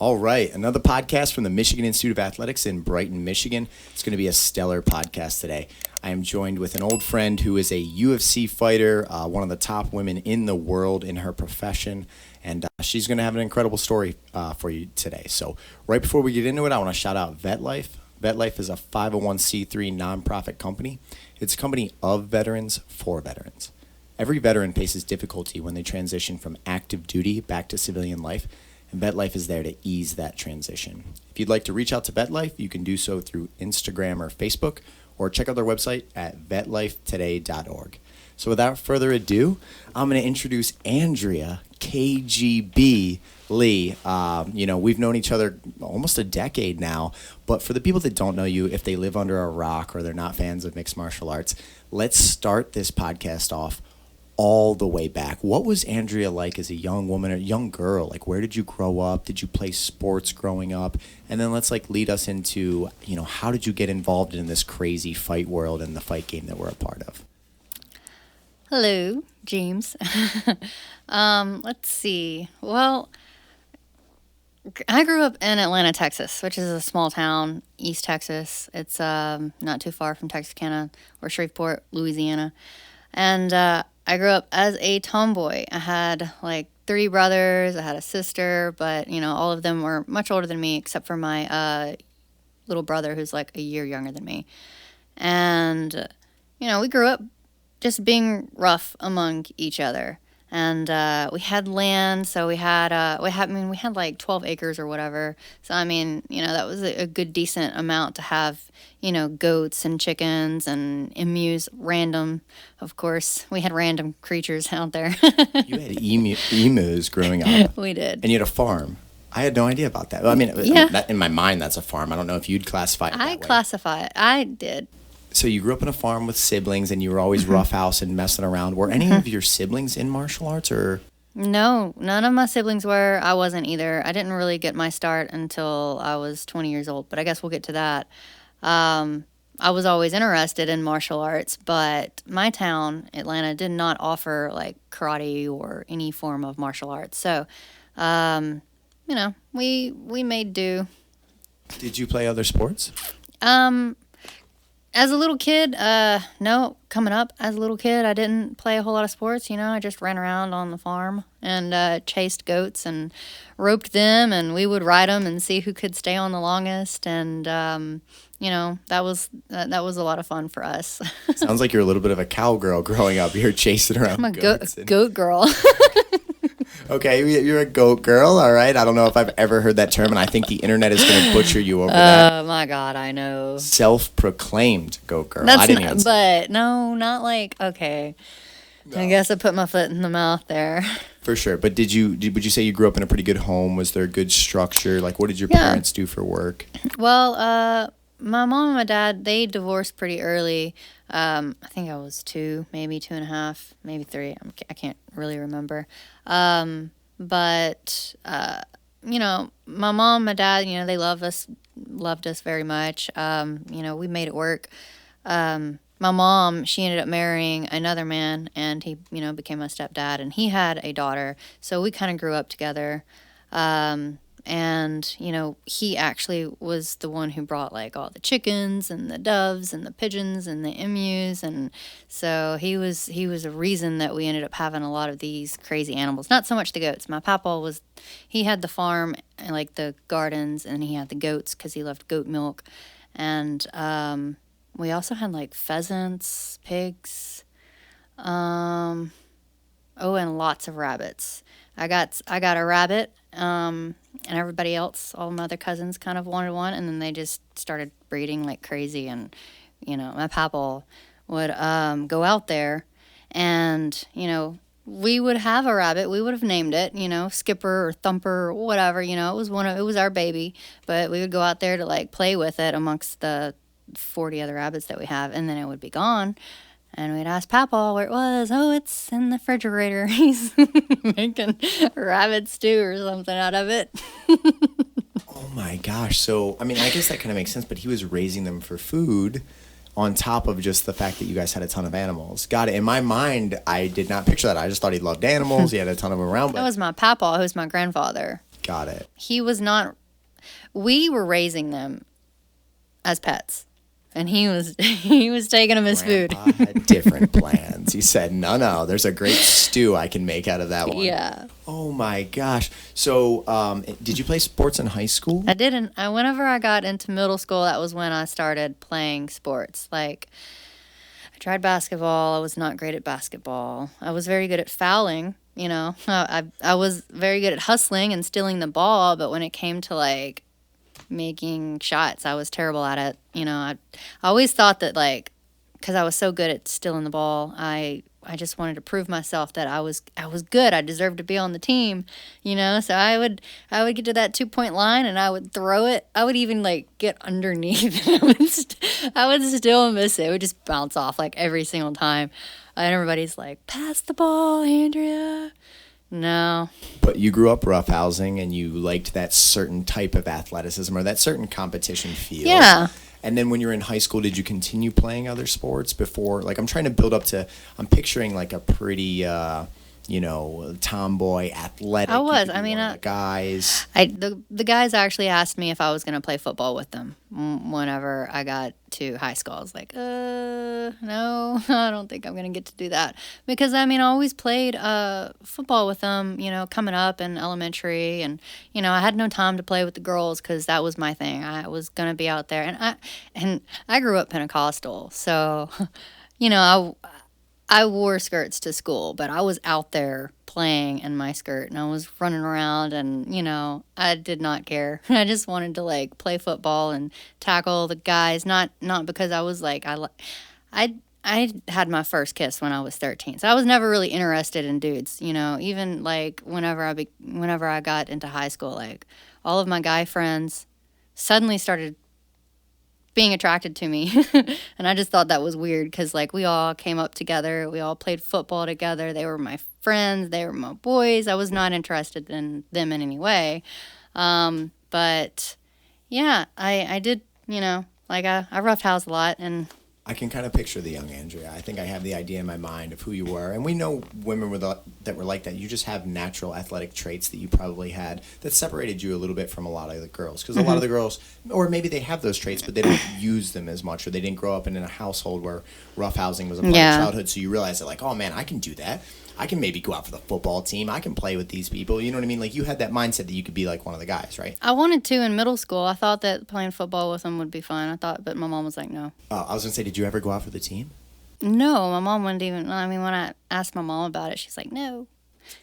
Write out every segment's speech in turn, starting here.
All right, another podcast from the Michigan Institute of Athletics in Brighton, Michigan. It's going to be a stellar podcast today. I am joined with an old friend who is a UFC fighter, one of the top women in the world in her profession, and she's going to have an incredible story for you today. So right before we get into it, I want to shout out VetLife. VetLife is a 501c3 nonprofit company. It's a company of veterans for veterans. Every veteran faces difficulty when they transition from active duty back to civilian life, and VetLife is there to ease that transition. If you'd like to reach out to VetLife, you can do so through Instagram or Facebook, or check out their website at vetlifetoday.org. So without further ado, I'm going to introduce Andrea KGB Lee. We've known each other almost a decade now, but for the people that don't know you, if they live under a rock or they're not fans of mixed martial arts, let's start this podcast off all the way back. What was Andrea like as a young woman, a young girl? Like, where did you grow up? Did you play sports growing up? And then let's lead us into, how did you get involved in this crazy fight world and the fight game that we're a part of? Hello, James. Let's see. Well, I grew up in Atlanta, Texas, which is a small town, East Texas. It's not too far from Texarkana or Shreveport, Louisiana. And I grew up as a tomboy. I had 3 brothers. I had a sister, but, all of them were much older than me, except for my little brother who's a year younger than me. And, we grew up just being rough among each other. And we had land, so we had 12 acres or whatever. So, that was a good, decent amount to have, goats and chickens and emus, random, of course. We had random creatures out there. You had emus growing up. We did. And you had a farm. I had no idea about that. Yeah. In my mind, that's a farm. I don't know if you'd classify it that way. I classify it. I did. So you grew up on a farm with siblings, and you were always roughhouse and messing around. Were any of your siblings in martial arts, or? No, none of my siblings were. I wasn't either. I didn't really get my start until I was 20 years old, but I guess we'll get to that. I was always interested in martial arts, but my town, Atlanta, did not offer karate or any form of martial arts. So, we made do. Did you play other sports? As a little kid, no. Coming up as a little kid, I didn't play a whole lot of sports. I just ran around on the farm and chased goats and roped them, and we would ride them and see who could stay on the longest. And that was a lot of fun for us. Sounds like you're a little bit of a cowgirl growing up. You're chasing around. I'm a goat girl. Okay, you're a goat girl, all right. I don't know if I've ever heard that term, and I think the internet is going to butcher you over that. Oh, my God, I know. Self-proclaimed goat girl. That's I didn't even say. But no, not okay. No. I guess I put my foot in the mouth there. For sure. But would you say you grew up in a pretty good home? Was there a good structure? What did your parents do for work? Well, my mom and my dad, they divorced pretty early. I think I was 2, maybe 2.5, maybe 3. I can't really remember. But my mom, my dad, they loved us very much. We made it work. My mom, she ended up marrying another man, and he, became my stepdad, and he had a daughter. So we kind of grew up together. And, he actually was the one who brought all the chickens and the doves and the pigeons and the emus. And so he was a reason that we ended up having a lot of these crazy animals. Not so much the goats. My papa he had the farm, the gardens, and he had the goats because he loved goat milk. And we also had pheasants, pigs, and lots of rabbits. I got a rabbit, and everybody else, all my other cousins, kind of wanted one, and then they just started breeding like crazy. And my papa would go out there, and we would have a rabbit. We would have named it, Skipper or Thumper or whatever. It was our baby, but we would go out there to play with it amongst the 40 other rabbits that we have, and then it would be gone. And we'd ask Papa where it was. Oh, it's in the refrigerator. He's making rabbit stew or something out of it. Oh my gosh. So, I guess that kind of makes sense, but he was raising them for food on top of just the fact that you guys had a ton of animals. Got it. In my mind, I did not picture that. I just thought he loved animals. He had a ton of them around. That was my Papa, who was my grandfather. Got it. He was not. We were raising them as pets, and he was taking them as food. Grandpa had different plans. He said, no, there's a great stew I can make out of that one. Yeah. Oh my gosh. So, did you play sports in high school? I didn't. Whenever I got into middle school, that was when I started playing sports. Like, I tried basketball. I was not great at basketball. I was very good at fouling. I was very good at hustling and stealing the ball, but when it came to like making shots, I was terrible at it. I always thought that, like, because I was so good at stealing the ball, I just wanted to prove myself that I was good. I deserved to be on the team, So I would get to that 2-point line and I would throw it. I would even like get underneath. I would still miss it. It would just bounce off like every single time. And everybody's like, "Pass the ball, Andrea." No. But you grew up roughhousing and you liked that certain type of athleticism or that certain competition feel. Yeah. And then when you were in high school, did you continue playing other sports before? Like, I'm trying to build up to, I'm picturing like a pretty, tomboy, athletic. I was. I mean, the guys. The guys actually asked me if I was going to play football with them whenever I got to high school. I was like, no, I don't think I'm going to get to do that. Because, I always played football with them, coming up in elementary. And, I had no time to play with the girls because that was my thing. I was going to be out there. And I grew up Pentecostal. So, I wore skirts to school, but I was out there playing in my skirt and I was running around and, I did not care. I just wanted to like play football and tackle the guys, not because I was like, I had my first kiss when I was 13. So I was never really interested in dudes, even like whenever I got into high school, like all of my guy friends suddenly started being attracted to me. And I just thought that was weird because like we all came up together, we all played football together, they were my friends, they were my boys. I was not interested in them in any way, but yeah, I did, like I roughhoused a lot. And I can kind of picture the young Andrea. I think I have the idea in my mind of who you were. And we know women that were like that. You just have natural athletic traits that you probably had that separated you a little bit from a lot of the girls. Because a lot of the girls, or maybe they have those traits, but they don't use them as much, or they didn't grow up in a household where roughhousing was a part of childhood. So you realize that, like, oh, man, I can do that. I can maybe go out for the football team. I can play with these people. You know what I mean? Like, you had that mindset that you could be like one of the guys, right? I wanted to in middle school. I thought that playing football with them would be fun. But my mom was like, no. I was going to say, did you ever go out for the team? No, my mom wouldn't even. When I asked my mom about it, she's like, no,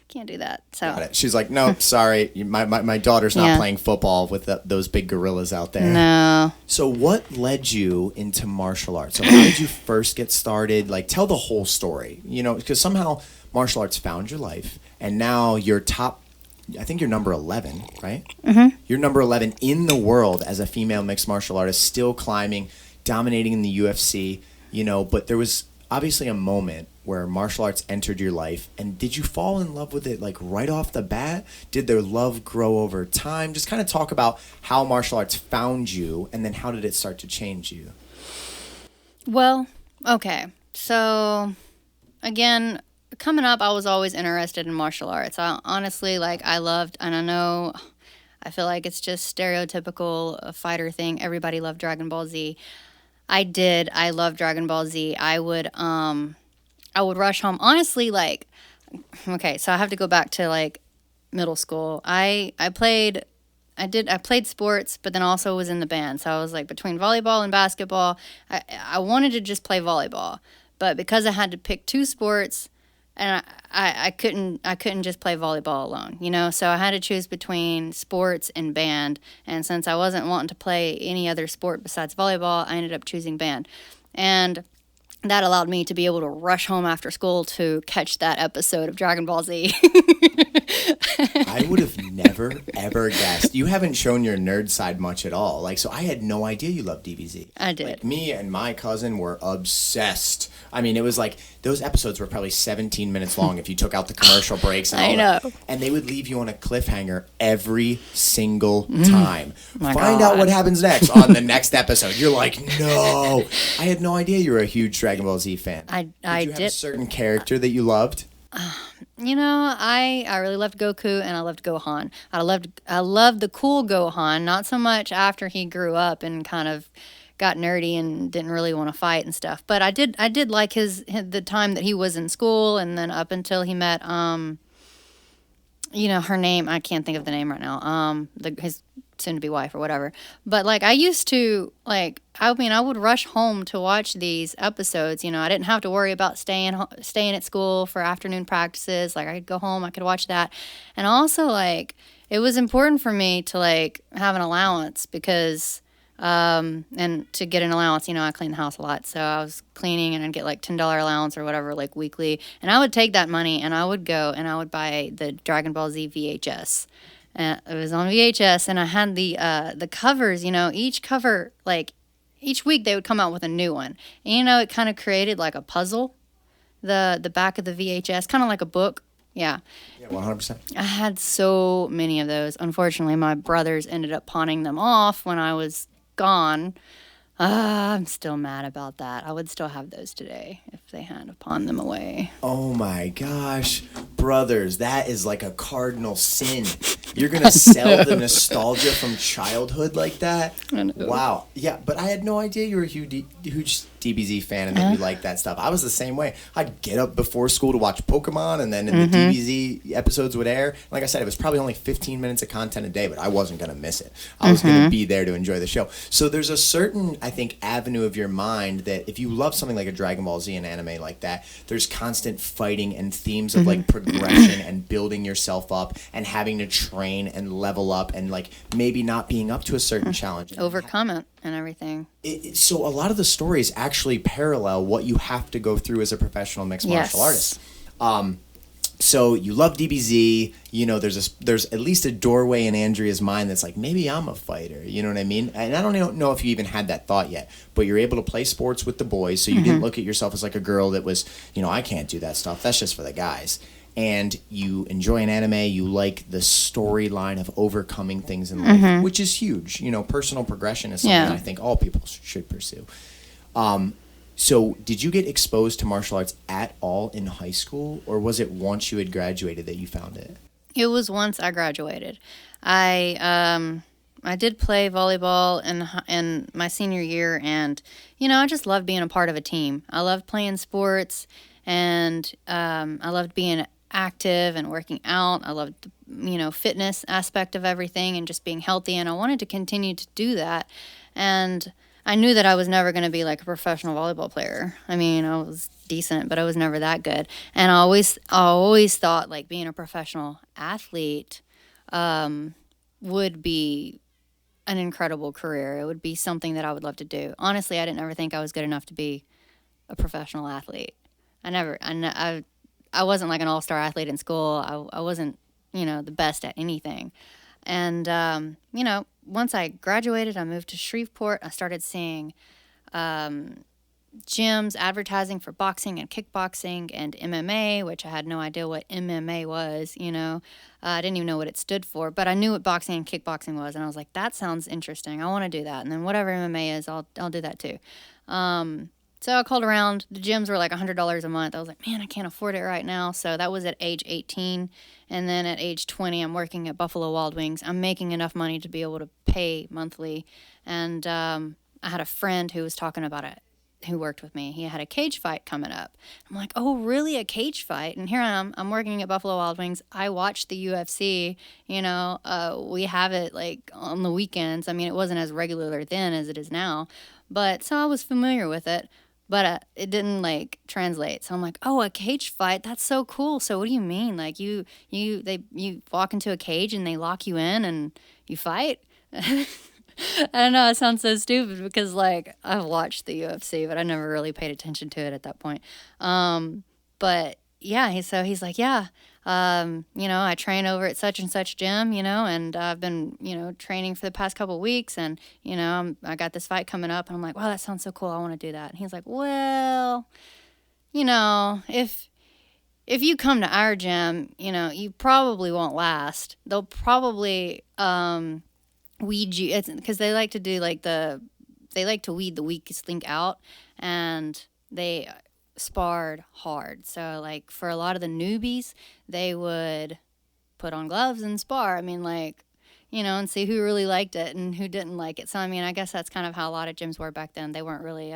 can't do that. So Got it. She's like, no, sorry. My daughter's not playing football with those big gorillas out there. No. So what led you into martial arts? So how did you first get started? Like, tell the whole story, because somehow martial arts found your life, and now you're I think you're number 11, right? Mm-hmm. You're number 11 in the world as a female mixed martial artist, still climbing, dominating in the UFC, but there was obviously a moment where martial arts entered your life, and did you fall in love with it like right off the bat? Did their love grow over time? Just kind of talk about how martial arts found you, and then how did it start to change you? Well, okay. So, again, coming up, I was always interested in martial arts. I honestly, I loved, and I feel like it's just stereotypical a fighter thing. Everybody loved Dragon Ball Z. I did. I loved Dragon Ball Z. I would rush home. Honestly, okay, so I have to go back to middle school. I played sports, but then also was in the band. So I was between volleyball and basketball. I wanted to just play volleyball, but because I had to pick two sports, and I couldn't just play volleyball alone, so I had to choose between sports and band. And since I wasn't wanting to play any other sport besides volleyball, I ended up choosing band. And that allowed me to be able to rush home after school to catch that episode of Dragon Ball Z. I would have never, ever guessed. You haven't shown your nerd side much at all. So I had no idea you loved DBZ. I did. Me and my cousin were obsessed. It was those episodes were probably 17 minutes long if you took out the commercial breaks and all I know. that. And they would leave you on a cliffhanger every single time. My Find God. out what happens next on the next episode. You're like, no. I had no idea you were a huge Dragon Ball Z fan. I Did you have did. a certain character that you loved? I really loved Goku and I loved Gohan. I loved the cool Gohan, not so much after he grew up and kind of got nerdy and didn't really want to fight and stuff. But I did like the time that he was in school, and then up until he met her name, I can't think of the name right now. His soon to be wife or whatever. But like I used to I would rush home to watch these episodes. I didn't have to worry about staying at school for afternoon practices. Like I could go home, I could watch that. And also like it was important for me to like have an allowance because and to get an allowance, I clean the house a lot. So I was cleaning and I'd get like $10 allowance or whatever, like weekly. And I would take that money and I would go and I would buy the Dragon Ball Z VHS. It was on VHS and I had the covers, each cover, like each week they would come out with a new one. And it kind of created like a puzzle, the back of the VHS, kind of like a book. Yeah. Yeah, 100%. I had so many of those. Unfortunately, my brothers ended up pawning them off when I was gone. I'm still mad about that. I would still have those today if they hadn't pawned them away. Oh my gosh, brothers, that is like a cardinal sin. You're gonna sell the nostalgia from childhood like that? I know. Wow. Yeah, but I had no idea you were a huge DBZ fan and that you liked that stuff. I was the same way. I'd get up before school to watch Pokemon, and then the DBZ episodes would air. Like I said, it was probably only 15 minutes of content a day, but I wasn't gonna miss it. I was gonna be there to enjoy the show. So there's a certain, I think, avenue of your mind that if you love something like a Dragon Ball Z and anime like that, there's constant fighting and themes of like progression and building yourself up and having to train and level up and like maybe not being up to a certain challenge. Overcome it and everything. So a lot of the stories actually parallel what you have to go through as a professional mixed martial artist. So you love DBZ, there's at least a doorway in Andrea's mind that's like, maybe I'm a fighter, you know what I mean? And I don't know if you even had that thought yet, but you're able to play sports with the boys, so you didn't look at yourself as like a girl that was, I can't do that stuff, that's just for the guys. And you enjoy an anime, you like the storyline of overcoming things in life, which is huge. Personal progression is something I think all people should pursue. So did you get exposed to martial arts at all in high school, or was it once you had graduated that you found it? It was once I graduated. I did play volleyball in my senior year, and I just loved being a part of a team. I loved playing sports, and I loved being active and working out. I loved the fitness aspect of everything and just being healthy, and I wanted to continue to do that. And I knew that I was never going to be like a professional volleyball player. I mean, I was decent, but I was never that good. And I always thought like being a professional athlete would be an incredible career. It would be something that I would love to do. Honestly, I didn't ever think I was good enough to be a professional athlete. I wasn't like an all-star athlete in school. I wasn't, the best at anything. And, once I graduated, I moved to Shreveport. I started seeing gyms advertising for boxing and kickboxing and MMA, which I had no idea what MMA was, I didn't even know what it stood for, but I knew what boxing and kickboxing was, and I was like, that sounds interesting. I want to do that. And then whatever MMA is, I'll do that too. So I called around. The gyms were like $100 a month. I was like, man, I can't afford it right now. So that was at age 18. And then at age 20, I'm working at Buffalo Wild Wings. I'm making enough money to be able to pay monthly. And I had a friend who was talking about it, who worked with me. He had a cage fight coming up. I'm like, oh, really? A cage fight? And here I am. I'm working at Buffalo Wild Wings. I watch the UFC. We have it like on the weekends. I mean, it wasn't as regular then as it is now. But so I was familiar with it. But it didn't like translate. So I'm like, oh, a cage fight? That's so cool. So what do you mean? Like you walk into a cage and they lock you in and you fight? I don't know. It sounds so stupid because like I've watched the UFC, but I never really paid attention to it at that point. But yeah, he's like, yeah. I train over at such and such gym, and I've been, training for the past couple of weeks, and, I got this fight coming up, and I'm like, wow, that sounds so cool. I want to do that. And he's like, well, if you come to our gym, you probably won't last. They'll probably, weed you, because they like to do like they like to weed the weakest link out, and sparred hard. So like for a lot of the newbies, they would put on gloves and spar. I mean, like, and see who really liked it and who didn't like it. So, I mean, I guess that's kind of how a lot of gyms were back then. They weren't really,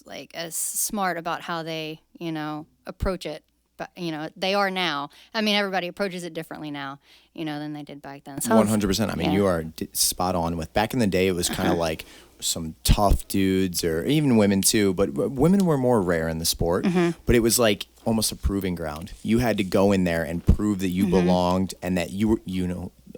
like, as smart about how they, approach it. But, they are now. I mean, everybody approaches it differently now, than they did back then. So 100%. I mean, you are spot on with back in the day. It was kind of like some tough dudes or even women too, but women were more rare in the sport, but it was like almost a proving ground. You had to go in there and prove that you belonged and that you were,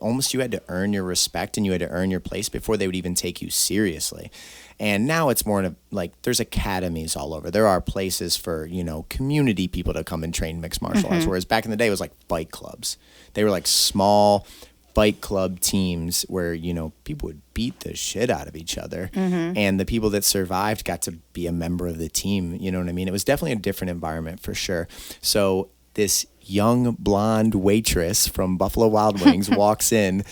almost you had to earn your respect and you had to earn your place before they would even take you seriously. And now it's more like there's academies all over. There are places for, community people to come and train mixed martial arts, whereas back in the day it was like fight clubs. They were like small fight club teams where, people would beat the shit out of each other. And the people that survived got to be a member of the team. You know what I mean? It was definitely a different environment for sure. So this young blonde waitress from Buffalo Wild Wings walks in,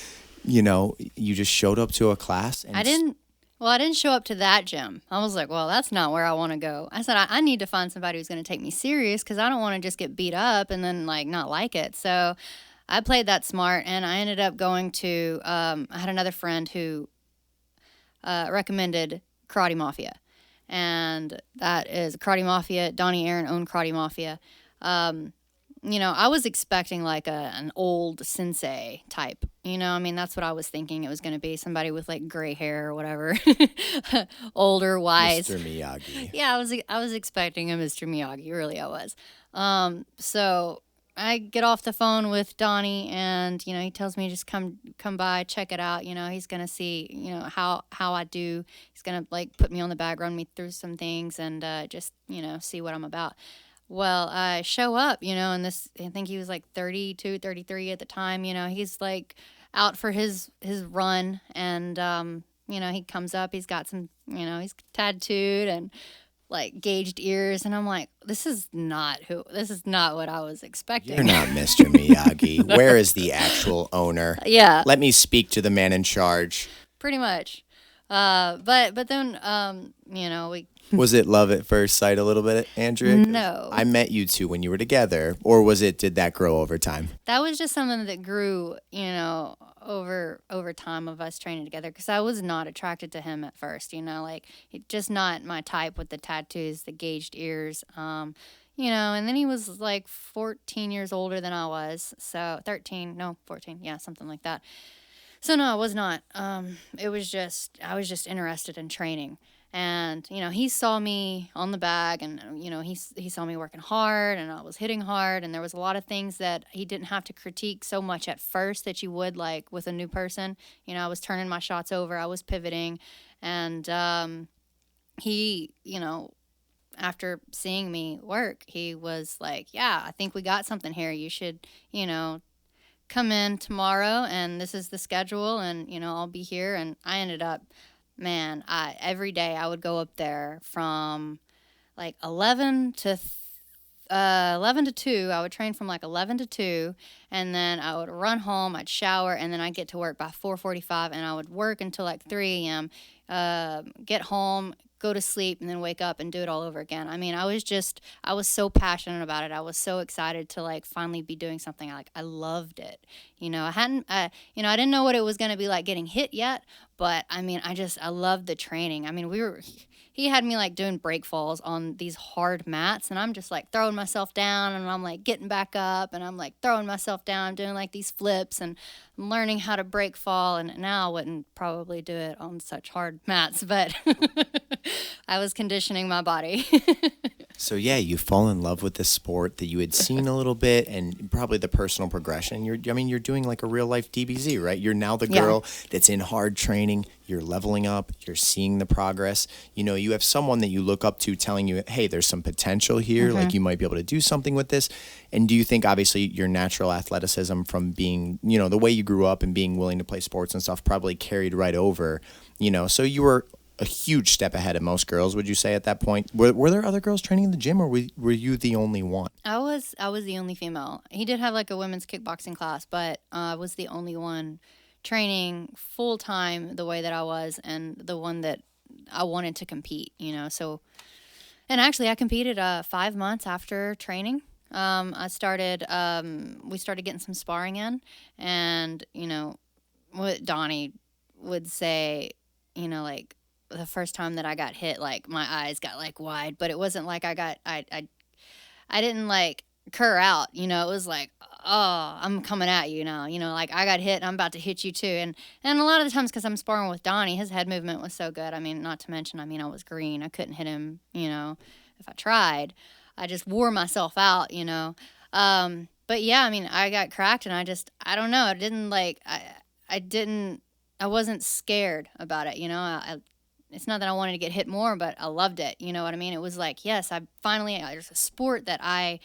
you just showed up to a class. And I didn't show up to that gym. I was like, well, that's not where I want to go. I said, I need to find somebody who's going to take me serious because I don't want to just get beat up and then like not like it. So I played that smart, and I ended up going to, I had another friend who recommended Karate Mafia. And that is Karate Mafia. Donnie Aaron owned Karate Mafia. I was expecting like an old sensei type. I mean, that's what I was thinking it was going to be. Somebody with like gray hair or whatever. Older, wise. Mr. Miyagi. Yeah, I was expecting a Mr. Miyagi. Really, I was. So I get off the phone with Donnie, and he tells me just come by, check it out. He's gonna see how I do. He's gonna like put me on the bag, run me through some things, and just see what I'm about. Well, I show up, and I think he was like 32, 33 at the time. He's like out for his run, and he comes up. He's got some, he's tattooed and like gauged ears, and I'm like, this is not what I was expecting. You're not Mr. Miyagi. Where is the actual owner? Yeah. Let me speak to the man in charge. Pretty much. But then we. Was it love at first sight a little bit, Andrea? No. I met you two when you were together, or did that grow over time? That was just something that grew, over time of us training together, because I was not attracted to him at first, like just not my type with the tattoos, the gauged ears, and then he was like 14 years older than I was, so 14, yeah, something like that. So no, I was not. I was just interested in training. And, he saw me on the bag, and, he saw me working hard, and I was hitting hard, and there was a lot of things that he didn't have to critique so much at first that you would, like, with a new person. I was turning my shots over, I was pivoting, and he, after seeing me work, he was like, yeah, I think we got something here. You should, come in tomorrow, and this is the schedule, and, I'll be here. And I ended up... Man, every day I would go up there from like 11 to 2. I would train from like 11 to 2, and then I would run home, I'd shower, and then I'd get to work by 4:45, and I would work until like 3 a.m., get home, go to sleep, and then wake up and do it all over again. I mean, I was so passionate about it. I was so excited to like finally be doing something. I loved it. I didn't know what it was going to be like getting hit yet, but I mean, I loved the training. I mean, he had me like doing break falls on these hard mats, and I'm just like throwing myself down, and I'm like getting back up, and I'm like throwing myself down, doing like these flips, and I'm learning how to break fall. And now I wouldn't probably do it on such hard mats, but I was conditioning my body. So yeah, you fall in love with the sport that you had seen a little bit, and probably the personal progression. You're doing like a real life DBZ, right? You're now the girl that's in hard training. You're leveling up. You're seeing the progress. You have someone that you look up to telling you, hey, there's some potential here. Like you might be able to do something with this. And do you think obviously your natural athleticism from being, the way you grew up and being willing to play sports and stuff probably carried right over, so you were a huge step ahead of most girls, would you say, at that point? Were there other girls training in the gym, or were you the only one? I was the only female. He did have like a women's kickboxing class, but I was the only one training full time the way that I was, and the one that I wanted to compete, So And actually, I competed 5 months after training. We started getting some sparring in, and what Donnie would say, like the first time that I got hit, like my eyes got like wide, but it wasn't like I didn't like cur out, it was like, oh, I'm coming at you now, like I got hit and I'm about to hit you too. And a lot of the times, because I'm sparring with Donnie, his head movement was so good. I mean, not to mention, I was green. I couldn't hit him, if I tried. I just wore myself out, but yeah, I got cracked, and I don't know. I wasn't scared about it, it's not that I wanted to get hit more, but I loved it. You know what I mean? It was like, yes, there's a sport that I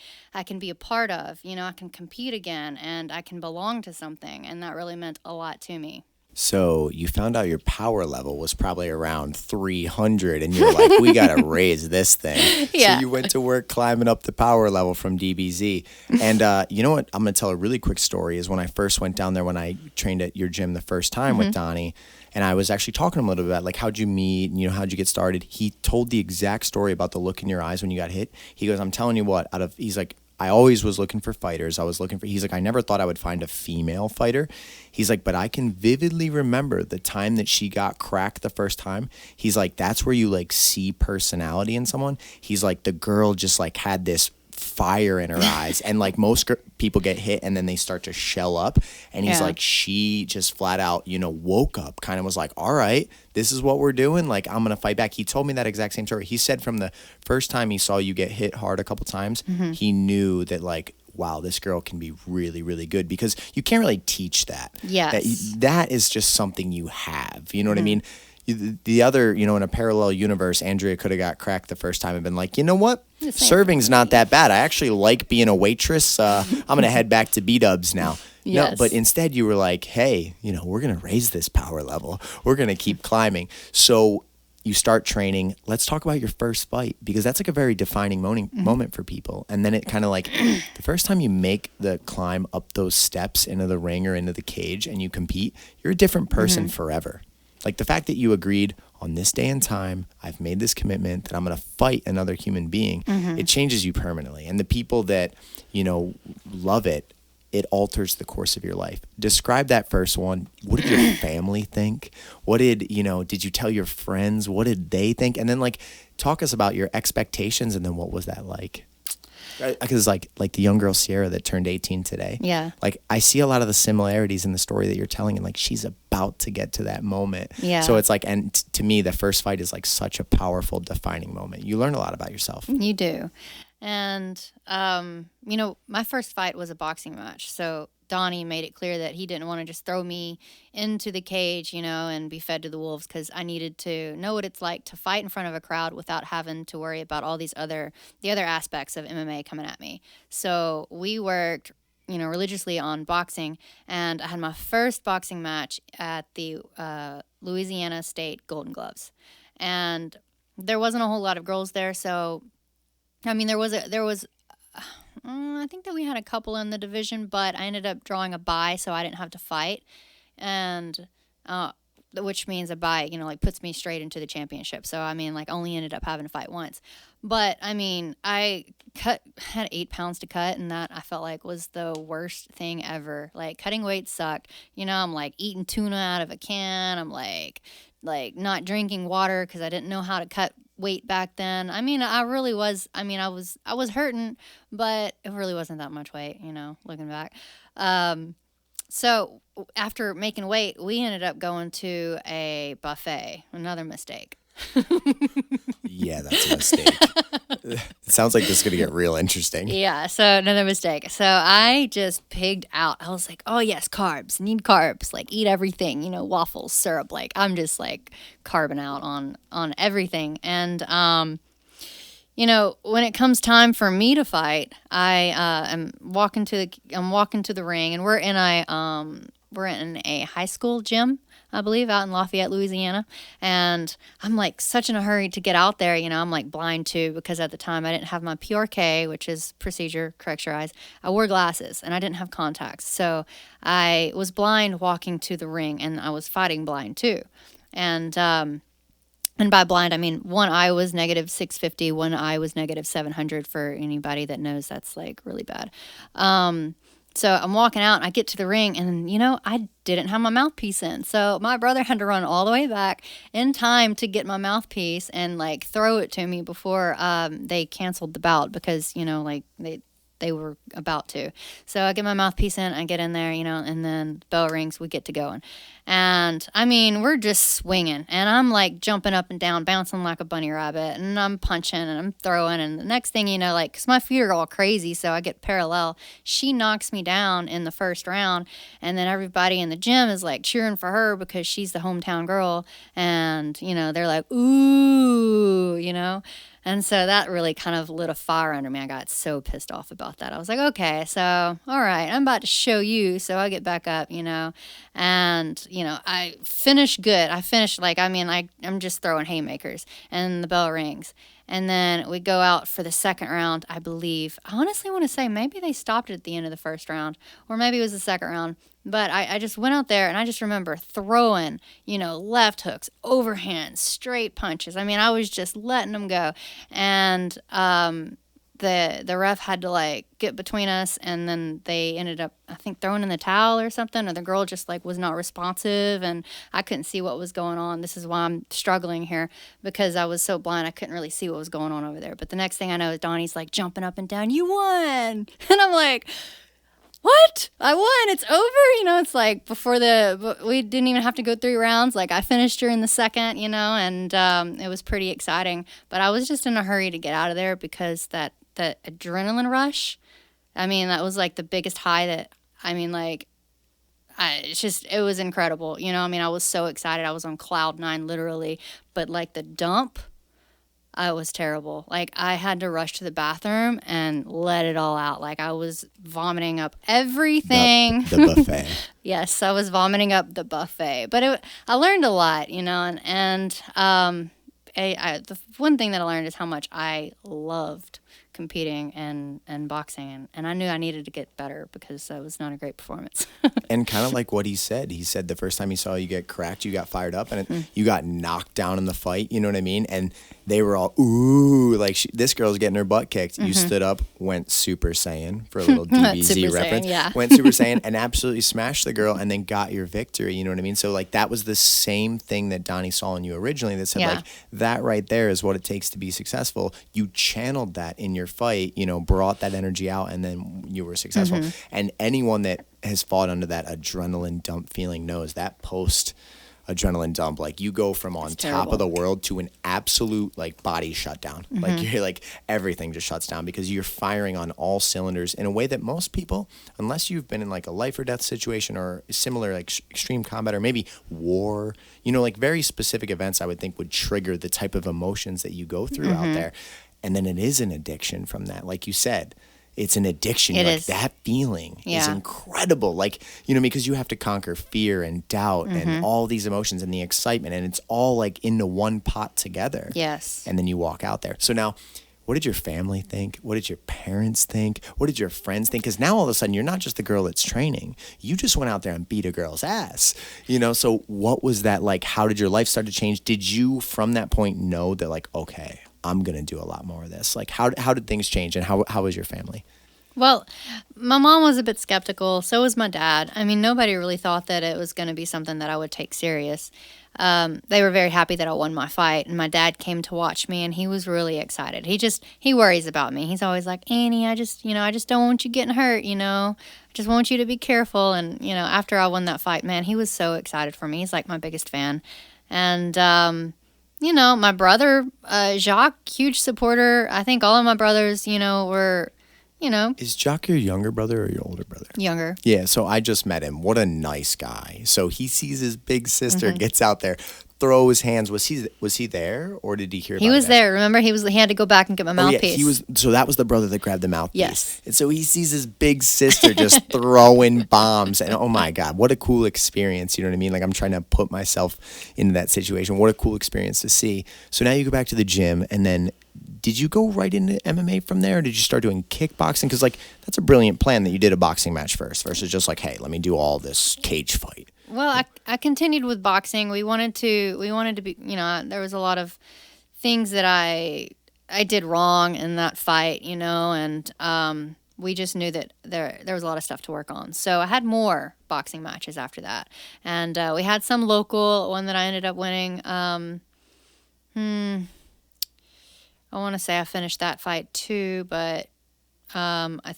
can be a part of. I can compete again, and I can belong to something, and that really meant a lot to me. So you found out your power level was probably around 300, and you're like, we got to raise this thing. Yeah. So you went to work climbing up the power level from DBZ. And you know what? I'm going to tell a really quick story is when I first went down there, when I trained at your gym the first time with Donnie, and I was actually talking to him a little bit about, like, how'd you meet, and, how'd you get started? He told the exact story about the look in your eyes when you got hit. He goes, I'm telling you what, he's like, I always was looking for fighters. He's like, I never thought I would find a female fighter. He's like, but I can vividly remember the time that she got cracked the first time. He's like, that's where you like see personality in someone. He's like, the girl just like had this fire in her eyes, and like most people get hit and then they start to shell up, and he's like, she just flat out woke up, kind of was like, all right, this is what we're doing, like I'm gonna fight back. He told me that exact same story. He said from the first time he saw you get hit hard a couple times, he knew that, like, wow, this girl can be really, really good, because you can't really teach that. Yes. That is just something you have, you know what I mean? The other, in a parallel universe, Andrea could have got cracked the first time and been like, you know what? Serving's not that bad. I actually like being a waitress. I'm going to head back to B-dubs now. Yes. No, but instead you were like, hey, we're going to raise this power level. We're going to keep climbing. So you start training. Let's talk about your first fight, because that's like a very defining moment for people. And then it kind of like the first time you make the climb up those steps into the ring or into the cage and you compete, you're a different person forever. Like the fact that you agreed on this day and time, I've made this commitment that I'm going to fight another human being, it changes you permanently. And the people that, love it, it alters the course of your life. Describe that first one. What did your family think? What did you tell your friends? What did they think? And then like, talk us about your expectations, and then what was that like? Because like the young girl Sierra that turned 18 today. Yeah. Like I see a lot of the similarities in the story that you're telling, and like she's about to get to that moment. Yeah. So it's like, and to me, the first fight is like such a powerful, defining moment. You learn a lot about yourself. You do. And, my first fight was a boxing match. So Donnie made it clear that he didn't want to just throw me into the cage, and be fed to the wolves, because I needed to know what it's like to fight in front of a crowd without having to worry about all the other aspects of MMA coming at me. So we worked, religiously on boxing, and I had my first boxing match at the Louisiana State Golden Gloves. And there wasn't a whole lot of girls there, so there was I think that we had a couple in the division, but I ended up drawing a bye, so I didn't have to fight, and which means a bye, puts me straight into the championship. So only ended up having to fight once, but I had 8 pounds to cut, and that I felt like was the worst thing ever. Like cutting weight sucked. I'm like eating tuna out of a can. I'm like not drinking water because I didn't know how to cut weight back then. I really was. I was hurting, but it really wasn't that much weight, looking back. So after making weight, we ended up going to a buffet. Another mistake. Yeah, that's a mistake. It sounds like this is going to get real interesting. Yeah, so another mistake. So I just pigged out. I was like, oh, yes, carbs. Need carbs. Like, eat everything, waffles, syrup. Like, I'm just, like, carbing out on everything. And, when it comes time for me to fight, I'm walking to the ring, and we're in a high school gym, I believe, out in Lafayette, Louisiana. And I'm like such in a hurry to get out there. I'm like blind too, because at the time I didn't have my PRK, which is procedure, corrects your eyes. I wore glasses and I didn't have contacts. So I was blind walking to the ring, and I was fighting blind too. And And by blind, I mean one eye was negative 650, one eye was negative 700 for anybody that knows that's like really bad. So I'm walking out and I get to the ring and, I didn't have my mouthpiece in. So my brother had to run all the way back in time to get my mouthpiece and like throw it to me before they canceled the bout because, like they were about to. So I get my mouthpiece in, I get in there, and then bell rings, we get to going. And I mean, we're just swinging and I'm like jumping up and down, bouncing like a bunny rabbit, and I'm punching and I'm throwing. And the next thing you know, like, cause my feet are all crazy, so I get parallel. She knocks me down in the first round, and then everybody in the gym is like cheering for her because she's the hometown girl. And, they're like, ooh, And so that really kind of lit a fire under me. I got so pissed off about that. I was like, okay, so, all right, I'm about to show you. So I get back up, and, I finish good. I finish, I'm just throwing haymakers, and the bell rings. And then we go out for the second round, I believe. I honestly want to say maybe they stopped it at the end of the first round, or maybe it was the second round. But I just went out there and I just remember throwing, left hooks, overhands, straight punches. I mean, I was just letting them go. And the ref had to like get between us, and then they ended up, I think, throwing in the towel or something, or the girl just like was not responsive, and I couldn't see what was going on. This is why I'm struggling here, because I was so blind I couldn't really see what was going on over there. But the next thing I know is Donnie's like jumping up and down, "You won!" And I'm like, what? I won. It's over. It's like we didn't even have to go 3 rounds. Like I finished her in the second, and it was pretty exciting. But I was just in a hurry to get out of there because that adrenaline rush, I mean, that was like the biggest high that, I mean, like, it was incredible. I mean, I was so excited. I was on cloud 9 literally, but like the dump, I was terrible. Like I had to rush to the bathroom and let it all out. Like I was vomiting up everything. The buffet. Yes, I was vomiting up the buffet. But I learned a lot, and the one thing that I learned is how much I loved competing and boxing, and I knew I needed to get better because that was not a great performance. And kind of like what he said the first time he saw you get cracked, you got fired up, and you got knocked down in the fight, you know what I mean? And they were all, ooh, like this girl's getting her butt kicked. You stood up, went Super Saiyan for a little DBZ reference. Saiyan, yeah. Went Super Saiyan and absolutely smashed the girl and then got your victory, you know what I mean? So like that was the same thing that Donnie saw in you originally that said like that right there is what it takes to be successful. You channeled that in your fight, brought that energy out, and then you were successful. And anyone that has fought under that adrenaline dump feeling knows that post adrenaline dump, like you go from on top of the world to an absolute like body shutdown. Like you're like everything just shuts down because you're firing on all cylinders in a way that most people, unless you've been in like a life or death situation or similar like extreme combat or maybe war, like very specific events, I would think would trigger the type of emotions that you go through out there. And then it is an addiction from that. Like you said, it's an addiction. It like is. That feeling is incredible. Like, because you have to conquer fear and doubt and all these emotions and the excitement, and it's all like into one pot together. Yes. And then you walk out there. So now, what did your family think? What did your parents think? What did your friends think? Because now all of a sudden you're not just the girl that's training. You just went out there and beat a girl's ass. So what was that like? How did your life start to change? Did you from that point know that like, okay, I'm going to do a lot more of this? Like how did things change, and how was your family? Well, my mom was a bit skeptical. So was my dad. I mean, nobody really thought that it was going to be something that I would take serious. They were very happy that I won my fight, and my dad came to watch me, and he was really excited. He worries about me. He's always like, Annie, I just don't want you getting hurt, I just want you to be careful. And, after I won that fight, man, he was so excited for me. He's like my biggest fan. And, my brother, Jacques, huge supporter. I think all of my brothers, were, Is Jacques your younger brother or your older brother? Younger. Yeah, so I just met him. What a nice guy. So he sees his big sister, gets out there, throws hands. Was he there, or did he hear about it? He was there. Remember, he had to go back and get my mouthpiece. Yeah, so that was the brother that grabbed the mouthpiece. Yes. And so he sees his big sister just throwing bombs, and oh my God, what a cool experience. You know what I mean? Like I'm trying to put myself into that situation. What a cool experience to see. So now you go back to the gym, and then did you go right into MMA from there, or did you start doing kickboxing? Because like that's a brilliant plan that you did a boxing match first versus just like, hey, let me do all this cage fight. Well, I continued with boxing. We wanted to be, there was a lot of things that I did wrong in that fight, and we just knew that there was a lot of stuff to work on. So I had more boxing matches after that, and we had some local, one that I ended up winning. I want to say I finished that fight too, but I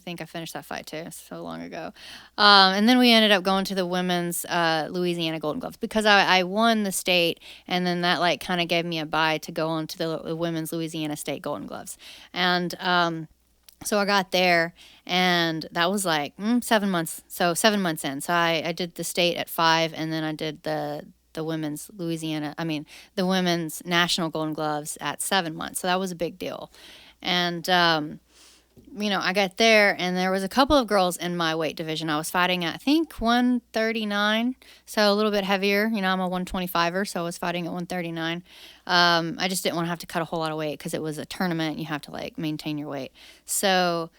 think I finished that fight too. So long ago. And then we ended up going to the women's Louisiana Golden Gloves because I won the state, and then that like kind of gave me a bye to go on to the women's Louisiana State Golden Gloves, and so I got there, and that was like 7 months. So 7 months in, so I did the state at 5, and then I did the women's the women's national Golden Gloves at 7 months. So that was a big deal, and I got there, and there was a couple of girls in my weight division. I was fighting at, I think, 139, so a little bit heavier. I'm a 125er, so I was fighting at 139. I just didn't want to have to cut a whole lot of weight because it was a tournament. You have to, like, maintain your weight. So,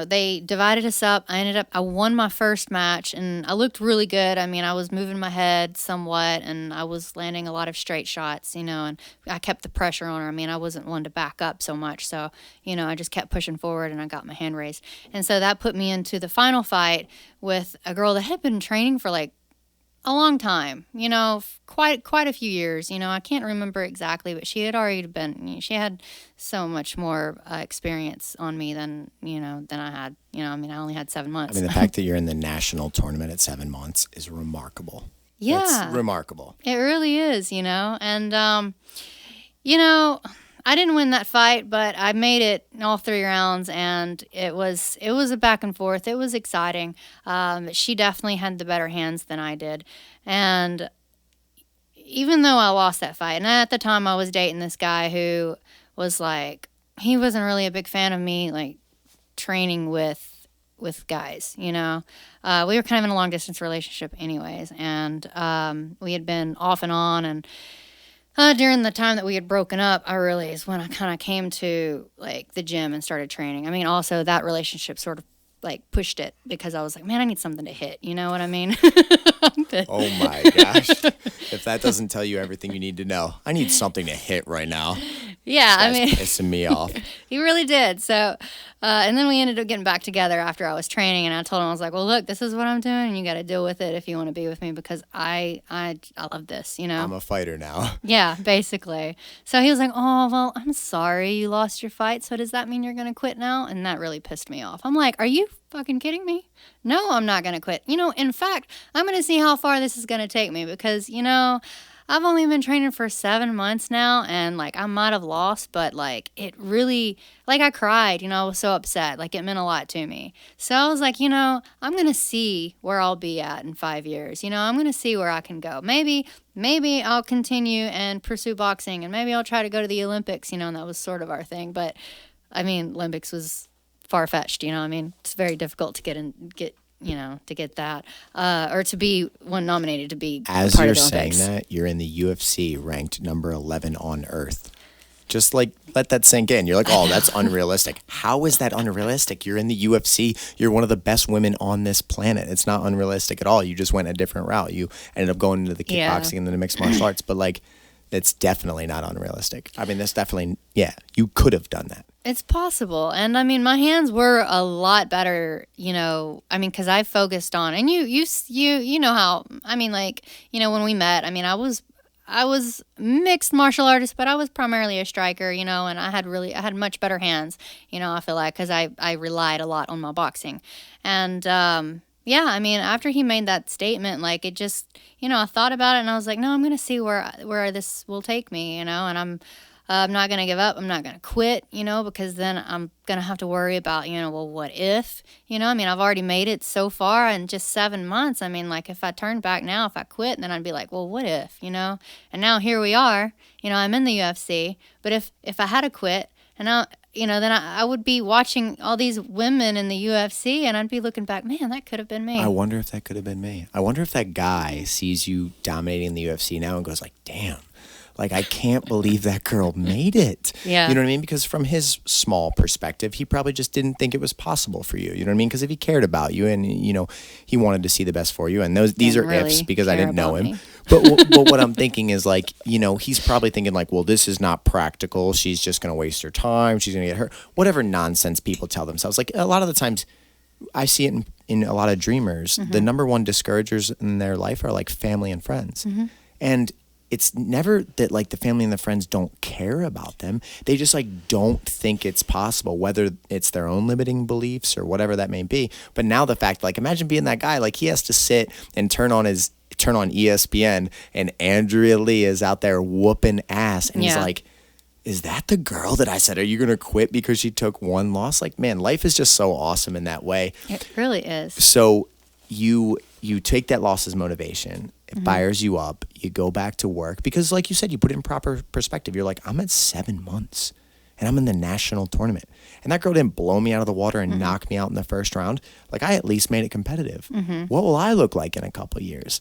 they divided us up. I won my first match, and I looked really good. I was moving my head somewhat, and I was landing a lot of straight shots, and I kept the pressure on her. I wasn't one to back up so much. So, I just kept pushing forward, and I got my hand raised. And so that put me into the final fight with a girl that had been training for, like, a long time, quite a few years. I can't remember exactly, but she had already been, she had so much more experience on me than I had. I only had 7 months. The fact that you're in the national tournament at 7 months is remarkable. Yeah. It's remarkable. It really is, and, I didn't win that fight, but I made it all 3 rounds, and it was a back and forth. It was exciting. She definitely had the better hands than I did, and even though I lost that fight, and at the time I was dating this guy who was like, he wasn't really a big fan of me, like, training with guys, we were kind of in a long distance relationship anyways, and we had been off and on, and during the time that we had broken up, I really is when I kind of came to, like, the gym and started training. Also that relationship sort of, like, pushed it because I was like, man, I need something to hit. You know what I mean? Oh my gosh. If that doesn't tell you everything you need to know, I need something to hit right now. Yeah, pissing me off. He really did. So, and then we ended up getting back together after I was training, and I told him, I was like, well, look, this is what I'm doing, and you got to deal with it if you want to be with me because I love this, I'm a fighter now. Yeah, basically. So he was like, oh, well, I'm sorry you lost your fight, so does that mean you're going to quit now? And that really pissed me off. I'm like, are you fucking kidding me? No, I'm not going to quit. In fact, I'm going to see how far this is going to take me because, I've only been training for 7 months now, and, like, I might have lost, but, like, it really, like, I cried, I was so upset. Like, it meant a lot to me. So I was like, I'm going to see where I'll be at in 5 years. I'm going to see where I can go. Maybe I'll continue and pursue boxing, and maybe I'll try to go to the Olympics, and that was sort of our thing. But, Olympics was far-fetched, it's very difficult to get that, or to be nominated to be as part you're of the saying Olympics. that, you're in the UFC ranked number 11 on earth. Just, like, let that sink in. You're like, oh, that's unrealistic. How is that unrealistic? You're in the UFC. You're one of the best women on this planet. It's not unrealistic at all. You just went a different route. You ended up going into the kickboxing and then the mixed martial arts, but, like, it's definitely not unrealistic. That's definitely, you could have done that. It's possible. And my hands were a lot better, because I focused on, and you know how, when we met, I was mixed martial artist, but I was primarily a striker, and I had much better hands, I feel like, because I relied a lot on my boxing. And, after he made that statement, like, it just, I thought about it, and I was like, no, I'm going to see where this will take me, and I'm not going to give up. I'm not going to quit, because then I'm going to have to worry about, well, what if, I've already made it so far in just 7 months. If I turned back now, if I quit, then I'd be like, well, what if, and now here we are, I'm in the UFC, but if I had to quit, and then I would be watching all these women in the UFC, and I'd be looking back, man, that could have been me. I wonder if that could have been me. I wonder if that guy sees you dominating the UFC now and goes like, damn, Like, I can't believe that girl made it. Yeah. You know what I mean? Because from his small perspective, he probably just didn't think it was possible for you. You know what I mean? Because if he cared about you and, you know, he wanted to see the best for you. And these are Didn't ifs really because I care didn't know about him. me. But what I'm thinking is, like, you know, he's probably thinking like, well, this is not practical. She's just going to waste her time. She's going to get hurt. Whatever nonsense people tell themselves. Like, a lot of the times I see it in a lot of dreamers. The number one discouragers in their life are like family and friends. And it's never that like the family and the friends don't care about them. They just like don't think it's possible, whether it's their own limiting beliefs or whatever that may be. But now the fact, like, imagine being that guy, like he has to sit and turn on ESPN and Andrea Lee is out there whooping ass. And he's like, is that the girl that I said, are you going to quit because she took one loss? Like, man, life is just so awesome in that way. It really is. So you take that loss as motivation. It fires you up. You go back to work because, like you said, you put it in proper perspective. You're like, I'm at 7 months and I'm in the national tournament. And that girl didn't blow me out of the water and knock me out in the first round. Like, I at least made it competitive. What will I look like in a couple of years?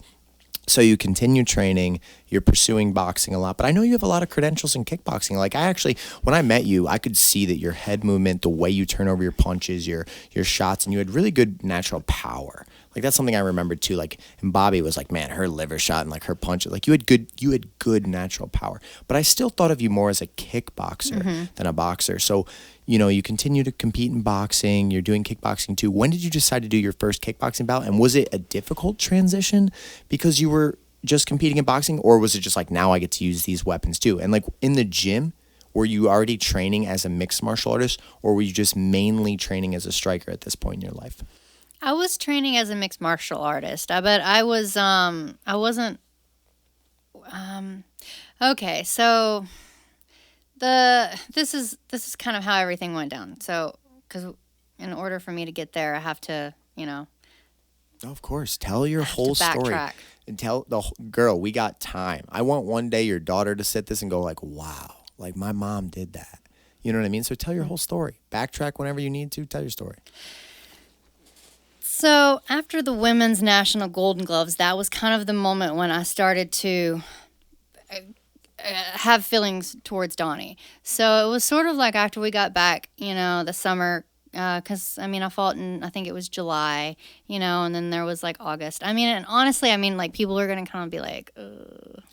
So you continue training, you're pursuing boxing a lot, but I know you have a lot of credentials in kickboxing. Like, I actually, when I met you, I could see that your head movement, the way you turn over your punches, your shots, and you had really good natural power. Like, that's something I remembered too. Like, and Bobby was like, man, her liver shot and like her punches, like you had good natural power. But I still thought of you more as a kickboxer than a boxer. So, you know, you continue to compete in boxing, you're doing kickboxing too. When did you decide to do your first kickboxing bout? And was it a difficult transition because you were just competing in boxing, or was it just like, now I get to use these weapons too? And like, in the gym, were you already training as a mixed martial artist, or were you just mainly training as a striker at this point in your life? I was training as a mixed martial artist, but I wasn't, okay, so this is kind of how everything went down. So, because in order for me to get there, I have to, you know. Oh, of course. Tell your whole story. Backtrack. And tell the girl, we got time. I want one day your daughter to sit this and go like, wow, like my mom did that. You know what I mean? So tell your whole story. Backtrack whenever you need to. Tell your story. So after the women's national Golden Gloves, that was kind of the moment when I started to have feelings towards Donnie. So it was sort of like after we got back, you know, the summer, because, I mean, I fought in, I think it was July, you know, and then there was like August. I mean, and honestly, I mean, like, people are going to kind of be like, ugh.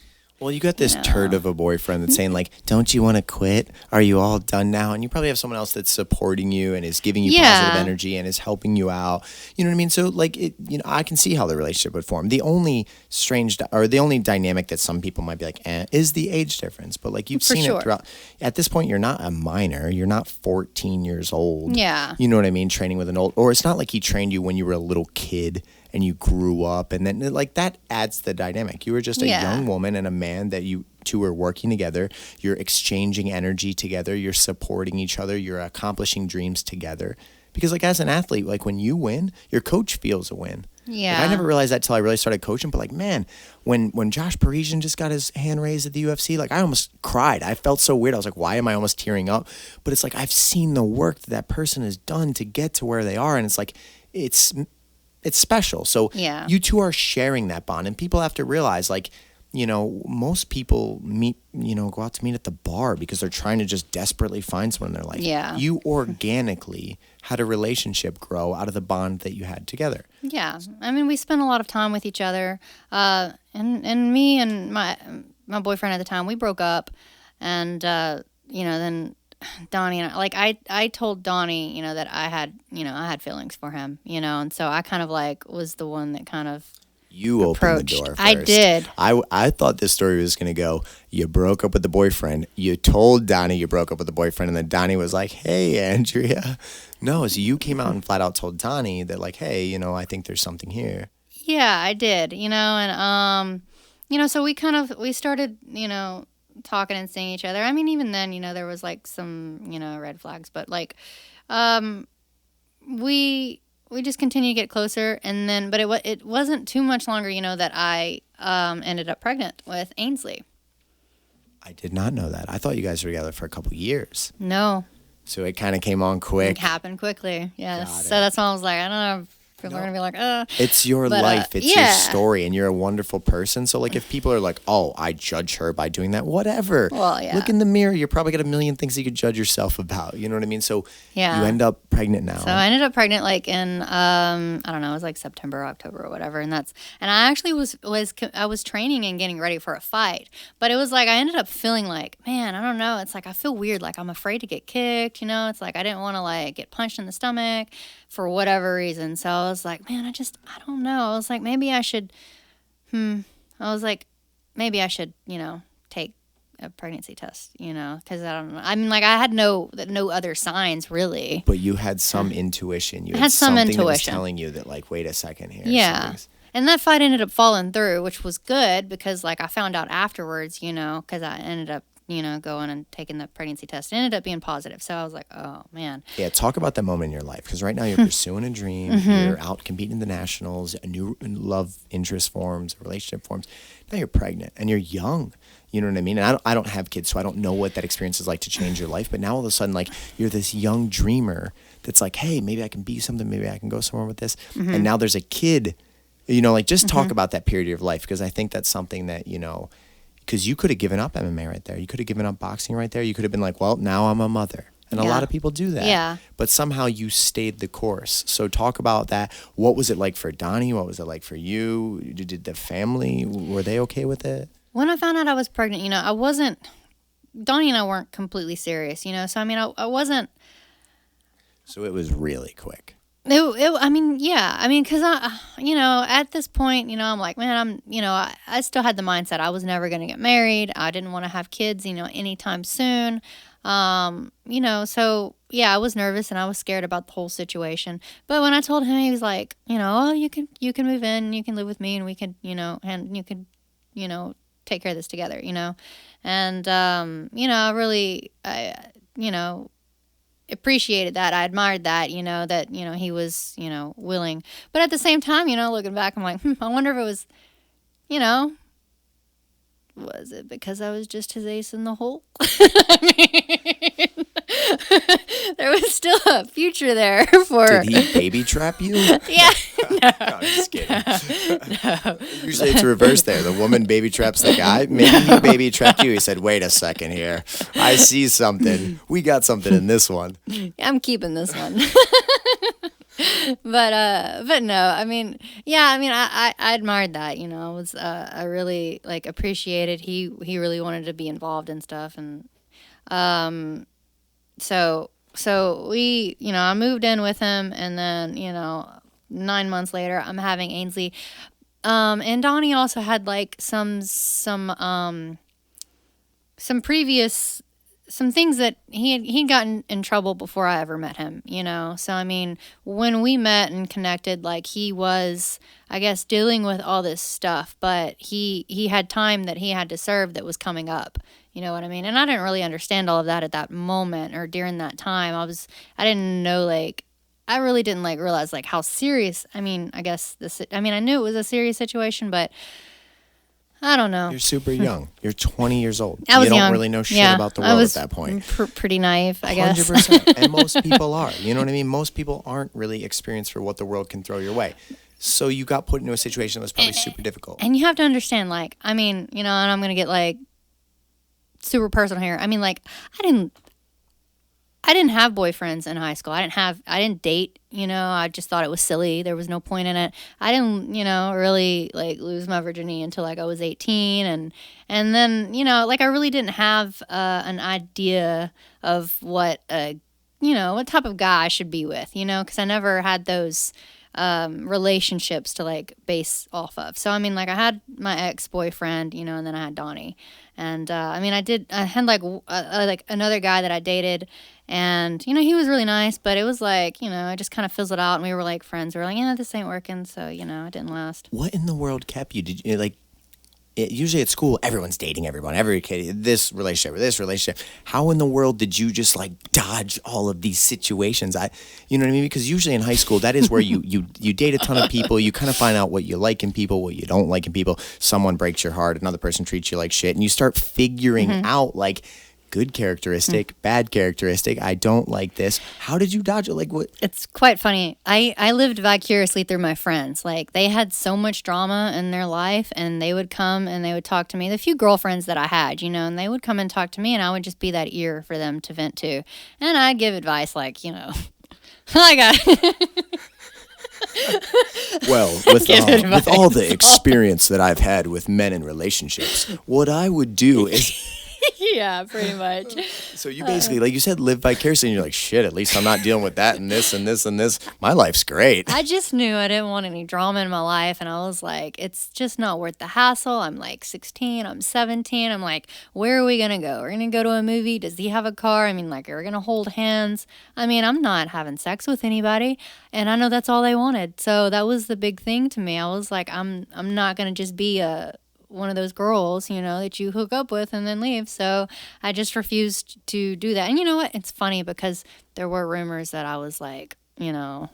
Well, you got this turd of a boyfriend that's saying, like, don't you want to quit? Are you all done now? And you probably have someone else that's supporting you and is giving you positive energy and is helping you out. You know what I mean? So, like, I can see how the relationship would form. The only the only dynamic that some people might be like, is the age difference. But, like, you've seen it throughout. At this point, you're not a minor. You're not 14 years old. Yeah. You know what I mean? Training with an old, or it's not like he trained you when you were a little kid and you grew up, and then like that adds the dynamic. You were just a young woman and a man that you two were working together. You're exchanging energy together. You're supporting each other. You're accomplishing dreams together. Because like as an athlete, like when you win, your coach feels a win. Yeah. Like, I never realized that till I really started coaching. But like, man, when Josh Parisian just got his hand raised at the UFC, like I almost cried. I felt so weird. I was like, why am I almost tearing up? But it's like I've seen the work that person has done to get to where they are, and it's like it's special. So you two are sharing that bond, and people have to realize, like, you know, most people go out to meet at the bar because they're trying to just desperately find someone in their life. Yeah. You organically had a relationship grow out of the bond that you had together. Yeah. I mean, we spent a lot of time with each other. And me and my boyfriend at the time, we broke up, and then Donnie and I told Donnie, you know, that I had feelings for him, you know, and so I kind of like was the one that kind of You opened the door first. I did. I thought this story was going to go, you broke up with the boyfriend. You told Donnie you broke up with the boyfriend, and then Donnie was like, hey, Andrea. No, so you came out and flat out told Donnie that, like, hey, you know, I think there's something here. Yeah, I did, you know, and, you know, so we started, you know, talking and seeing each other. I mean, even then, you know, there was, like, some, you know, red flags, but, like, we just continued to get closer, and then, but it wasn't too much longer, you know, that I ended up pregnant with Ainsley. I did not know that. I thought you guys were together for a couple years. No. So it kind of came on quick. It happened quickly, yes. So that's why I was like, I don't know People are going to be like, It's your But, life. It's your yeah. story, and you're a wonderful person. So, like, if people are like, oh, I judge her by doing that, whatever. Well, yeah. Look in the mirror. You're probably got a million things you could judge yourself about. You know what I mean? So, Yeah. you end up pregnant now. So I ended up pregnant like in I don't know, it was like September, October, or whatever, and I actually was training and getting ready for a fight, but it was like I ended up feeling like, man, I don't know, it's like I feel weird, like I'm afraid to get kicked, you know, it's like I didn't want to like get punched in the stomach for whatever reason. So I was like, man, I don't know. I was like, maybe I should, you know, take a pregnancy test, you know, because I don't know. I mean, like I had no other signs really. But you had some intuition. You I had some something that was intuition. telling you that, like, wait a second here. Yeah. something's- And that fight ended up falling through, which was good because, like, I found out afterwards, you know, because I ended up, you know, going and taking the pregnancy test. It ended up being positive. So I was like, oh, man. Yeah, talk about that moment in your life, because right now you're pursuing a dream. You're out competing in the nationals, a new love interest forms, relationship forms. Now you're pregnant and you're young. You know what I mean? And I don't have kids, so I don't know what that experience is like to change your life. But now all of a sudden, like, you're this young dreamer that's like, hey, maybe I can be something. Maybe I can go somewhere with this. And now there's a kid, you know, like, just talk about that period of your life, because I think that's something that, you know, because you could have given up MMA right there. You could have given up boxing right there. You could have been like, well, now I'm a mother. And a lot of people do that. Yeah. But somehow you stayed the course. So talk about that. What was it like for Donnie? What was it like for you? Did the family, were they okay with it? When I found out I was pregnant, you know, Donnie and I weren't completely serious, you know. So, I mean, I wasn't. So it was really quick. I mean, yeah. I mean, because you know, at this point, you know, I'm like, man, I still had the mindset I was never going to get married. I didn't want to have kids, you know, anytime soon. You know, so yeah, I was nervous and I was scared about the whole situation. But when I told him, he was like, you know, oh, you can move in, you can live with me, and we could, you know, and you could, you know, take care of this together, you know. And you know, I you know, appreciated that. I admired that, you know, he was, you know, willing. But at the same time, you know, looking back, I'm like, I wonder if it was, you know, was it because I was just his ace in the hole? I mean, there was still a future there for. Did he baby trap you? Yeah. No, I'm just kidding. No. Usually it's reversed there. The woman baby traps the guy. Maybe he baby trapped you. He said, wait a second here. I see something. We got something in this one. I'm keeping this one. But no, I mean, yeah, I mean, I admired that, you know. I really like appreciated he really wanted to be involved in stuff, and so we, you know, I moved in with him, and then, you know, 9 months later I'm having Ainsley, and Donnie also had like some previous some things that he'd gotten in trouble before I ever met him, you know. So I mean, when we met and connected, like, he was, I guess, dealing with all this stuff, but he had time that he had to serve that was coming up, you know what I mean? And I didn't really understand all of that at that moment or during that time. I didn't know, like, I really didn't like realize like how serious. I mean, I guess I knew it was a serious situation, but I don't know. You're super young. You're 20 years old. I was you don't young. really know shit Yeah, about the I world was at that point. Pretty naive, I guess. 100%. And most people are. You know what I mean? Most people aren't really experienced for what the world can throw your way. So you got put into a situation that was probably super difficult. And you have to understand, like, I mean, you know, and I'm going to get, like, super personal here. I mean, like, I didn't have boyfriends in high school. I didn't date, you know. I just thought it was silly. There was no point in it. I didn't, you know, really like lose my virginity until like I was 18, and then, you know, like, I really didn't have an idea of what what type of guy I should be with, you know, because I never had those relationships to like base off of. So I mean, like, I had my ex-boyfriend, you know, and then I had Donnie, and I mean, I had like another guy that I dated, and, you know, he was really nice, but it was like, you know, I just kind of fizzled out, and we were like friends. We were like, yeah, this ain't working, so, you know, it didn't last. What in the world kept you? Did you, like, usually at school, everyone's dating everyone. Every kid, this relationship. How in the world did you just like dodge all of these situations? You know what I mean? Because usually in high school, that is where you date a ton of people. You kind of find out what you like in people, what you don't like in people. Someone breaks your heart, another person treats you like shit, and you start figuring out, like, good characteristic, bad characteristic. I don't like this. How did you dodge it? Like what? It's quite funny. I lived vicariously through my friends. Like they had so much drama in their life, and they would come and they would talk to me. The few girlfriends that I had, and they would come and talk to me, and I would just be that ear for them to vent to. And I'd give advice like, I got. Well, with all the experience that I've had with men in relationships, what I would do is... Yeah, pretty much. So you basically, like you said, live vicariously, and you're like, shit, at least I'm not dealing with that and this and this and this. My life's great. I just knew I didn't want any drama in my life, and I was like, it's just not worth the hassle. I'm like 16, I'm 17. I'm like, where are we going to go? We're going to go to a movie? Does he have a car? I mean, like, are we going to hold hands? I mean, I'm not having sex with anybody, and I know that's all they wanted. So that was the big thing to me. I was like, I'm not going to just be one of those girls, that you hook up with and then leave. So I just refused to do that. And you know what? It's funny because there were rumors that I was like,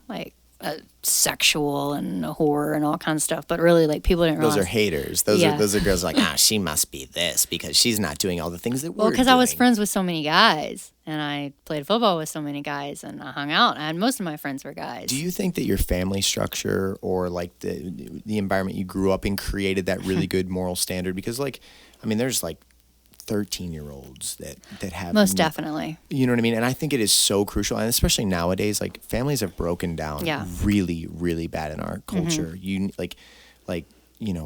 like sexual and a whore and all kinds of stuff. But really, like, people didn't realize. Those are haters. Those are girls like, she must be this because she's not doing all the things that we're doing. Well, because I was friends with so many guys, and I played football with so many guys, and I hung out, and most of my friends were guys. Do you think that your family structure or like the environment you grew up in created that really good moral standard? Because there's like 13-year-olds that have most definitely. You know what I mean? And I think it is so crucial, and especially nowadays, like families have broken down really, really bad in our culture. You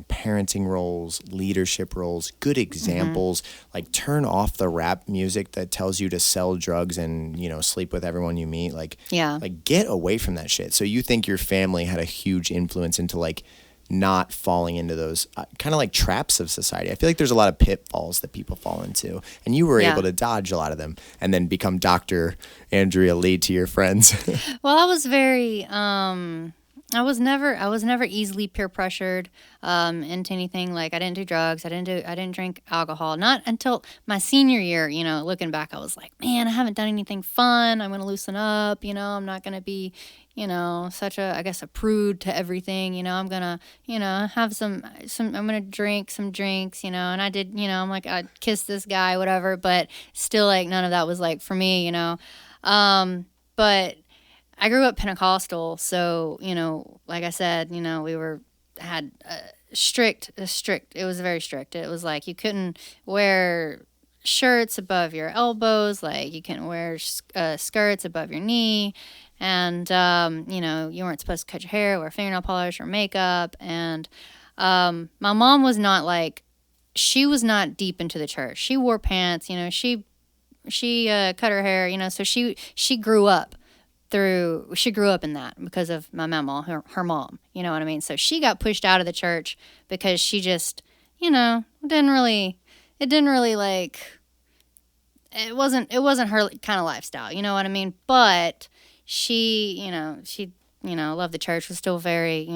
parenting roles, leadership roles, good examples. Like turn off the rap music that tells you to sell drugs and sleep with everyone you meet. Like get away from that shit. So you think your family had a huge influence into like not falling into those kind of like traps of society? I feel like there's a lot of pitfalls that people fall into, and you were able to dodge a lot of them and then become Dr. Andrea Lee to your friends. Well, I was very I was never easily peer pressured into anything. Like I didn't do drugs, I didn't drink alcohol. Not until my senior year, looking back, I was like, man, I haven't done anything fun. I'm gonna loosen up, I'm not gonna be, such a prude to everything. I'm gonna, have some I'm gonna drink some drinks, and I did, I'm like, I'd kiss this guy, whatever, but still like none of that was like for me, but I grew up Pentecostal, so, like I said, had strict, it was very strict. It was like you couldn't wear shirts above your elbows, like you couldn't wear skirts above your knee, and, you weren't supposed to cut your hair, wear fingernail polish or makeup, and my mom was not like, she was not deep into the church. She wore pants, she cut her hair, so she grew up in that because of my mama, her mom, you know what I mean? So she got pushed out of the church because she just, it wasn't her kind of lifestyle, you know what I mean? But she loved the church, was still very,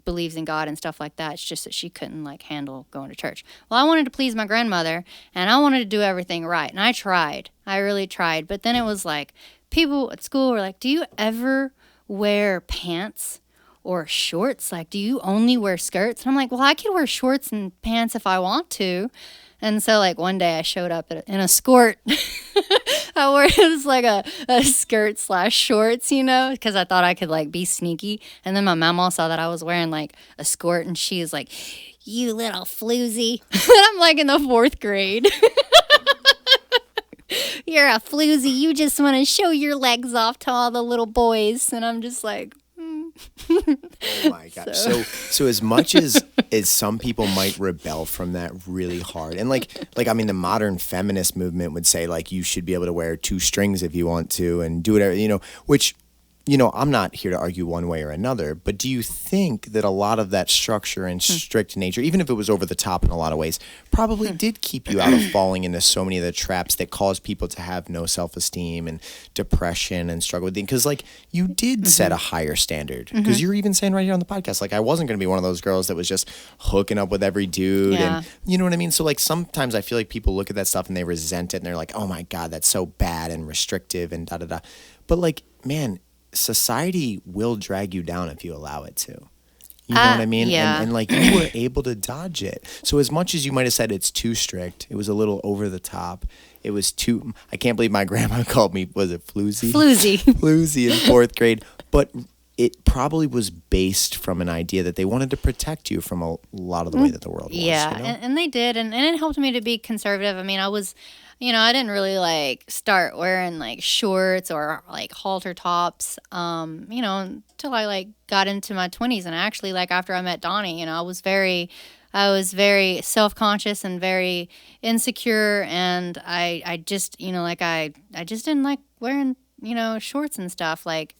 believes in God and stuff like that. It's just that she couldn't handle going to church. Well, I wanted to please my grandmother, and I wanted to do everything right. And I really tried. But then it was like, people at school were like, do you ever wear pants or shorts? Like, do you only wear skirts? And I'm like, well, I could wear shorts and pants if I want to. And so, one day I showed up in a skirt. I wore it was like a skirt / shorts, because I thought I could, be sneaky. And then my mama saw that I was wearing, a skirt, and she was like, you little floozy. And I'm, in the 4th grade. You're a floozy. You just want to show your legs off to all the little boys. And I'm just like, Oh my God. So as much as some people might rebel from that really hard, and the modern feminist movement would say you should be able to wear 2 strings if you want to and do whatever, which I'm not here to argue one way or another, but do you think that a lot of that structure and strict nature, even if it was over the top in a lot of ways, probably did keep you out of falling into so many of the traps that cause people to have no self-esteem and depression and struggle with things? Because you did set a higher standard, because you're even saying right here on the podcast, I wasn't going to be one of those girls that was just hooking up with every dude. Yeah. And you know what I mean? So sometimes I feel like people look at that stuff and they resent it and they're like, oh my God, that's so bad and restrictive and But man, society will drag you down if you allow it to. You know what I mean? Yeah. And like you were able to dodge it. So as much as you might have said it's too strict, it was a little over the top. It was too, I can't believe my grandma called me, was it floozy? Floozy. Floozy in fourth grade. But it probably was based from an idea that they wanted to protect you from a lot of the way that the world was. Yeah, You know? and they did, and it helped me to be conservative. I mean, I was, I didn't really like start wearing like shorts or like halter tops, until I like got into my 20s, and actually like after I met Donnie, I was very self-conscious and very insecure, and I just, I just didn't like wearing, shorts and stuff like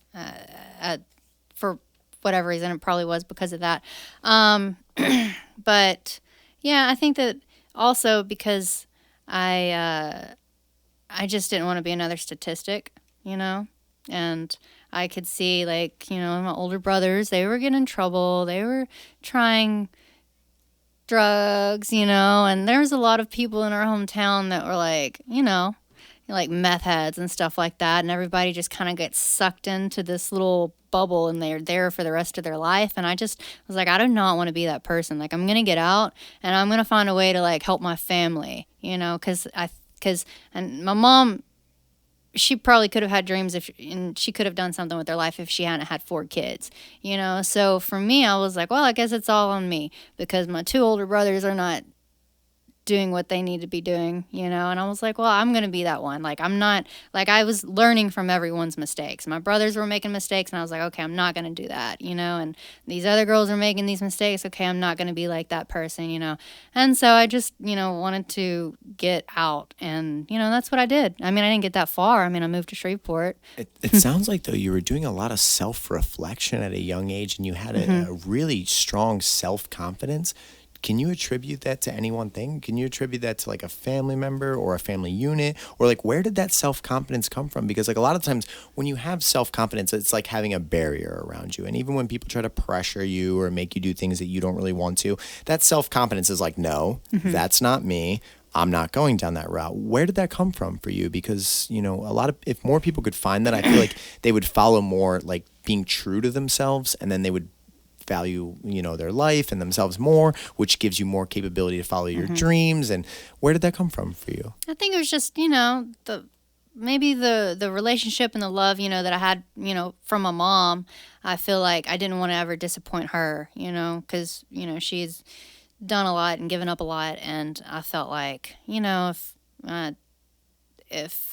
for whatever reason. It probably was because of that. But yeah, I think that also because I just didn't want to be another statistic, and I could see like, my older brothers, they were getting in trouble. They were trying drugs, and there was a lot of people in our hometown that were like meth heads and stuff like that, and everybody just kind of gets sucked into this little bubble, and they're there for the rest of their life. And I just was like, I do not want to be that person. Like, I'm gonna get out, and I'm gonna find a way to like help my family, because and my mom, she probably could have had dreams and she could have done something with her life if she hadn't had 4 kids, So for me, I was like, well, I guess it's all on me because my 2 older brothers are not doing what they need to be doing, and I was like, well, I'm going to be that one. Like, I'm not, like, I was learning from everyone's mistakes. My brothers were making mistakes, and I was like, okay, I'm not going to do that, and these other girls are making these mistakes. Okay, I'm not going to be like that person, and so I just, wanted to get out, and, that's what I did. I mean, I didn't get that far. I mean, I moved to Shreveport. It sounds like, though, you were doing a lot of self-reflection at a young age, and you had a really strong self-confidence. Can you attribute that to any one thing? Can you attribute that to like a family member or a family unit? Or like where did that self-confidence come from? Because like a lot of times when you have self-confidence, it's like having a barrier around you. And even when people try to pressure you or make you do things that you don't really want to, that self-confidence is like, no, that's not me. I'm not going down that route. Where did that come from for you? Because, if more people could find that, I feel like they would follow more like being true to themselves, and then they would value, their life and themselves more, which gives you more capability to follow your dreams. And where did that come from for you? I think it was just, maybe the relationship and the love, that I had, from my mom. I feel like I didn't want to ever disappoint her, because, she's done a lot and given up a lot. And I felt like, if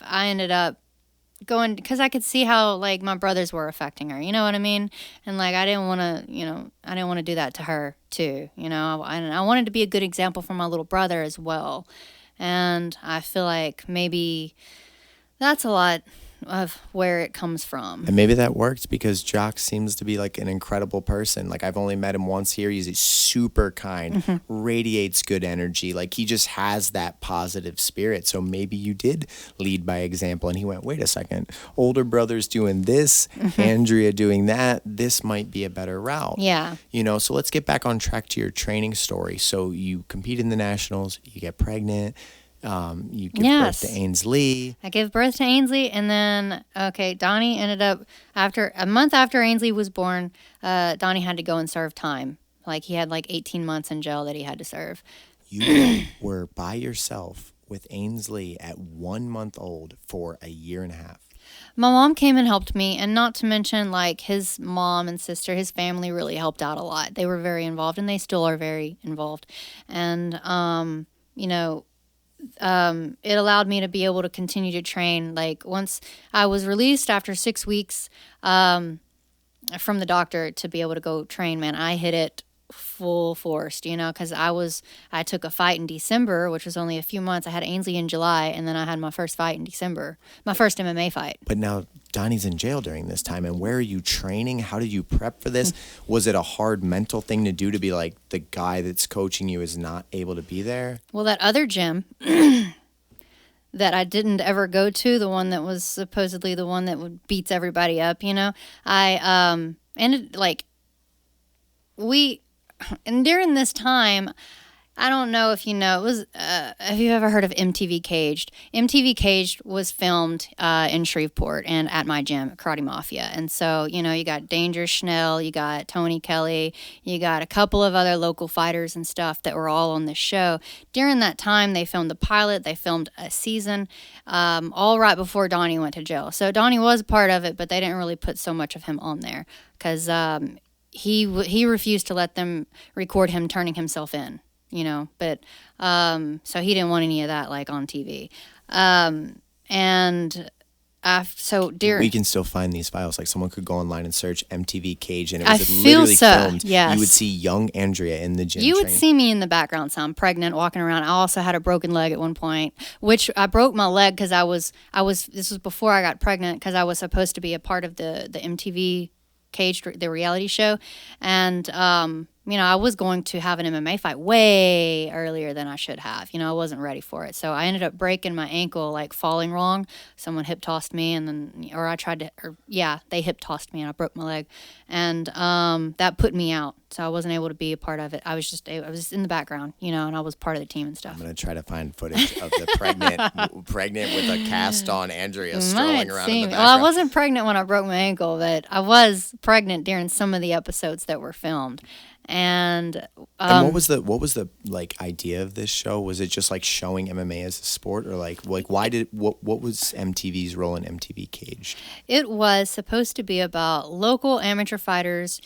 I ended up going, because I could see how like my brothers were affecting her, you know what I mean? And like I didn't want to do that to her too, and I wanted to be a good example for my little brother as well. And I feel like maybe that's a lot of where it comes from. And maybe that worked because Jock seems to be like an incredible person. Like I've only met him once here. He's super kind, radiates good energy. Like he just has that positive spirit. So maybe you did lead by example. And he went, wait a second, older brother's doing this, Andrea doing that. This might be a better route. Yeah. So let's get back on track to your training story. So you compete in the nationals, you get pregnant. You give birth to Ainsley. I gave birth to Ainsley, and then, Donnie ended up, a month after Ainsley was born, Donnie had to go and serve time. Like, he had, 18 months in jail that he had to serve. You were by yourself with Ainsley at 1 month old for a year and a half. My mom came and helped me, and not to mention, his mom and sister, his family really helped out a lot. They were very involved, and they still are very involved. And, it allowed me to be able to continue to train. Like once I was released after 6 weeks from the doctor to be able to go train, man, I hit it full force, because I took a fight in December, which was only a few months. I had Ainsley in July, and then I had my first fight in December, my first MMA fight. But now Donnie's in jail during this time, and where are you training? How did you prep for this? Was it a hard mental thing to do to be like the guy that's coaching you is not able to be there? Well, that other gym that I didn't ever go to, the one that was supposedly the one that beats everybody up, I ended and during this time, I don't know if you know. It was. Have you ever heard of MTV Caged? MTV Caged was filmed in Shreveport and at my gym, Karate Mafia. And so, you got Danger Schnell, you got Tony Kelly, you got a couple of other local fighters and stuff that were all on this show. During that time, they filmed the pilot, they filmed a season, all right before Donnie went to jail. So Donnie was a part of it, but they didn't really put so much of him on there because he refused to let them record him turning himself in. But so he didn't want any of that like on TV. We can still find these files. Like someone could go online and search MTV Cage, and it I was feel literally so, filmed. yes. You would see young Andrea in the gym. You would see me in the background. So I'm pregnant, walking around. I also had a broken leg at one point, which I broke my leg because I was. This was before I got pregnant because I was supposed to be a part of the MTV Cage, the reality show, and I was going to have an MMA fight way earlier than I should have. I wasn't ready for it. So I ended up breaking my ankle, like falling wrong. Someone hip tossed me they hip tossed me and I broke my leg. And that put me out. So I wasn't able to be a part of it. I was just in the background, and I was part of the team and stuff. I'm going to try to find footage of the pregnant with a cast on Andrea strolling around in the background. Well, I wasn't pregnant when I broke my ankle, but I was pregnant during some of the episodes that were filmed. And what was the like idea of this show? Was it just like showing MMA as a sport, or like what was MTV's role in MTV Caged? It was supposed to be about local amateur fighters,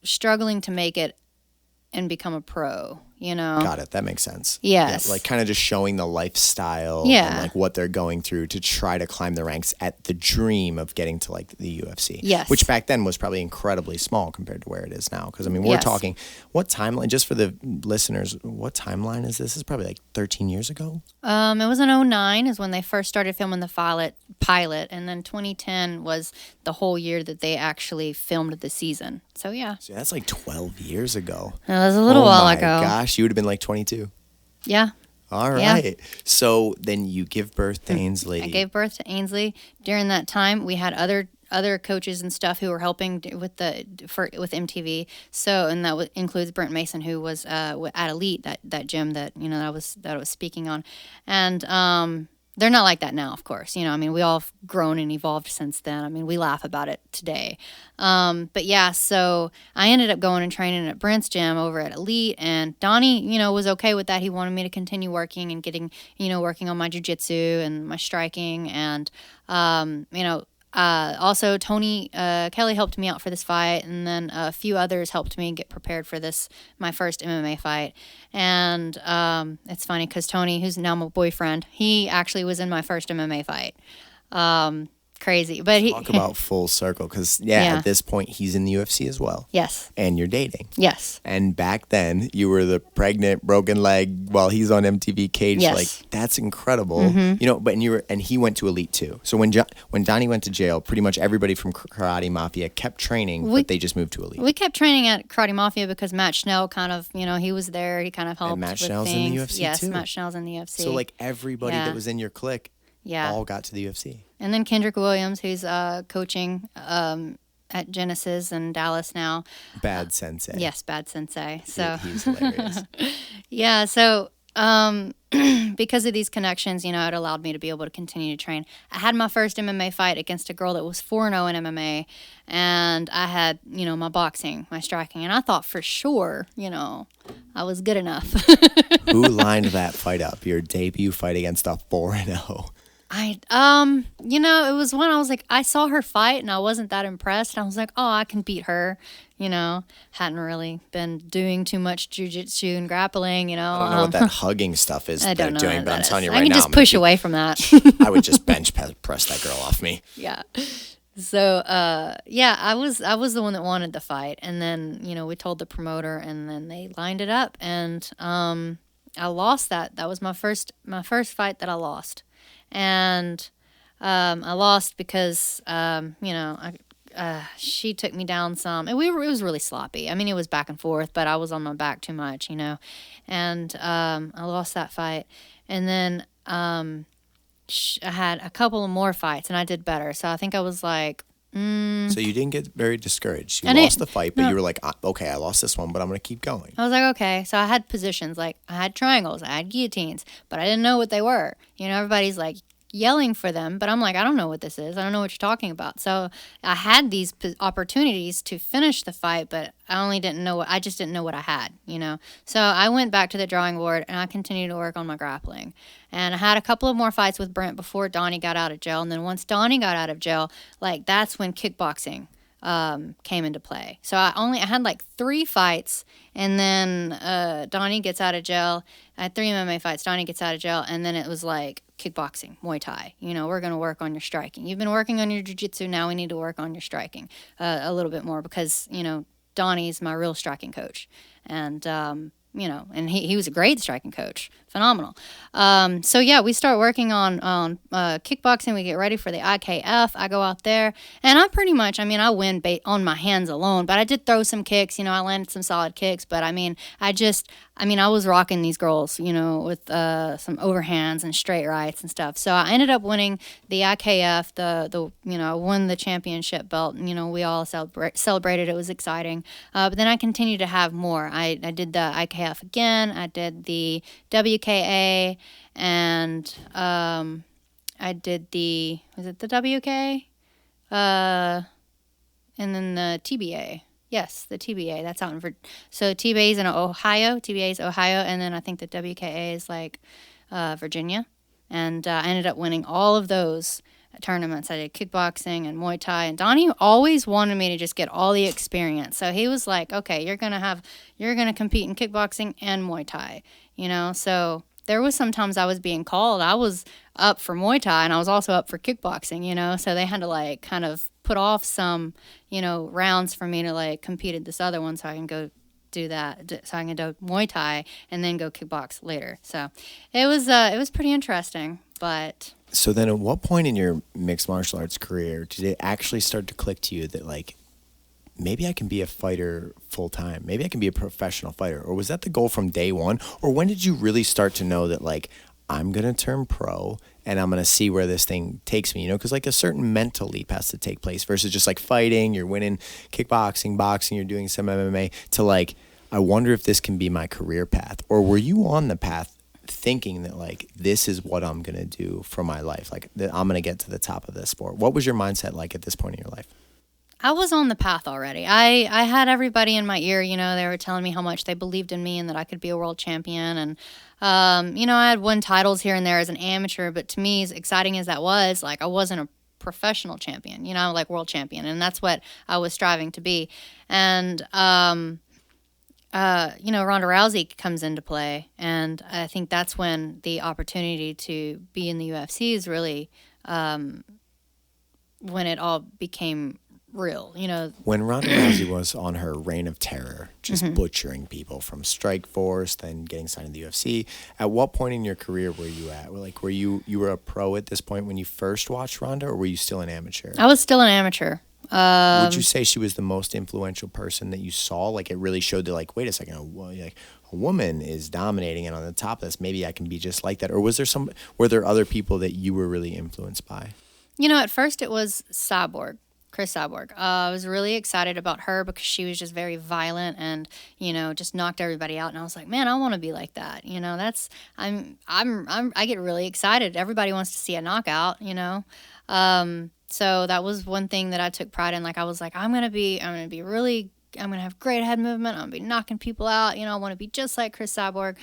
struggling to make it and become a pro. Got it. That makes sense. Yes. Yeah, like kind of just showing the lifestyle Yeah. and like what they're going through to try to climb the ranks at the dream of getting to like the UFC. Yes. Which back then was probably incredibly small compared to where it is now. Because we're Yes. talking, what timeline, just for the listeners, what timeline is this? This is probably like 13 years ago? It was in 2009 is when they first started filming the pilot. And then 2010 was the whole year that they actually filmed the season. So, yeah. So that's like 12 years ago. That was a little while ago. Oh my gosh, you would have been like 22. Yeah. All right. Yeah. So then you give birth to Ainsley. I gave birth to Ainsley. During that time, we had other coaches and stuff who were helping with MTV. So, and that includes Brent Mason, who was at Elite, that gym that I was speaking on, and they're not like that now, of course. We all have grown and evolved since then. We laugh about it today. But yeah, so I ended up going and training at Brent's gym over at Elite, and Donnie, was okay with that. He wanted me to continue working and getting, working on my jiu-jitsu and my striking, and, also Tony Kelly helped me out for this fight, and then a few others helped me get prepared for my first MMA fight. And it's funny because Tony, who's now my boyfriend, he actually was in my first MMA fight. Crazy, but talk about full circle, because at this point he's in the UFC as well. Yes. And you're dating. Yes. And back then you were the pregnant broken leg while he's on MTV Cage. Yes. Like that's incredible. Mm-hmm. But and he went to Elite too. So when Donnie went to jail, pretty much everybody from Karate Mafia kept training, but they just moved to Elite. We kept training at Karate Mafia because Matt Schnell kind of, he was there. He kind of helped. And Matt with Schnell's things. in the UFC too. Yes, Matt Schnell's in the UFC. So like everybody that was in your clique, yeah, all got to the UFC. And then Kendrick Williams, who's coaching at Genesis in Dallas now. Bad Sensei. Yes, Bad Sensei. So he's hilarious. Yeah, so because of these connections, it allowed me to be able to continue to train. I had my first MMA fight against a girl that was 4-0 in MMA, and I had, my boxing, my striking, and I thought for sure, I was good enough. Who lined that fight up? Your debut fight against a 4-0? it was one I was like, I saw her fight and I wasn't that impressed. I was like, oh, I can beat her. Hadn't really been doing too much jujitsu and grappling, I don't know what that hugging stuff is they're doing, but I'm telling you right now. I can just push away from that. I would just bench press that girl off me. Yeah. So, I was the one that wanted the fight. And then, we told the promoter and then they lined it up and I lost that. That was my first fight that I lost. And I lost because, she took me down some. And it was really sloppy. It was back and forth, but I was on my back too much, And I lost that fight. And then I had a couple of more fights, and I did better. So I think I was like So you didn't get very discouraged. You I lost didn't- the fight, but no. you were like, okay, I lost this one, but I'm going to keep going. I was like, okay. So I had positions, like I had triangles, I had guillotines, but I didn't know what they were. You know, everybody's like yelling for them, but I'm like, I don't know what this is. I don't know what you're talking about. So I had these opportunities to finish the fight, but I just didn't know what I had, you know. So I went back to the drawing board and I continued to work on my grappling. And I had a couple of more fights with Brent before Donnie got out of jail. And then once Donnie got out of jail, like that's when kickboxing came into play. So I had like 3 fights, and then Donnie gets out of jail. I had 3 MMA fights. Donnie gets out of jail, and then it was like kickboxing, Muay Thai. You know, we're going to work on your striking. You've been working on your jiu-jitsu. Now we need to work on your striking a little bit more because, you know, Donnie's my real striking coach. And, you know, and he was a great striking coach. Phenomenal. So, yeah, we start working on kickboxing. We get ready for the IKF. I go out there, and I win on my hands alone, but I did throw some kicks. You know, I landed some solid kicks, but, I was rocking these girls, you know, with some overhands and straight rights and stuff. So I ended up winning the IKF, I won the championship belt. And, you know, we all celebrated. It was exciting. But then I continued to have more. I did the IKF again. I did the WKA, and I did was it the WK? And then the TBA. Yes, the TBA. That's out in so TBA is in Ohio. TBA is Ohio, and then I think the WKA is like Virginia. And I ended up winning all of those tournaments. I did kickboxing and Muay Thai, and Donnie always wanted me to just get all the experience. So he was like, "Okay, you're gonna compete in kickboxing and Muay Thai." You know, so there was sometimes I was being called. I was up for Muay Thai and I was also up for kickboxing, you know, so they had to like kind of put off some, you know, rounds for me to like compete at this other one so I can go do that, so I can do Muay Thai and then go kickbox later. So it was pretty interesting, but... So then at what point in your mixed martial arts career did it actually start to click to you that like, maybe I can be a fighter full time. Maybe I can be a professional fighter. Or was that the goal from day one? Or when did you really start to know that like, I'm going to turn pro and I'm going to see where this thing takes me, you know, because like a certain mental leap has to take place versus just like fighting, you're winning kickboxing, boxing, you're doing some MMA to like, I wonder if this can be my career path. Or were you on the path thinking that like, this is what I'm going to do for my life? Like I'm going to get to the top of this sport. What was your mindset like at this point in your life? I was on the path already. I had everybody in my ear, you know, they were telling me how much they believed in me and that I could be a world champion. And, you know, I had won titles here and there as an amateur, but to me, as exciting as that was, like I wasn't a professional champion, you know, like world champion. And that's what I was striving to be. And, you know, Ronda Rousey comes into play. And I think that's when the opportunity to be in the UFC is really, when it all became real, you know. When Ronda Rousey was on her reign of terror, just butchering people from Strikeforce, then getting signed to the UFC, at what point in your career were you at? Like, were you were a pro at this point when you first watched Ronda, or were you still an amateur? I was still an amateur. Would you say she was the most influential person that you saw? Like, it really showed that, like, wait a second, like a woman is dominating, and on the top of this, maybe I can be just like that. Or were there other people that you were really influenced by? You know, at first it was Chris Cyborg. I was really excited about her because she was just very violent and, you know, just knocked everybody out. And I was like, man, I want to be like that. You know, I get really excited. Everybody wants to see a knockout, you know. So that was one thing that I took pride in. Like, I was like, I'm going to have great head movement. I'm going to be knocking people out. You know, I want to be just like Chris Cyborg.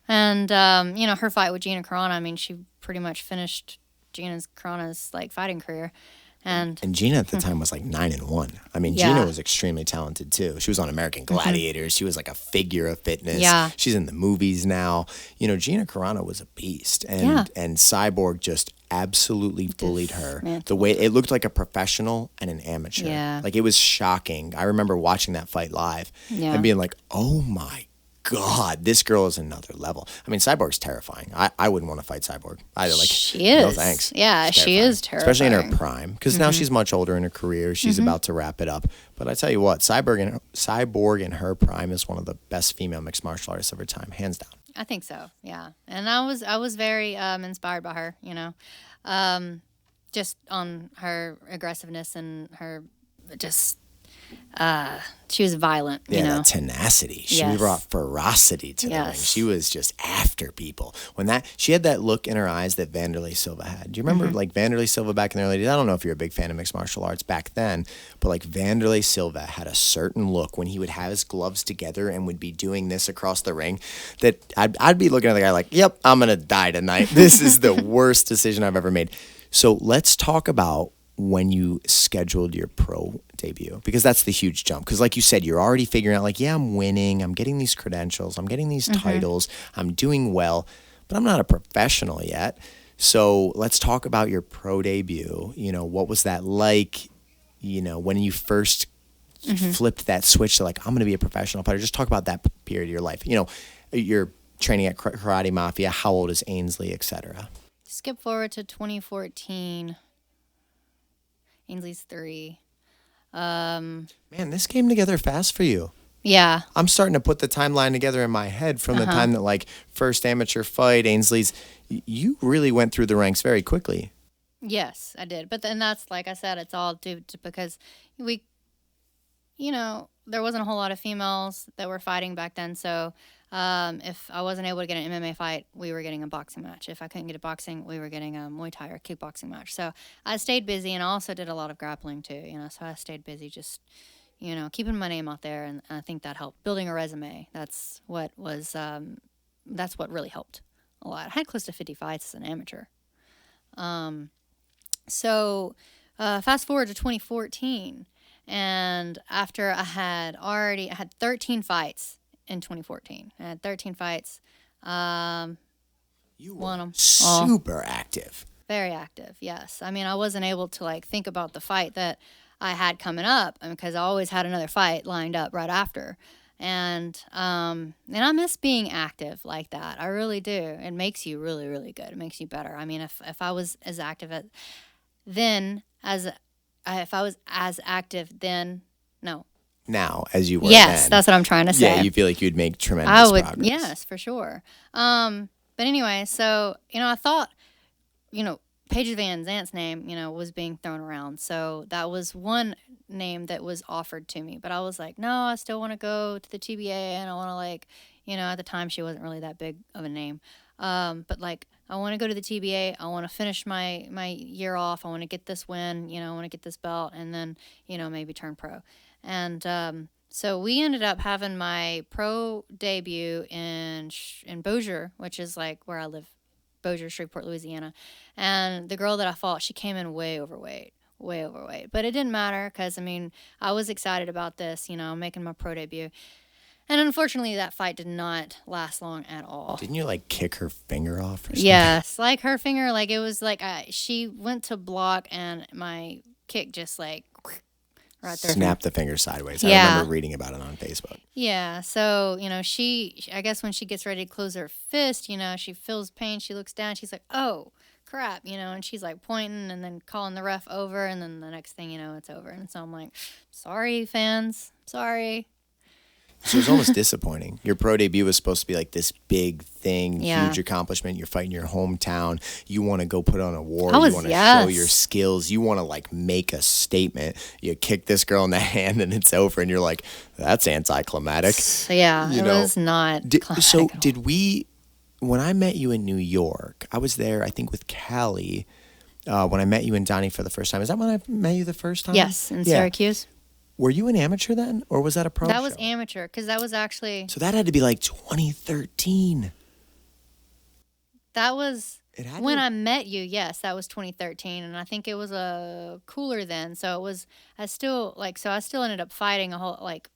And, you know, her fight with Gina Carano, I mean, she pretty much finished Carano's like fighting career. And Gina at the time was like 9-1. I mean, yeah. Gina was extremely talented too. She was on American Gladiators. She was like a figure of fitness. Yeah. She's in the movies now. You know, Gina Carano was a beast. And Cyborg just absolutely bullied her. The way it looked like a professional and an amateur. Yeah. Like, it was shocking. I remember watching that fight live and being like, oh my God, this girl is another level. I mean, Cyborg's terrifying. I wouldn't want to fight Cyborg. She is. No thanks. Yeah, she is terrifying. Especially in her prime. Because now she's much older in her career. She's about to wrap it up. But I tell you what, Cyborg in her prime is one of the best female mixed martial artists of her time, hands down. I think so, yeah. And I was very inspired by her, you know. just on her aggressiveness and her just she was violent, you know. That tenacity. She Yes. brought ferocity to the ring. Yes. She was just after people. She had that look in her eyes that Vanderlei Silva had. Do you remember Mm-hmm. like Vanderlei Silva back in the early days? I don't know if you're a big fan of mixed martial arts back then, but like Vanderlei Silva had a certain look when he would have his gloves together and would be doing this across the ring that I'd be looking at the guy like, yep, I'm going to die tonight. This is the worst decision I've ever made. So let's talk about when you scheduled your pro debut, because that's the huge jump. Because like you said, you're already figuring out like, yeah, I'm winning, I'm getting these credentials, I'm getting these titles, I'm doing well, but I'm not a professional yet. So let's talk about your pro debut. You know, what was that like? You know, when you first flipped that switch to like, I'm going to be a professional fighter. Just talk about that period of your life. You know, you're training at Karate Mafia. How old is Ainsley, etc.? Skip forward to 2014. Ainsley's 3. Man, this came together fast for you. Yeah. I'm starting to put the timeline together in my head from the time that like first amateur fight, Ainsley's. You really went through the ranks very quickly. Yes, I did. But then that's, like I said, it's all due to because we, you know, there wasn't a whole lot of females that were fighting back then. So if I wasn't able to get an MMA fight, we were getting a boxing match. If I couldn't get a boxing, we were getting a Muay Thai or kickboxing match. So I stayed busy, and I also did a lot of grappling too, you know, so I stayed busy just, you know, keeping my name out there, and I think that helped. Building a resume, that's what really helped a lot. I had close to 50 fights as an amateur. So fast forward to 2014, and after I had 13 fights in 2014. I had 13 fights. You won were 'em. super active. Very active, yes. I mean, I wasn't able to like think about the fight that I had coming up because I always had another fight lined up right after. And I miss being active like that. I really do. It makes you really, really good. It makes you better. I mean, if I was as active no. Now, as you were Yes, then. that's what I'm trying to say. Yeah, you feel like you'd make tremendous progress. Yes, for sure. But anyway, so, you know, I thought, you know, Paige Van Zant's name, you know, was being thrown around. So that was one name that was offered to me. But I was like, no, I still want to go to the TBA, and I want to, like, you know, at the time she wasn't really that big of a name. But like, I want to go to the TBA. I want to finish my year off. I want to get this win. You know, I want to get this belt, and then, you know, maybe turn pro. And so we ended up having my pro debut in Bossier, which is like where I live, Bossier, Shreveport, Louisiana. And the girl that I fought, she came in way overweight. But it didn't matter because, I mean, I was excited about this, you know, making my pro debut. And unfortunately, that fight did not last long at all. Didn't you, like, kick her finger off or something? Yes, like her finger, like it was like she went to block and my kick just like right there. Snapped the finger sideways. Yeah. I remember reading about it on Facebook. Yeah, so, you know, I guess when she gets ready to close her fist, you know, she feels pain, she looks down, she's like, oh, crap, you know, and she's like pointing and then calling the ref over, and then the next thing you know, it's over. And so I'm like, sorry, fans, sorry. So it was almost disappointing. Your pro debut was supposed to be like this big thing, Yeah. huge accomplishment. You're fighting your hometown. You want to go put on a war. I was- You want to yes. show your skills. You want to like make a statement. You kick this girl in the hand and it's over, and you're like, that's anticlimactic. So, yeah, You it know, was not climatic So at all. did we, when I met you in New York, I was there, I think, with Callie, when I met you and Donnie for the first time. Is that when I met you the first time? Yes, in Yeah. Syracuse. Were you an amateur then, or was that a pro That was show? amateur, because that was actually, So that had to be like 2013. that was It had when to- I met you. Yes, that was 2013, and I think it was cooler then. So it was, I still ended up fighting a whole, like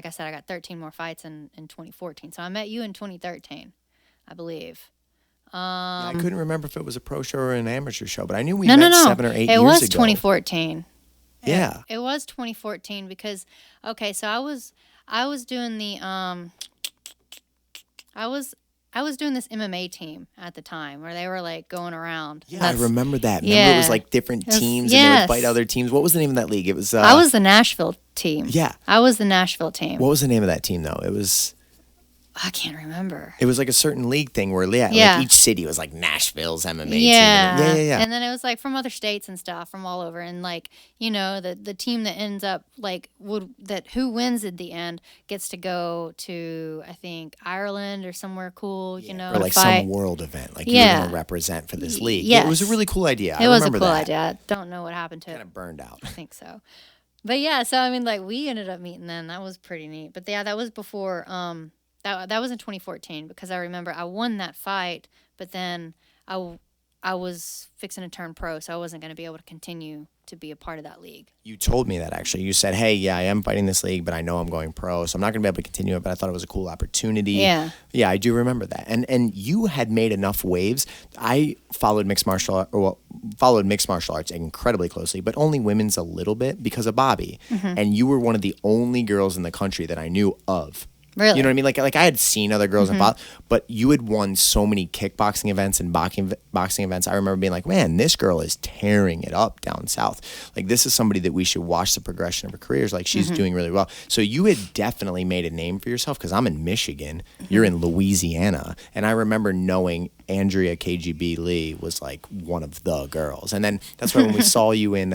I said, I got 13 more fights in 2014. So I met you in 2013, I believe. Yeah, I couldn't remember if it was a pro show or an amateur show, but I knew we No, met no. 7 or 8 It years was ago. 2014. Yeah. It was 2014 because, okay, so I was doing the I was doing this MMA team at the time where they were like going around. Yeah, I remember that. Remember it Yeah. was like different It was- teams and they would yes. fight other teams. What was the name of that league? It was I was the Nashville team. Yeah. I was the Nashville team. What was the name of that team though? It was I can't remember. It was like a certain league thing where Yeah. like each city was like Nashville's MMA team. Yeah. Yeah. And then it was like from other states and stuff from all over. And like, you know, the team that ends up like who wins at the end gets to go to, I think, Ireland or somewhere cool, you know, or like some world event. Like you're going to represent for this league. Yes. It was a really cool idea. It was a cool idea. I don't know what happened to it. Kind of burned out. I think so. But yeah, so I mean, like we ended up meeting then. That was pretty neat. But yeah, that was before. That was in 2014 because I remember I won that fight, but then I was fixing to turn pro, so I wasn't going to be able to continue to be a part of that league. You told me that actually. You said, "Hey, yeah, I am fighting this league, but I know I'm going pro, so I'm not going to be able to continue it. But I thought it was a cool opportunity." Yeah. Yeah, I do remember that. And you had made enough waves. I followed mixed martial arts incredibly closely, but only women's a little bit because of Bobby. Mm-hmm. And you were one of the only girls in the country that I knew of. Really? You know what I mean? Like I had seen other girls involved, but you had won so many kickboxing events and boxing events. I remember being like, man, this girl is tearing it up down south. Like this is somebody that we should watch the progression of her careers. Like she's doing really well. So you had definitely made a name for yourself because I'm in Michigan. You're in Louisiana. And I remember knowing Andrea KGB Lee was like one of the girls. And then that's why when we saw you in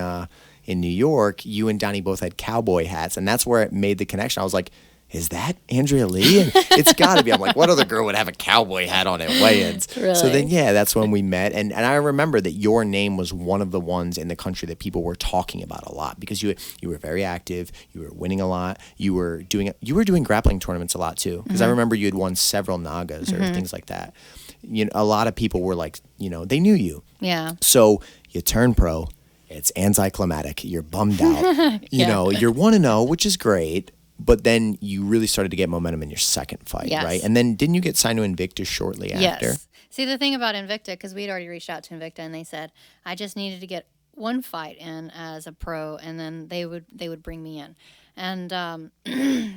New York, you and Donnie both had cowboy hats. And that's where it made the connection. I was like, is that Andrea Lee? And it's got to be. I'm like, what other girl would have a cowboy hat on at weigh-ins? Really? So then, yeah, that's when we met. And I remember that your name was one of the ones in the country that people were talking about a lot because you were very active. You were winning a lot. You were doing grappling tournaments a lot too. Because I remember you had won several Nagas or things like that. You know, a lot of people were like, you know, they knew you. Yeah. So you turn pro. It's anticlimactic. You're bummed out. You know, you're 1-0, which is great. But then you really started to get momentum in your second fight, right? And then didn't you get signed to Invicta shortly after? Yes. See, the thing about Invicta, because we'd already reached out to Invicta, and they said, I just needed to get one fight in as a pro, and then they would bring me in. And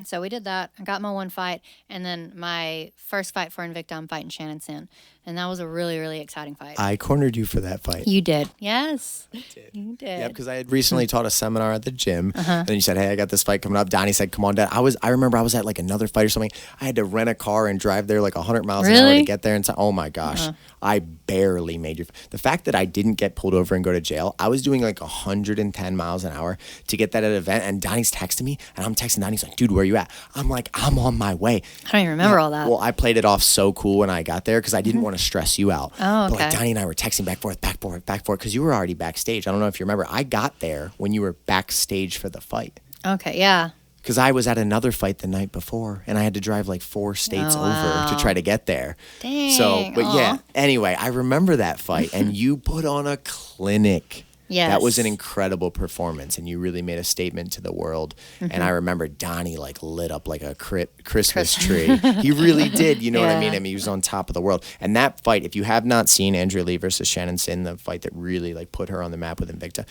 so we did that. I got my one fight, and then my first fight for Invicta, I'm fighting Shannon Sin. And that was a really, really exciting fight. I cornered you for that fight. You did. Yes. You did. Yeah, because I had recently taught a seminar at the gym. And then you said, hey, I got this fight coming up. Donnie said, come on, Dad. I remember I was at like another fight or something. I had to rent a car and drive there like 100 miles an hour to get there. And say, oh my gosh, I barely made your... The fact that I didn't get pulled over and go to jail, I was doing like 110 miles an hour to get that at an event. And Donnie's texting me, and I'm texting Donnie. He's like, dude, where you at? I'm like, I'm on my way. I don't even remember all that. Well, I played it off so cool when I got there because I didn't want to stress you out. Oh, okay. But like Donnie and I were texting back forth because you were already backstage. I don't know if you remember. I got there when you were backstage for the fight. Okay, yeah. Because I was at another fight the night before, and I had to drive like 4 states over to try to get there. Dang. So, but yeah. Anyway, I remember that fight, and you put on a clinic. Yes. That was an incredible performance, and you really made a statement to the world. And I remember Donnie like lit up like a Christmas tree. He really did. You know what I mean? I mean, he was on top of the world. And that fight, if you have not seen Andrea Lee versus Shannon Sin, the fight that really like put her on the map with Invicta,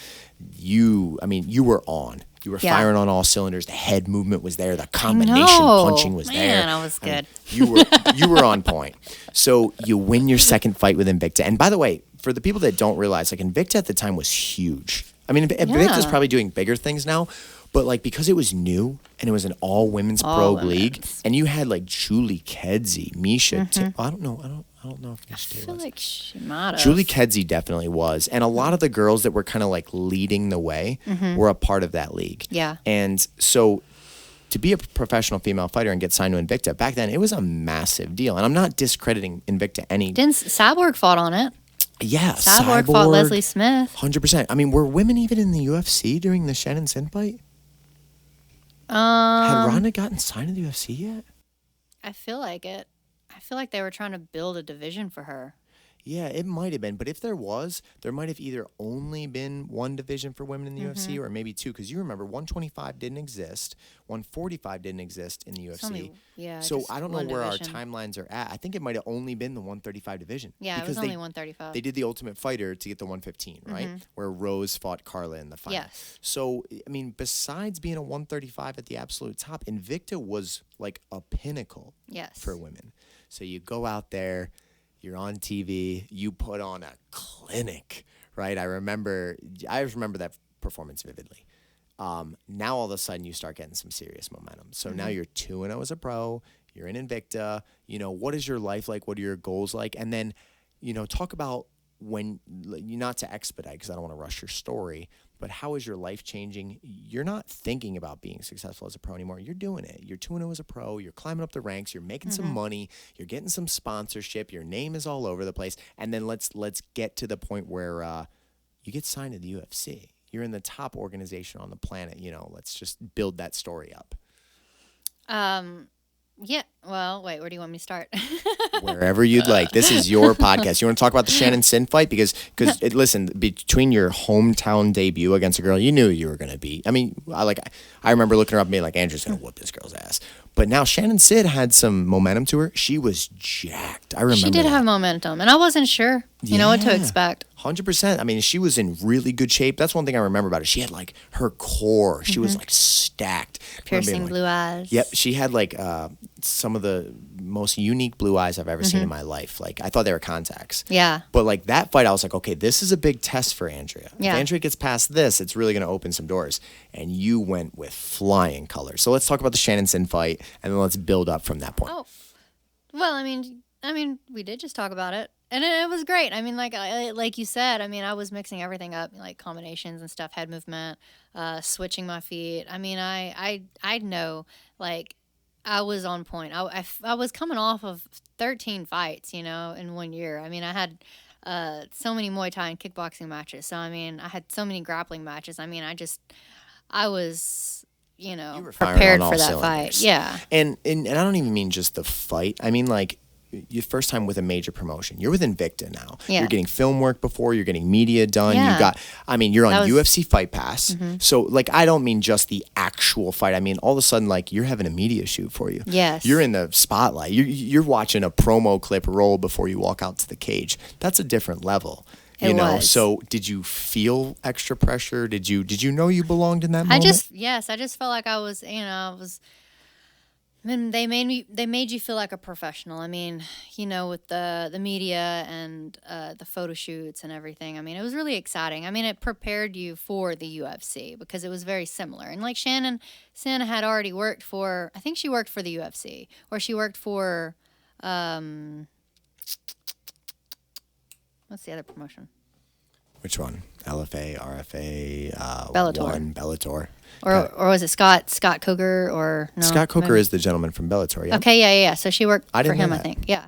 you were on. You were firing on all cylinders. The head movement was there. The combination punching was there. Man, I was good. You were on point. So you win your second fight with Invicta. And by the way, for the people that don't realize, like Invicta at the time was huge. I mean, Invicta's probably doing bigger things now, but like because it was new and it was an all women's pro league, and you had like Julie Kedzie, Misha. I don't know if Misha I feel was. like she might have. Julie Kedzie definitely was, and a lot of the girls that were kind of like leading the way were a part of that league. Yeah, and so. To be a professional female fighter and get signed to Invicta, back then, it was a massive deal. And I'm not discrediting Invicta any... Didn't Cyborg fought on it? Yeah, Cyborg fought Leslie Smith. 100%. I mean, were women even in the UFC during the Shannon Sin fight? Had Ronda gotten signed to the UFC yet? I feel like it. I feel like they were trying to build a division for her. Yeah, it might have been. But if there was, there might have either only been one division for women in the UFC or maybe two. Because you remember, 125 didn't exist. 145 didn't exist in the UFC. So I don't know where our timelines are at. I think it might have only been the 135 division. Yeah, because it was only 135. They did the Ultimate Fighter to get the 115, right? Where Rose fought Carla in the final. Yes. So, I mean, besides being a 135 at the absolute top, Invicta was like a pinnacle for women. So you go out there. You're on TV. You put on a clinic, right? I remember that performance vividly. Now all of a sudden you start getting some serious momentum. So now you're 2-0 as a pro. You're in Invicta. What is your life like? What are your goals like? And then, talk about when, not to expedite because I don't want to rush your story, but how is your life changing? You're not thinking about being successful as a pro anymore. You're doing it. You're 2-0 as a pro. You're climbing up the ranks. You're making some money. You're getting some sponsorship. Your name is all over the place. And then let's get to the point where you get signed to the UFC. You're in the top organization on the planet. Let's just build that story up. Yeah. Well, wait, where do you want me to start? Wherever you'd like. This is your podcast. You want to talk about the Shannon Sin fight? Because listen, between your hometown debut against a girl you knew you were going to beat. I mean, I remember looking her up and being like, Andrew's going to whoop this girl's ass. But now Shannon Sid had some momentum to her. She was jacked. I remember she did that. have momentum, and I wasn't sure, what to expect. 100%. I mean, she was in really good shape. That's one thing I remember about her. She had like her core. She was like stacked. Piercing blue eyes. Yep. She had like some of the most unique blue eyes I've ever seen in my life. Like I thought they were contacts. Yeah. But like that fight, I was like, okay, this is a big test for Andrea. Yeah. If Andrea gets past this, it's really going to open some doors. And you went with flying colors. So let's talk about the Shannon Sin fight, and then let's build up from that point. Oh, well, I mean, we did just talk about it, and it was great. I mean, like you said, I mean, I was mixing everything up, like combinations and stuff, head movement, switching my feet. I mean, I know, like, I was on point. I was coming off of 13 fights, in 1 year. I mean, I had so many Muay Thai and kickboxing matches. So, I mean, I had so many grappling matches. I mean, I was, You were prepared firing on for that all fight. cylinders. Yeah. And I don't even mean just the fight. I mean, like, your first time with a major promotion. You're with Invicta now. Yeah. You're getting film work before. You're getting media done. Yeah. You're on That was- UFC Fight Pass. So, like, I don't mean just the actual fight. I mean, all of a sudden, like, you're having a media shoot for you. Yes. You're in the spotlight. You're watching a promo clip roll before you walk out to the cage. That's a different level. It was. So did you feel extra pressure? Did you know you belonged in that moment? I just felt like I was, I mean, they made you feel like a professional. I mean, with the media and the photo shoots and everything. I mean, it was really exciting. I mean, it prepared you for the UFC because it was very similar. And like Shannon had already worked for, I think she worked for the UFC, or she worked for, what's the other promotion? Which one? LFA, RFA, Bellator. Bellator. Or was it Scott Coker or no? Scott Coker is the gentleman from Bellator, yeah. Okay, yeah. So she worked for him, know I that. think. Yeah.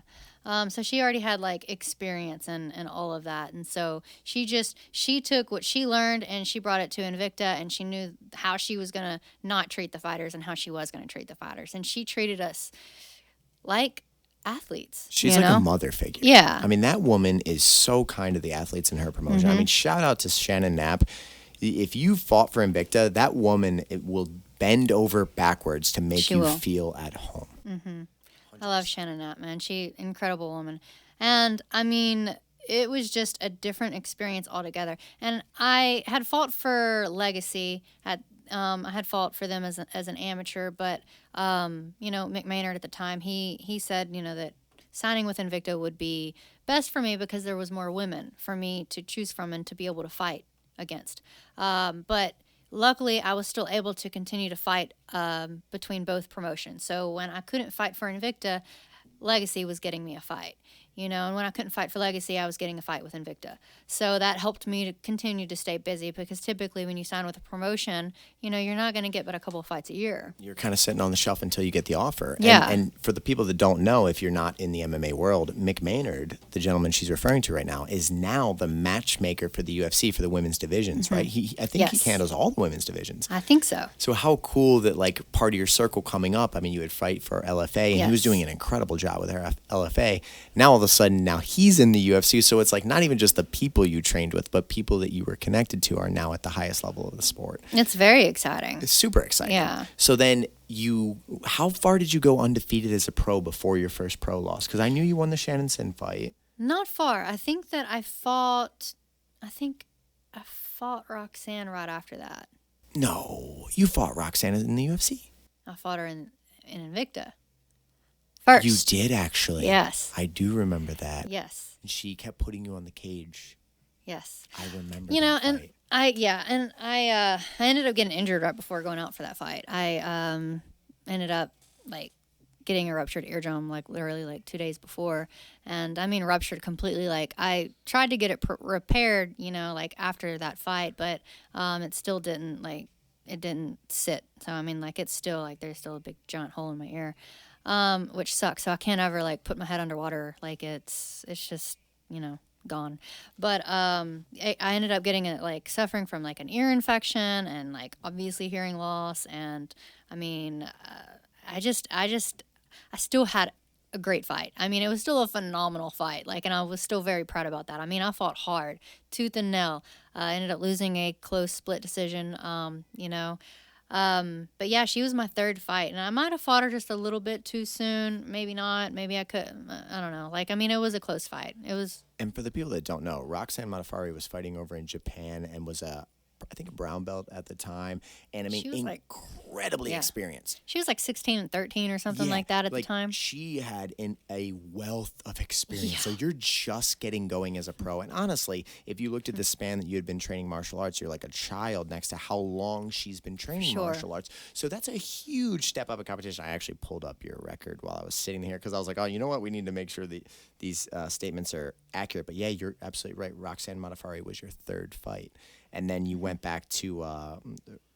So she already had like experience and all of that. And so she took what she learned and she brought it to Invicta, and she knew how she was going to not treat the fighters and how she was going to treat the fighters. And she treated us like athletes. She's like a mother figure. Yeah. I mean, that woman is so kind to the athletes in her promotion. I mean, shout out to Shannon Knapp. If you fought for Invicta, that woman will bend over backwards to make you feel at home. I love Shannon Knapp, man. Incredible woman. And I mean, it was just a different experience altogether. And I had fought for Legacy I had fought for them as an amateur, but Mick Maynard at the time, he said, that signing with Invicta would be best for me because there was more women for me to choose from and to be able to fight against. But luckily, I was still able to continue to fight between both promotions. So when I couldn't fight for Invicta, Legacy was getting me a fight. And when I couldn't fight for Legacy, I was getting a fight with Invicta. So that helped me to continue to stay busy because typically when you sign with a promotion, you're not going to get but a couple of fights a year. You're kind of sitting on the shelf until you get the offer. Yeah. And for the people that don't know, if you're not in the MMA world, Mick Maynard, the gentleman she's referring to right now, is now the matchmaker for the UFC for the women's divisions, right? I think he handles all the women's divisions. I think so. So how cool that, like, part of your circle coming up, I mean, you would fight for LFA, and he was doing an incredible job with her LFA. Now, all of a sudden, now he's in the UFC, so it's like not even just the people you trained with, but people that you were connected to are now at the highest level of the sport. It's very exciting. It's super exciting. Yeah. So then how far did you go undefeated as a pro before your first pro loss? Because I knew you won the Shannon Sin fight. Not far. I think that I fought Roxanne right after that. No, you fought Roxanne in the UFC. I fought her in Invicta. First. You did, actually. Yes. I do remember that. Yes. And she kept putting you on the cage. Yes. I remember that fight. I ended up getting injured right before going out for that fight. I ended up like getting a ruptured eardrum like literally like 2 days before, and I mean ruptured completely. Like I tried to get it repaired, like after that fight, but it still didn't it didn't sit. So I mean like it's still like there's still a big giant hole in my ear, which sucks. So I can't ever like put my head underwater. Like it's just gone. But I ended up getting it like suffering from like an ear infection and like obviously hearing loss. And I mean, I still had a great fight. I mean, it was still a phenomenal fight. Like, and I was still very proud about that. I mean, I fought hard, tooth and nail. I ended up losing a close split decision. But yeah, she was my third fight, and I might have fought her just a little bit too soon. Maybe not. Maybe I could. I don't know. Like, I mean, it was a close fight. It was. And for the people that don't know, Roxanne Modafferi was fighting over in Japan and was I think a brown belt at the time, and I mean incredibly experienced. She was like 16 and 13 or something like that at the time. She had a wealth of experience. So you're just getting going as a pro. And honestly, if you looked at the span that you had been training martial arts, you're like a child next to how long she's been training martial arts. So that's a huge step up in competition. I actually pulled up your record while I was sitting here because I was like, oh, you know what? We need to make sure that these statements are accurate. But yeah, you're absolutely right. Roxanne Modafferi was your third fight. And then you went back to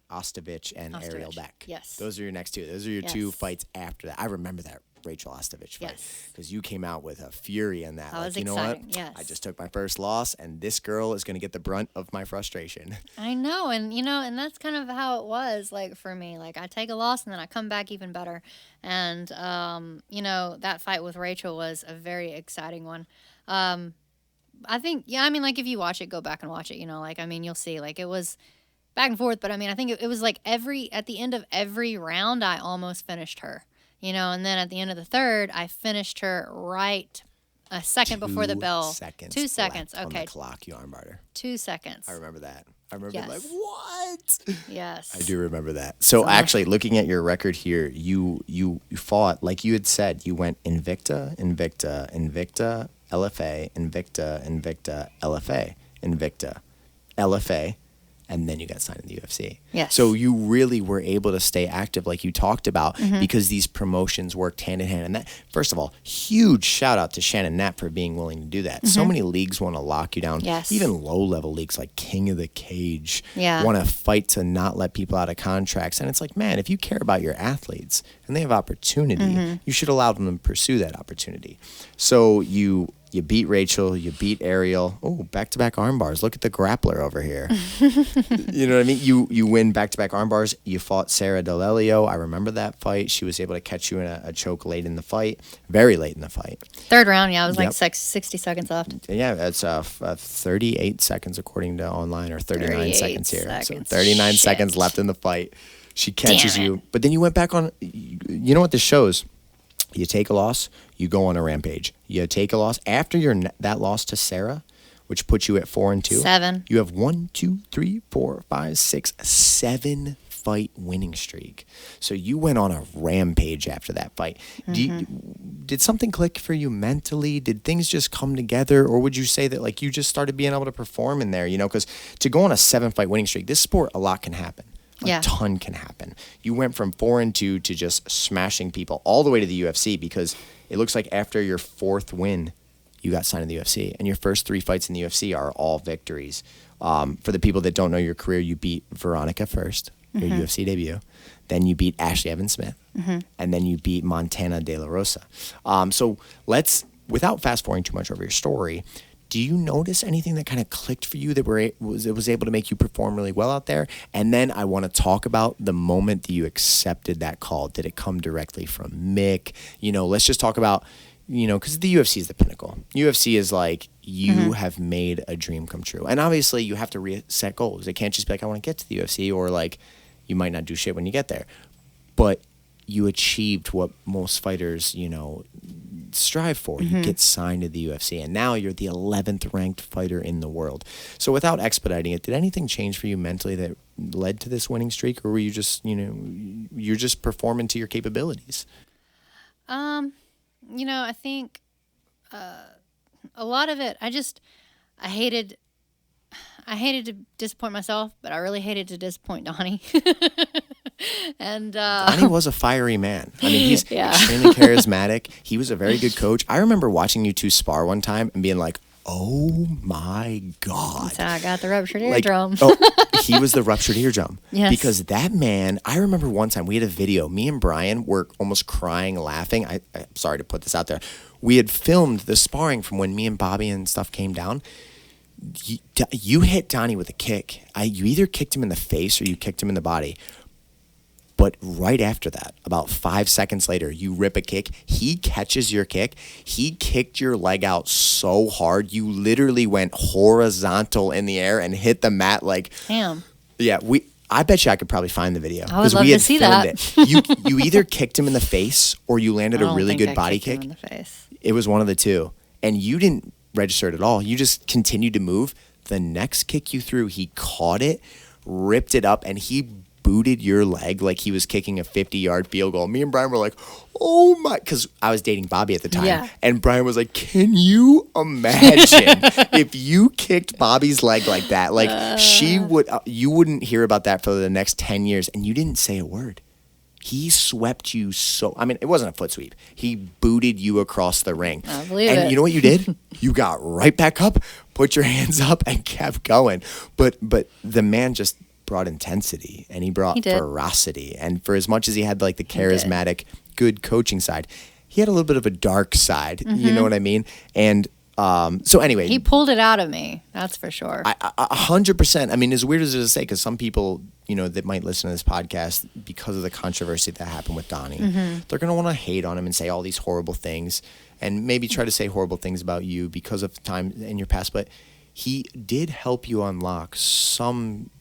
Ostovich and Ariel Beck. Yes. Those are your next two. Those are your two fights after that. I remember that Rachel Ostovich fight. Because you came out with a fury in that. That was exciting. Know what? Yes. I just took my first loss, and this girl is going to get the brunt of my frustration. I know. And, and that's kind of how it was, like, for me. Like, I take a loss, and then I come back even better. And, that fight with Rachel was a very exciting one. I think, like if you watch it, go back and watch it, you'll see, like it was back and forth, but I mean, I think it was like at the end of every round, I almost finished her, and then at the end of the third, I finished her right a second before the bell. 2 seconds. Okay. On the clock, you armbarred her. 2 seconds. I remember that. I remember being like, what? Yes. I do remember that. So actually, looking at your record here, you fought, like you had said, you went Invicta, LFA, Invicta, LFA, Invicta, LFA, and then you got signed in the UFC. Yes. So you really were able to stay active like you talked about because these promotions worked hand in hand. And that, first of all, huge shout out to Shannon Knapp for being willing to do that. So many leagues want to lock you down. Yes. Even low-level leagues like King of the Cage want to fight to not let people out of contracts. And it's like, man, if you care about your athletes and they have opportunity, you should allow them to pursue that opportunity. So you beat Rachel, you beat Ariel. Oh, back-to-back arm bars. Look at the grappler over here. You know what I mean? You win back-to-back arm bars. You fought Sarah D'Alelio. I remember that fight. She was able to catch you in a choke late in the fight, very late in the fight. Third round, it was like 60 seconds left. Yeah, it's 38 seconds according to online, or 39 seconds here. Seconds. So 39 seconds left in the fight. She catches you. But then you went back on, you know what this shows? You take a loss, you go on a rampage. You take a loss after that loss to Sarah, which puts you at 4-2. 7. You have 1, 2, 3, 4, 5, 6, 7 fight winning streak. So you went on a rampage after that fight. Did something click for you mentally? Did things just come together, or would you say that like you just started being able to perform in there? Because to go on a 7 fight winning streak, this sport, a lot can happen. A ton can happen. You went from 4-2 to just smashing people all the way to the UFC, because it looks like after your 4th win, you got signed in the UFC. And your first 3 fights in the UFC are all victories. For the people that don't know your career, you beat Veronica first, your UFC debut. Then you beat Ashley Evans-Smith. And then you beat Montana De La Rosa. So let's, without fast-forwarding too much over your story, do you notice anything that kind of clicked for you that was able to make you perform really well out there? And then I want to talk about the moment that you accepted that call. Did it come directly from Mick? Let's just talk about, because the UFC is the pinnacle. UFC is like, you have made a dream come true. And obviously you have to reset goals. It can't just be like, I want to get to the UFC, or like you might not do shit when you get there. But you achieved what most fighters, strive for. You get signed to the UFC, and now you're the 11th ranked fighter in the world. So without expediting it, did anything change for you mentally that led to this winning streak, or were you just, you're just performing to your capabilities? I think a lot of it, I hated to disappoint myself, but I really hated to disappoint Donnie. And Donnie was a fiery man. I mean, he's Yeah. extremely charismatic. He was a very good coach. I remember watching you two spar one time and being like, oh my God. so I got the ruptured Like, eardrum. he was the ruptured eardrum. Yes. Because that man, I remember one time we had a video. Me and Brian were almost crying, laughing. I'm sorry to put this out there. We had filmed the sparring from when me and Bobby and stuff came down. You hit Donnie with a kick. You either kicked him in the face or you kicked him in the body. But right after that, about 5 seconds later, you rip a kick. He catches your kick. He kicked your leg out so hard, you literally went horizontal in the air and hit the mat like. Damn. Yeah, I bet you I could probably find the video. I would love we to had see filmed that. It. You either kicked him in the face or you landed I a don't really think good I body kicked him kick. in the face. It was one of the two. And you didn't register it at all. You just continued to move. The next kick you threw, he caught it, ripped it up, and he booted your leg like he was kicking a 50-yard field goal. Me and Brian were like, oh my, because I was dating Bobby at the time. Yeah. And Brian was like, can you imagine if you kicked Bobby's leg like that? Like you wouldn't hear about that for the next 10 years. And you didn't say a word. He swept you it wasn't a foot sweep. He booted you across the ring. I believe and it. you know what you did? You got right back up, put your hands up, and kept going. But the man just brought intensity, and he brought ferocity. And for as much as he had like the charismatic, good coaching side, he had a little bit of a dark side. Mm-hmm. You know what I mean? And so anyway, He pulled it out of me. That's for sure. 100%. I mean, as weird as it is to say, because some people, that might listen to this podcast because of the controversy that happened with Donnie, they're going to want to hate on him and say all these horrible things and maybe try to say horrible things about you because of the time in your past. But he did help you unlock something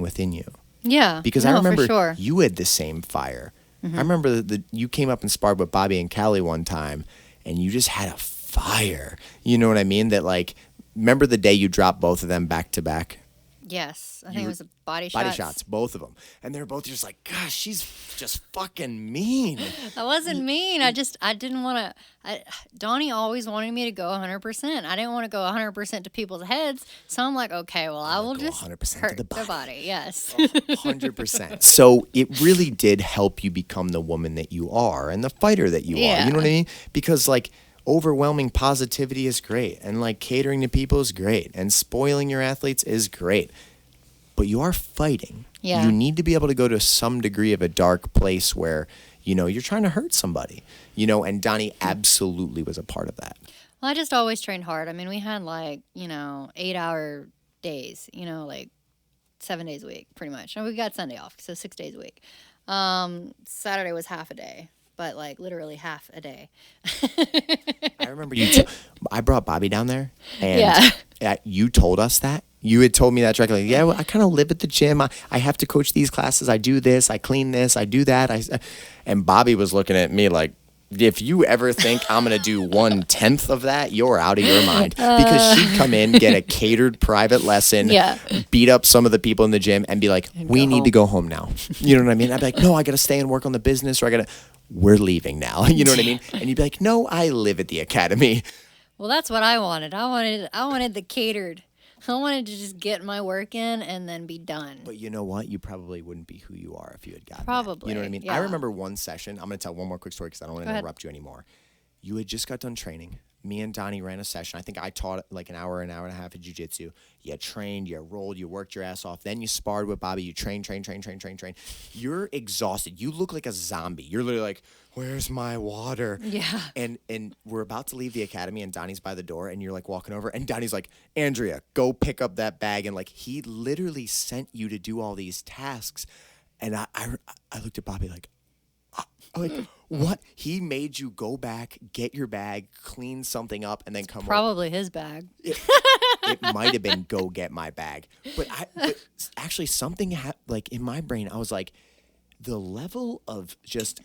within you. Yeah. Because I remember for sure. you had the same fire. I remember you came up and sparred with Bobby and Callie one time, and you just had a fire. You know what I mean? That like, remember the day you dropped both of them back to back? Yes. I think it was a body shots. Body shots, both of them. And they're both just like, gosh, she's just fucking mean. I wasn't mean. I didn't want to. Donnie always wanted me to go 100%. I didn't want to go 100% to people's heads. So I'm like, okay, well, I will just 100% hurt to the body. Yes. 100%. So it really did help you become the woman that you are and the fighter that you are. You know what I mean? Because like, overwhelming positivity is great, and like catering to people is great, and spoiling your athletes is great, but you are fighting. You need to be able to go to some degree of a dark place where you're trying to hurt somebody, and Donnie absolutely was a part of that. Well, I just always trained hard. I mean, we had like 8-hour days, like 7 days a week pretty much, and we got Sunday off, so 6 days a week. Saturday was half a day, but like literally half a day. I remember I brought Bobby down there, and you told us that. You had told me that directly. Like, yeah, well, I kind of live at the gym. I have to coach these classes. I do this. I clean this. I do that. And Bobby was looking at me like, if you ever think I'm going to do 1/10 of that, you're out of your mind. Because she'd come in, get a catered private lesson, beat up some of the people in the gym, and be like, we need to go home now. You know what I mean? I'd be like, no, I got to stay and work on the business, or we're leaving now. You know what I mean? And you'd be like, no, I live at the academy. Well, that's what I wanted. I wanted the catered. I wanted to just get my work in and then be done. But you know what? You probably wouldn't be who you are if you had gotten Probably. that. You know what I mean? Yeah. I remember one session. I'm going to tell one more quick story because I don't want to interrupt you anymore. You had just got done training. Me and Donnie ran a session. I think I taught like an hour and a half of jiu-jitsu. You trained, you rolled, you worked your ass off. Then you sparred with Bobby. You train. You're exhausted. You look like a zombie. You're literally like, where's my water? Yeah. And we're about to leave the academy, and Donnie's by the door, and you're like walking over, and Donnie's like, Andrea, go pick up that bag. And like, he literally sent you to do all these tasks. And I looked at Bobby like, what? He made you go back, get your bag, clean something up, and then come Probably his bag. It might have been go get my bag. But actually something like in my brain, I was like, the level of just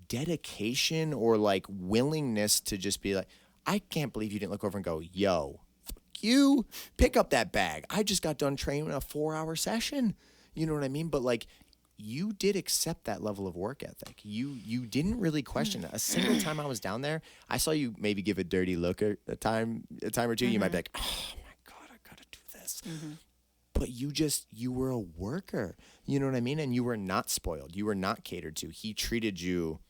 dedication or like willingness to just be like, I can't believe you didn't look over and go, yo, fuck you, pick up that bag. I just got done training a 4-hour session. You know what I mean? But like, you did accept that level of work ethic. You didn't really question it. A single time I was down there, I saw you maybe give a dirty look a time or two. You might be like, oh my God, I gotta do this. but you were a worker. You know what I mean? And you were not spoiled. You were not catered to. He treated you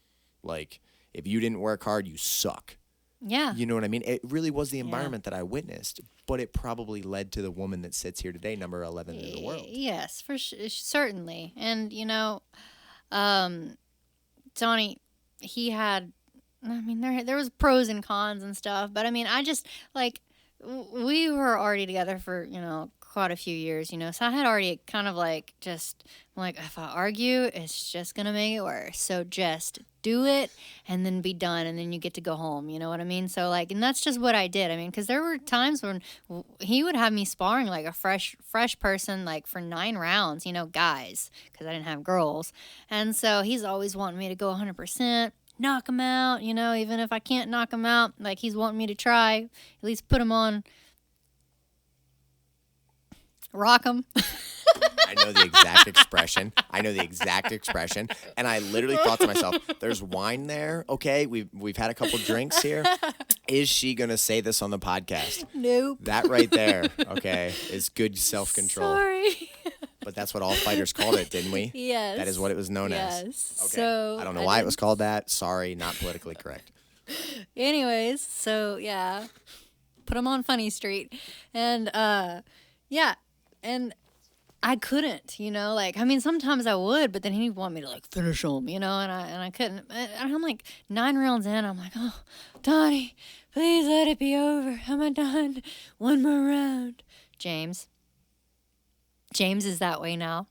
like if you didn't work hard, you suck. Yeah. You know what I mean? It really was the environment that I witnessed, but it probably led to the woman that sits here today, number 11 in the world. Yes, certainly. And, Tony, he had, there was pros and cons and stuff, but I just, like, we were already together for, quite a few years, so I had already kind of like, if I argue, it's just going to make it worse. So just do it and then be done, and then you get to go home, you know what I mean? So, like, and that's just what I did. Because there were times when he would have me sparring like a fresh person, like for 9 rounds, guys, because I didn't have girls. And so he's always wanting me to go 100%. Knock him out, even if I can't knock him out, like he's wanting me to try, at least put him on, rock him. I know the exact expression. And I literally thought to myself, there's wine there. Okay, we've had a couple drinks here. Is she going to say this on the podcast? Nope. That right there, okay, is good self-control. Sorry. But that's what all fighters called it, didn't we? Yes. That is what it was known as. Yes. Okay. So I don't know why it was called that. Sorry, not politically correct. Anyways, so yeah, put him on Funny Street. And and I couldn't, sometimes I would, but then he'd want me to like finish him, and I couldn't. And I'm like 9 rounds in, I'm like, oh, Donnie, please let it be over. I'm done. One more round. James is that way now.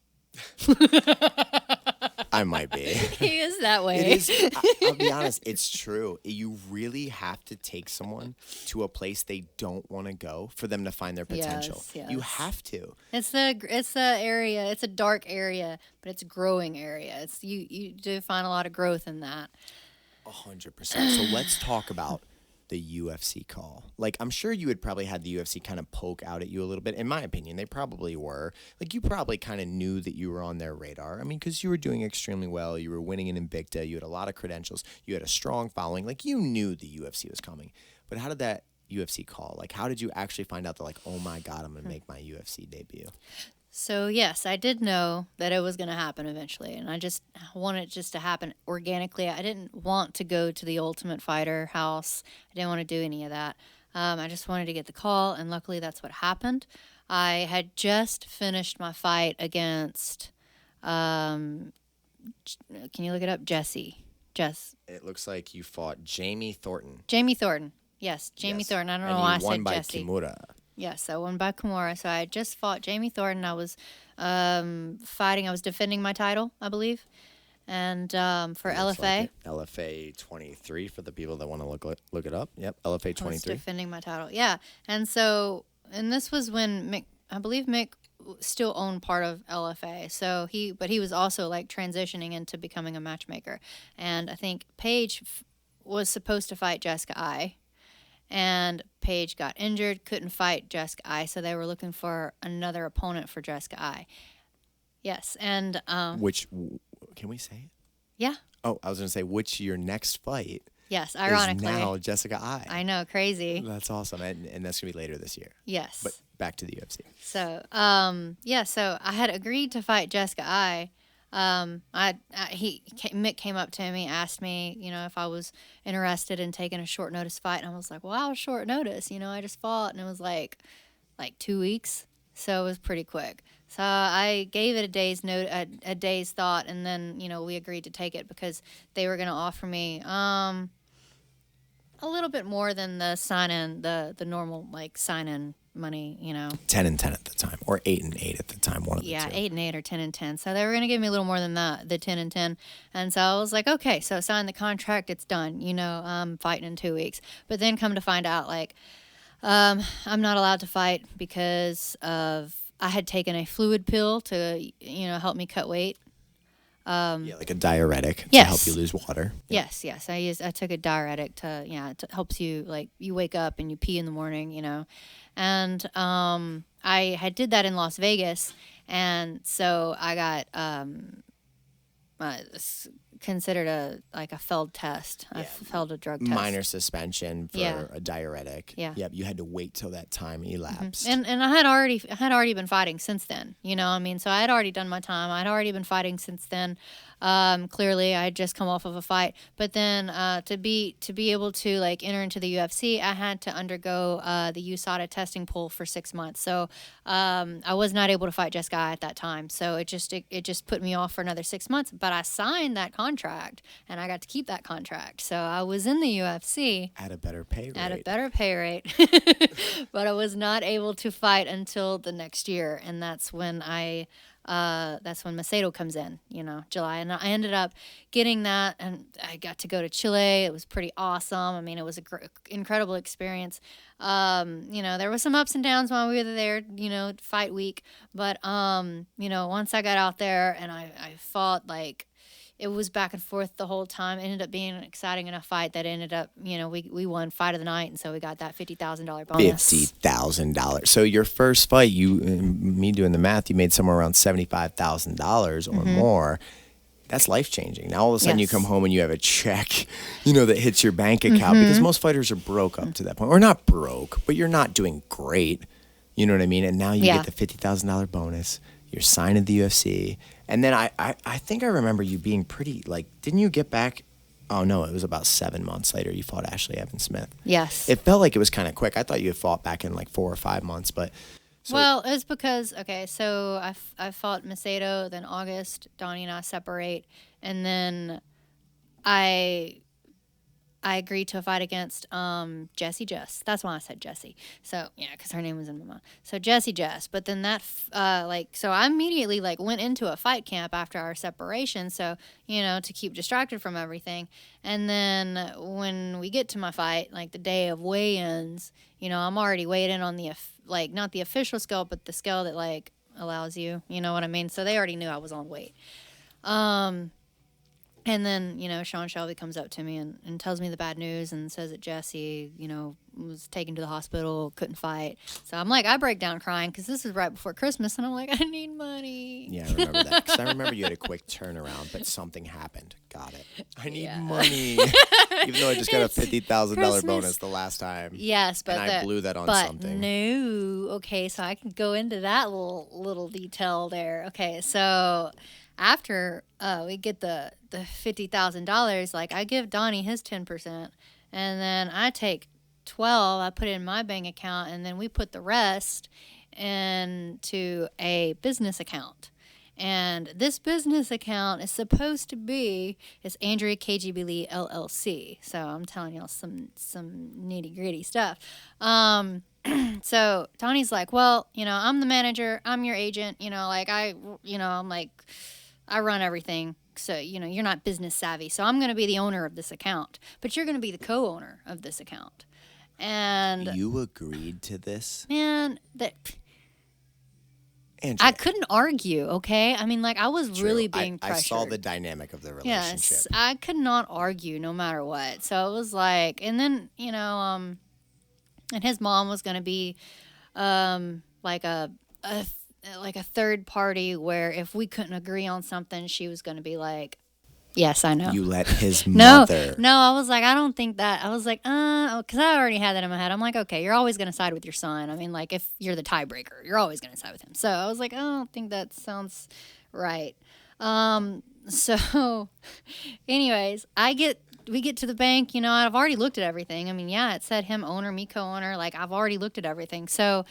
I might be. He is that way. It is. I'll be honest. It's true. You really have to take someone to a place they don't want to go for them to find their potential. Yes. You have to. It's the area. It's a dark area, but it's a growing area. It's you do find a lot of growth in that. 100%. So let's talk about the UFC call. Like, I'm sure you had probably had the UFC kind of poke out at you a little bit. In my opinion, they probably were. Like, you probably kind of knew that you were on their radar. Because you were doing extremely well. You were winning in Invicta. You had a lot of credentials. You had a strong following. Like, you knew the UFC was coming. But how did that UFC call? Like, how did you actually find out that, like, oh my God, I'm going to make my UFC debut? So, yes, I did know that it was going to happen eventually, and I just wanted it just to happen organically. I didn't want to go to the Ultimate Fighter house. I didn't want to do any of that. I just wanted to get the call, and luckily that's what happened. I had just finished my fight against, can you look it up? Jess. It looks like you fought Jamie Thornton. Jamie Thornton. Yes, Jamie Thornton. I don't know why I said won by Jesse. Kimura. Yes, I won by Kimura. So I just fought Jamie Thornton. I was fighting. I was defending my title, I believe, and for LFA. Like LFA 23 for the people that want to look it up. Yep, LFA 23. I was defending my title. Yeah, and this was when I believe Mick still owned part of LFA. So he was also like transitioning into becoming a matchmaker, and I think Paige was supposed to fight Jessica I. And Paige got injured, couldn't fight Jessica I, so they were looking for another opponent for Jessica I. Yes, and which can we say it? Yeah. Oh, I was going to say which your next fight. Yes, ironically. Is now Jessica I. I know, crazy. That's awesome, and that's going to be later this year. Yes. But back to the UFC. So, so I had agreed to fight Jessica I. Mick came up to me, asked me, if I was interested in taking a short notice fight, and I was like, well, I was short notice, I just fought, and it was like 2 weeks, so it was pretty quick. So I gave it a day's thought, and then, we agreed to take it because they were going to offer me, a little bit more than the sign-in, the normal, sign-in money, 10 and 10 at the time, or 8 and 8 at the time, one of the two. Yeah, 8 and 8 or 10 and 10. So they were going to give me a little more than that, the 10 and 10. And so I was like, okay, so sign the contract, it's done. I'm fighting in 2 weeks. But then come to find out, I'm not allowed to fight because I had taken a fluid pill to, help me cut weight. Like a diuretic yes. to help you lose water. Yes. I took a diuretic to, it helps you, you wake up and you pee in the morning, And I had did that in Las Vegas, and so I got considered a failed test. I failed a drug test. Minor suspension for a diuretic. Yeah. Yep. You had to wait till that time elapsed. And I had already been fighting since then. You know, I mean, so I had already done my time. I'd already been fighting since then. Clearly, I had just come off of a fight. But then to be able to like enter into the UFC, I had to undergo the USADA testing pool for 6 months. So I was not able to fight Jessica at that time. So it just put me off for another 6 months. But I signed that contract, and I got to keep that contract. So I was in the UFC At a better pay rate. But I was not able to fight until the next year, and that's when Macedo comes in, you know, July. And I ended up getting that, and I got to go to Chile. It was pretty awesome. I mean, it was an incredible experience. You know, there was some ups and downs while we were there, you know, fight week. But, you know, once I got out there and I fought, like, it was back and forth the whole time. It ended up being an exciting enough fight that ended up, you know, we won fight of the night, and so we got that $50,000 bonus. $50,000. So your first fight, me doing the math, you made somewhere around $75,000 or more. That's life changing. Now all of a sudden you come home and you have a check, you know, that hits your bank account, because most fighters are broke up to that point, or not broke, but you're not doing great. You know what I mean? And now you get the $50,000 bonus. You're signed at the UFC. And then I think I remember you being pretty, like, didn't you get back? Oh, no, it was about 7 months later you fought Ashley Evans Smith. Yes. It felt like it was kind of quick. I thought you had fought back in like 4 or 5 months, but. Well, it's because, okay, so I fought Macedo, then August, Donnie and I separate, and then I agreed to a fight against Jessie Jess. That's why I said Jessie. So, yeah, because her name was in my mind. So, Jessie Jess. But then so I immediately, like, went into a fight camp after our separation. So, you know, to keep distracted from everything. And then when we get to my fight, like, the day of weigh-ins, you know, I'm already weighed in on the, like, not the official scale, but the scale that, like, allows you. You know what I mean? So they already knew I was on weight. And then, you know, Sean Shelby comes up to me and tells me the bad news and says that Jesse, you know, was taken to the hospital, couldn't fight. So I'm like, I break down crying because this is right before Christmas. And I'm like, I need money. Yeah, I remember that. Because I remember you had a quick turnaround, but something happened. Got it. I need money. Even though I just got a $50,000 bonus the last time. Yes, but I blew that on something. No. Okay, so I can go into that little detail there. Okay, so after we get the $50,000, like, I give Donnie his 10%, and then I take 12, I put it in my bank account, and then we put the rest into a business account. And this business account is supposed to be, it's Andrea KGB Lee LLC. So I'm telling y'all some nitty gritty stuff. So Donnie's like, well, you know, I'm the manager, I'm your agent, you know, like I'm like, I run everything. So, you know, you're not business savvy. So I'm going to be the owner of this account, but you're going to be the co-owner of this account. And you agreed to this? Man, Andrea. I couldn't argue, okay? I mean, like, I was really being pressured. I saw the dynamic of the relationship. Yes, I could not argue no matter what. So it was like, and then, you know, and his mom was going to be like a third party where if we couldn't agree on something, she was going to be like, yes, I know. You let his mother. No, I was like, I don't think that. I was like, because I already had that in my head. I'm like, okay, you're always going to side with your son. I mean, like, if you're the tiebreaker, you're always going to side with him. So I was like, I don't think that sounds right. So anyways, we get to the bank, you know, I've already looked at everything. I mean, yeah, it said him owner, me co-owner. Like, I've already looked at everything. So,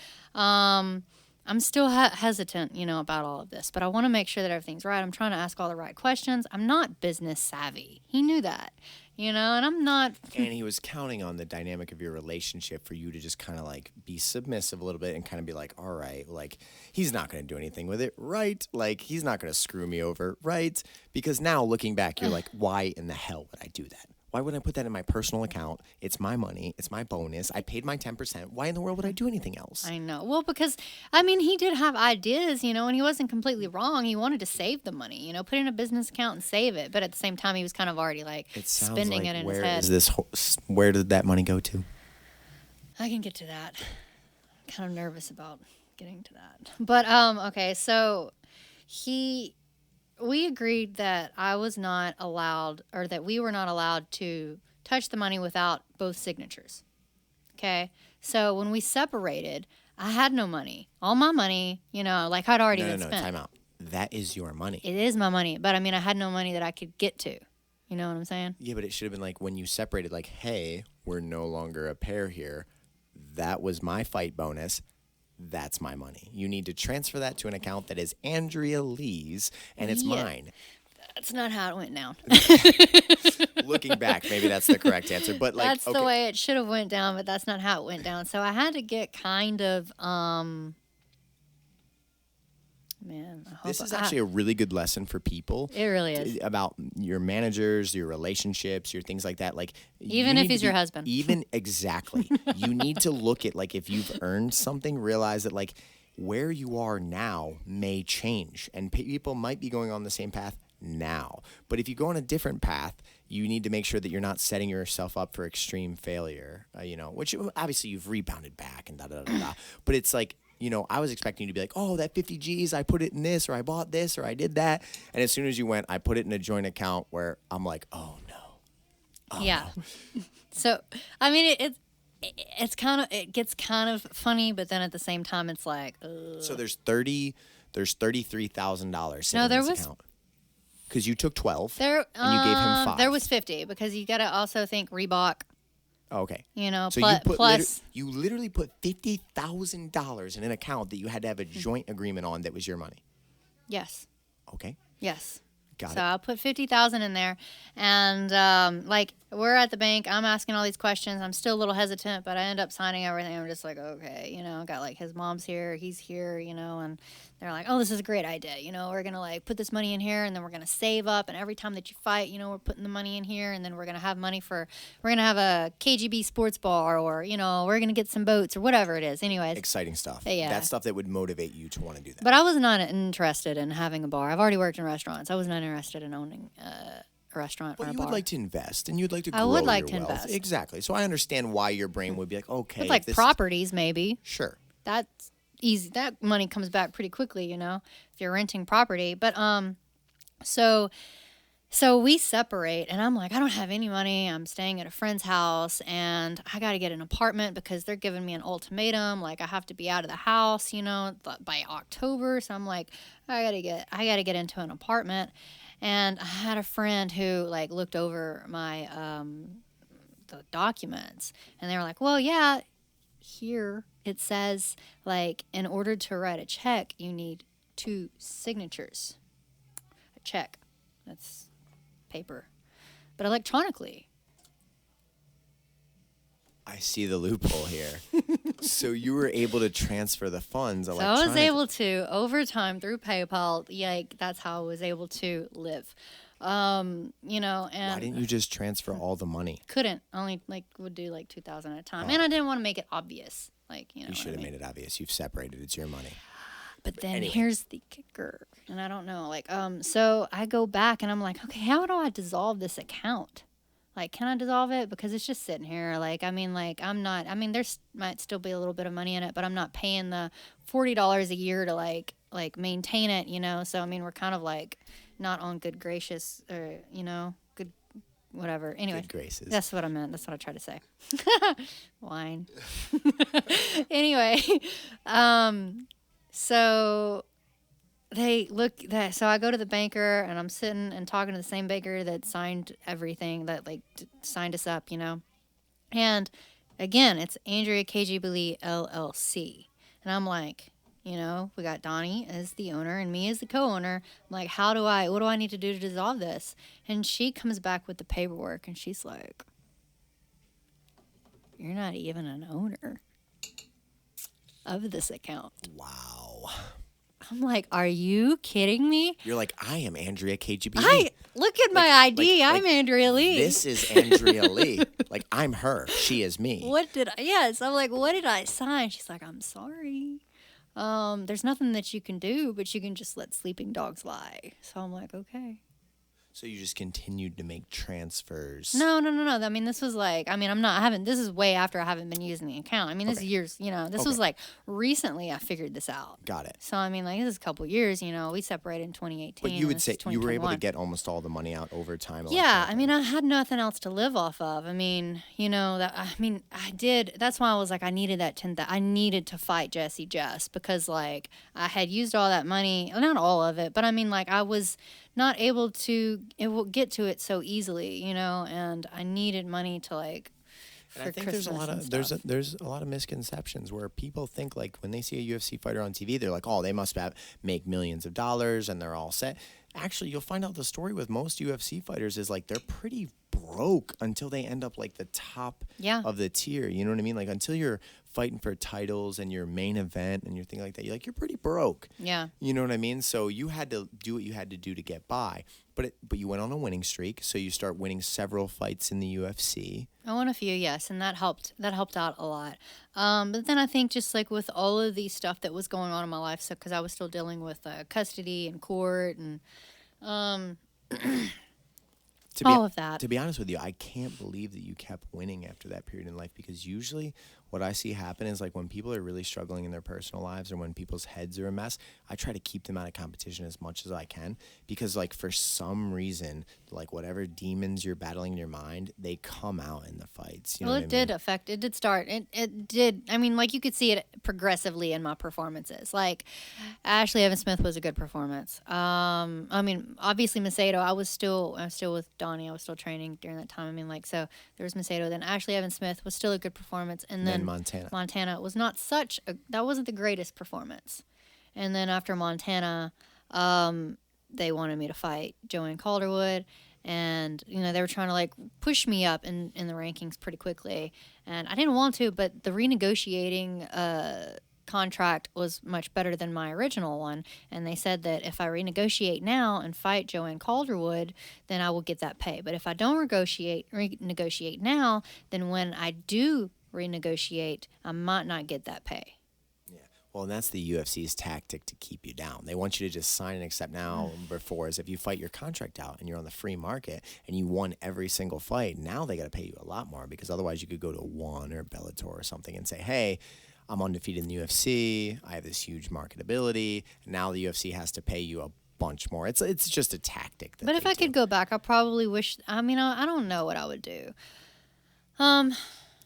I'm still hesitant, you know, about all of this, but I want to make sure that everything's right. I'm trying to ask all the right questions. I'm not business savvy. He knew that, you know, and I'm not. And he was counting on the dynamic of your relationship for you to just kind of like be submissive a little bit and kind of be like, all right, like, he's not going to do anything with it, right? Like, he's not going to screw me over, right? Because now looking back, you're like, why in the hell would I do that? Why would I put that in my personal account? It's my money. It's my bonus. I paid my 10%. Why in the world would I do anything else? I know. Well, because, I mean, he did have ideas, you know, and he wasn't completely wrong. He wanted to save the money, you know, put it in a business account and save it. But at the same time, he was kind of already, like, spending it in his head. Where did that money go to? I can get to that. I'm kind of nervous about getting to that. But, okay, so he we agreed that I was not allowed, or that we were not allowed to touch the money without both signatures. Okay. So when we separated, I had no money. All my money, like I'd already been No, spent. time out. That is your money. It is my money, but I mean, I had no money that I could get to. You know what I'm saying? Yeah, but it should have been like when you separated, like, hey, we're no longer a pair here. That was my fight bonus. That's my money. You need to transfer that to an account that is Andrea Lee's, and it's mine. That's not how it went down. Looking back, maybe that's the correct answer. But like, that's the way it should have went down, but that's not how it went down. So I had to get kind of, man. This is actually a really good lesson for people. It really is. About your managers, your relationships, your things like that. Like, even if he's your husband. Even exactly. You need to look at, like, if you've earned something, realize that, like, where you are now may change, and people might be going on the same path now. But if you go on a different path, you need to make sure that you're not setting yourself up for extreme failure, which obviously you've rebounded back and da-da-da-da. But it's like, I was expecting you to be like, oh, that 50 G's, I put it in this, or I bought this, or I did that. And as soon as you went, I put it in a joint account where I'm like, oh, no. Yeah. So, I mean, it gets kind of funny, but then at the same time, it's like, ugh. So there's $33,000 sitting No, there in this was account. Because you took 12 there, and you gave him 5. There was 50 because you got to also think Reebok. Oh, okay. So you literally put $50,000 in an account that you had to have a joint agreement on that was your money. Yes. Okay. Yes. Got it. So I'll put 50,000 in there, and like we're at the bank. I'm asking all these questions. I'm still a little hesitant, but I end up signing everything. I'm just like, okay, got like his mom's here, he's here, and they're like, oh, this is a great idea. We're gonna like put this money in here, and then we're gonna save up, and every time that you fight, we're putting the money in here, and then we're gonna have money we're gonna have a KGB sports bar, or we're gonna get some boats or whatever it is. Anyways, exciting stuff. Yeah. That's stuff that would motivate you to want to do that. But I was not interested in having a bar. I've already worked in restaurants. I was not interested in owning a restaurant or a bar. But you would like to invest, and you'd like to grow I would like your to wealth. invest. Exactly. So I understand why your brain would be like, okay. It's like properties, maybe. Sure. That's easy. That money comes back pretty quickly, if you're renting property. But so we separate, and I'm like, I don't have any money. I'm staying at a friend's house, and I got to get an apartment because they're giving me an ultimatum. Like, I have to be out of the house, by October. So I'm like, I got to get into an apartment. And I had a friend who like looked over my the documents, and they were like, well, yeah, here it says like in order to write a check, you need 2 signatures. A check, that's paper, but electronically. I see the loophole here. So you were able to transfer the funds electronically. So I was able to, over time through PayPal, that's how I was able to live. And why didn't you just transfer all the money? Couldn't. Only would do like 2,000 at a time. And I didn't want to make it obvious. You should have made it obvious. You've separated. It's your money. But then anyway. Here's the kicker. And I don't know. So I go back and I'm like, okay, how do I dissolve this account? Like, can I dissolve it? Because it's just sitting here. I'm not, there's might still be a little bit of money in it, but I'm not paying the $40 a year to like maintain it, So, we're kind of like not on good gracious or, good, whatever. Anyway. Good graces. That's what I meant. That's what I tried to say. Wine. Anyway. So so I go to the banker, and I'm sitting and talking to the same banker that signed everything, that signed us up, And again, it's Andrea KGB LLC. And I'm like, we got Donnie as the owner and me as the co-owner. I'm like, what do I need to do to dissolve this? And she comes back with the paperwork, and she's like, you're not even an owner of this account. Wow. I'm like, are you kidding me? You're like, I am Andrea KGB. Look at my ID. I'm Andrea Lee. This is Andrea Lee. Like, I'm her. She is me. Yes. I'm like, what did I sign? She's like, I'm sorry. There's nothing that you can do, but you can just let sleeping dogs lie. So I'm like, okay. So you just continued to make transfers. No. I mean, this was like, I mean, this is way after I haven't been using the account. I mean, this is years, this was like recently I figured this out. Got it. So, I mean, like, this is a couple years, we separated in 2018. But you would say you were able to get almost all the money out over time. Yeah. I mean, I had nothing else to live off of. I mean, I did. That's why I was like, I needed that I needed to fight Jesse just because, like, I had used all that money, not all of it, but I mean, like, I was not able to get to it so easily, and I needed money to, like, for I think Christmas there's a lot of misconceptions where people think, like, when they see a UFC fighter on TV, they're like, oh, they must make millions of dollars and they're all set. Actually, you'll find out the story with most UFC fighters is, like, they're pretty broke until they end up, like, the top of the tier. You know what I mean? Like, until you're fighting for titles and your main event and your thing like that, you're pretty broke. Yeah. You know what I mean? So you had to do what you had to do to get by. But you went on a winning streak, so you start winning several fights in the UFC. I won a few, yes, and that helped out a lot. But then I think just like with all of the stuff that was going on in my life, so because I was still dealing with custody and court and all of that. To be honest with you, I can't believe that you kept winning after that period in life, because usually what I see happen is, like, when people are really struggling in their personal lives or when people's heads are a mess, I try to keep them out of competition as much as I can, because, like, for some reason, like, whatever demons you're battling in your mind, they come out in the fights. You know what I mean? It did start. It did. I mean, like, you could see it progressively in my performances. Like, Ashley Evans Smith was a good performance. I mean, obviously Macedo, I was still with Donnie. I was still training during that time. I mean, like, so there was Macedo. Then Ashley Evans Smith was still a good performance. And then Montana was not that wasn't the greatest performance. And then after Montana, they wanted me to fight Joanne Calderwood, and they were trying to, like, push me up in the rankings pretty quickly, and I didn't want to, but the renegotiating contract was much better than my original one, and they said that if I renegotiate now and fight Joanne Calderwood, then I will get that pay. But if I don't renegotiate now, then when I do renegotiate, I might not get that pay. Yeah. Well, and that's the UFC's tactic to keep you down. They want you to just sign and accept now. Before, as if you fight your contract out and you're on the free market and you won every single fight, now they got to pay you a lot more, because otherwise you could go to One or Bellator or something and say, hey, I'm undefeated in the UFC, I have this huge marketability, and now the UFC has to pay you a bunch more. It's just a tactic. But if I could go back, I probably wish, I don't know what I would do.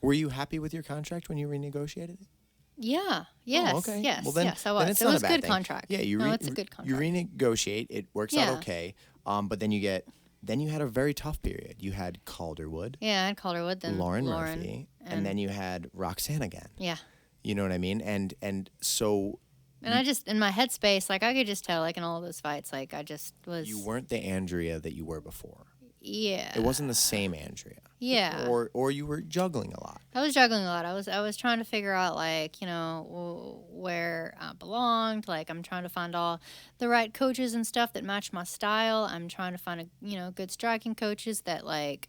Were you happy with your contract when you renegotiated it? Yeah. Yes. Oh, okay. Yes. Well, then, yes, I was. Then it's it not was a a bad good thing. contract. Yeah, it's a good contract. You renegotiate. It works out okay. But then you had a very tough period. You had Calderwood. Yeah, I had Calderwood. Then Lauren Murphy, and then you had Roxanne again. Yeah. You know what I mean? And so. And I just, in my headspace, like, I could just tell, like, in all those fights, like, I just was. You weren't the Andrea that you were before. Yeah. It wasn't the same Andrea. Yeah. Or you were juggling a lot. I was juggling a lot. I was trying to figure out, like, where I belonged. Like, I'm trying to find all the right coaches and stuff that match my style. I'm trying to find good striking coaches that, like,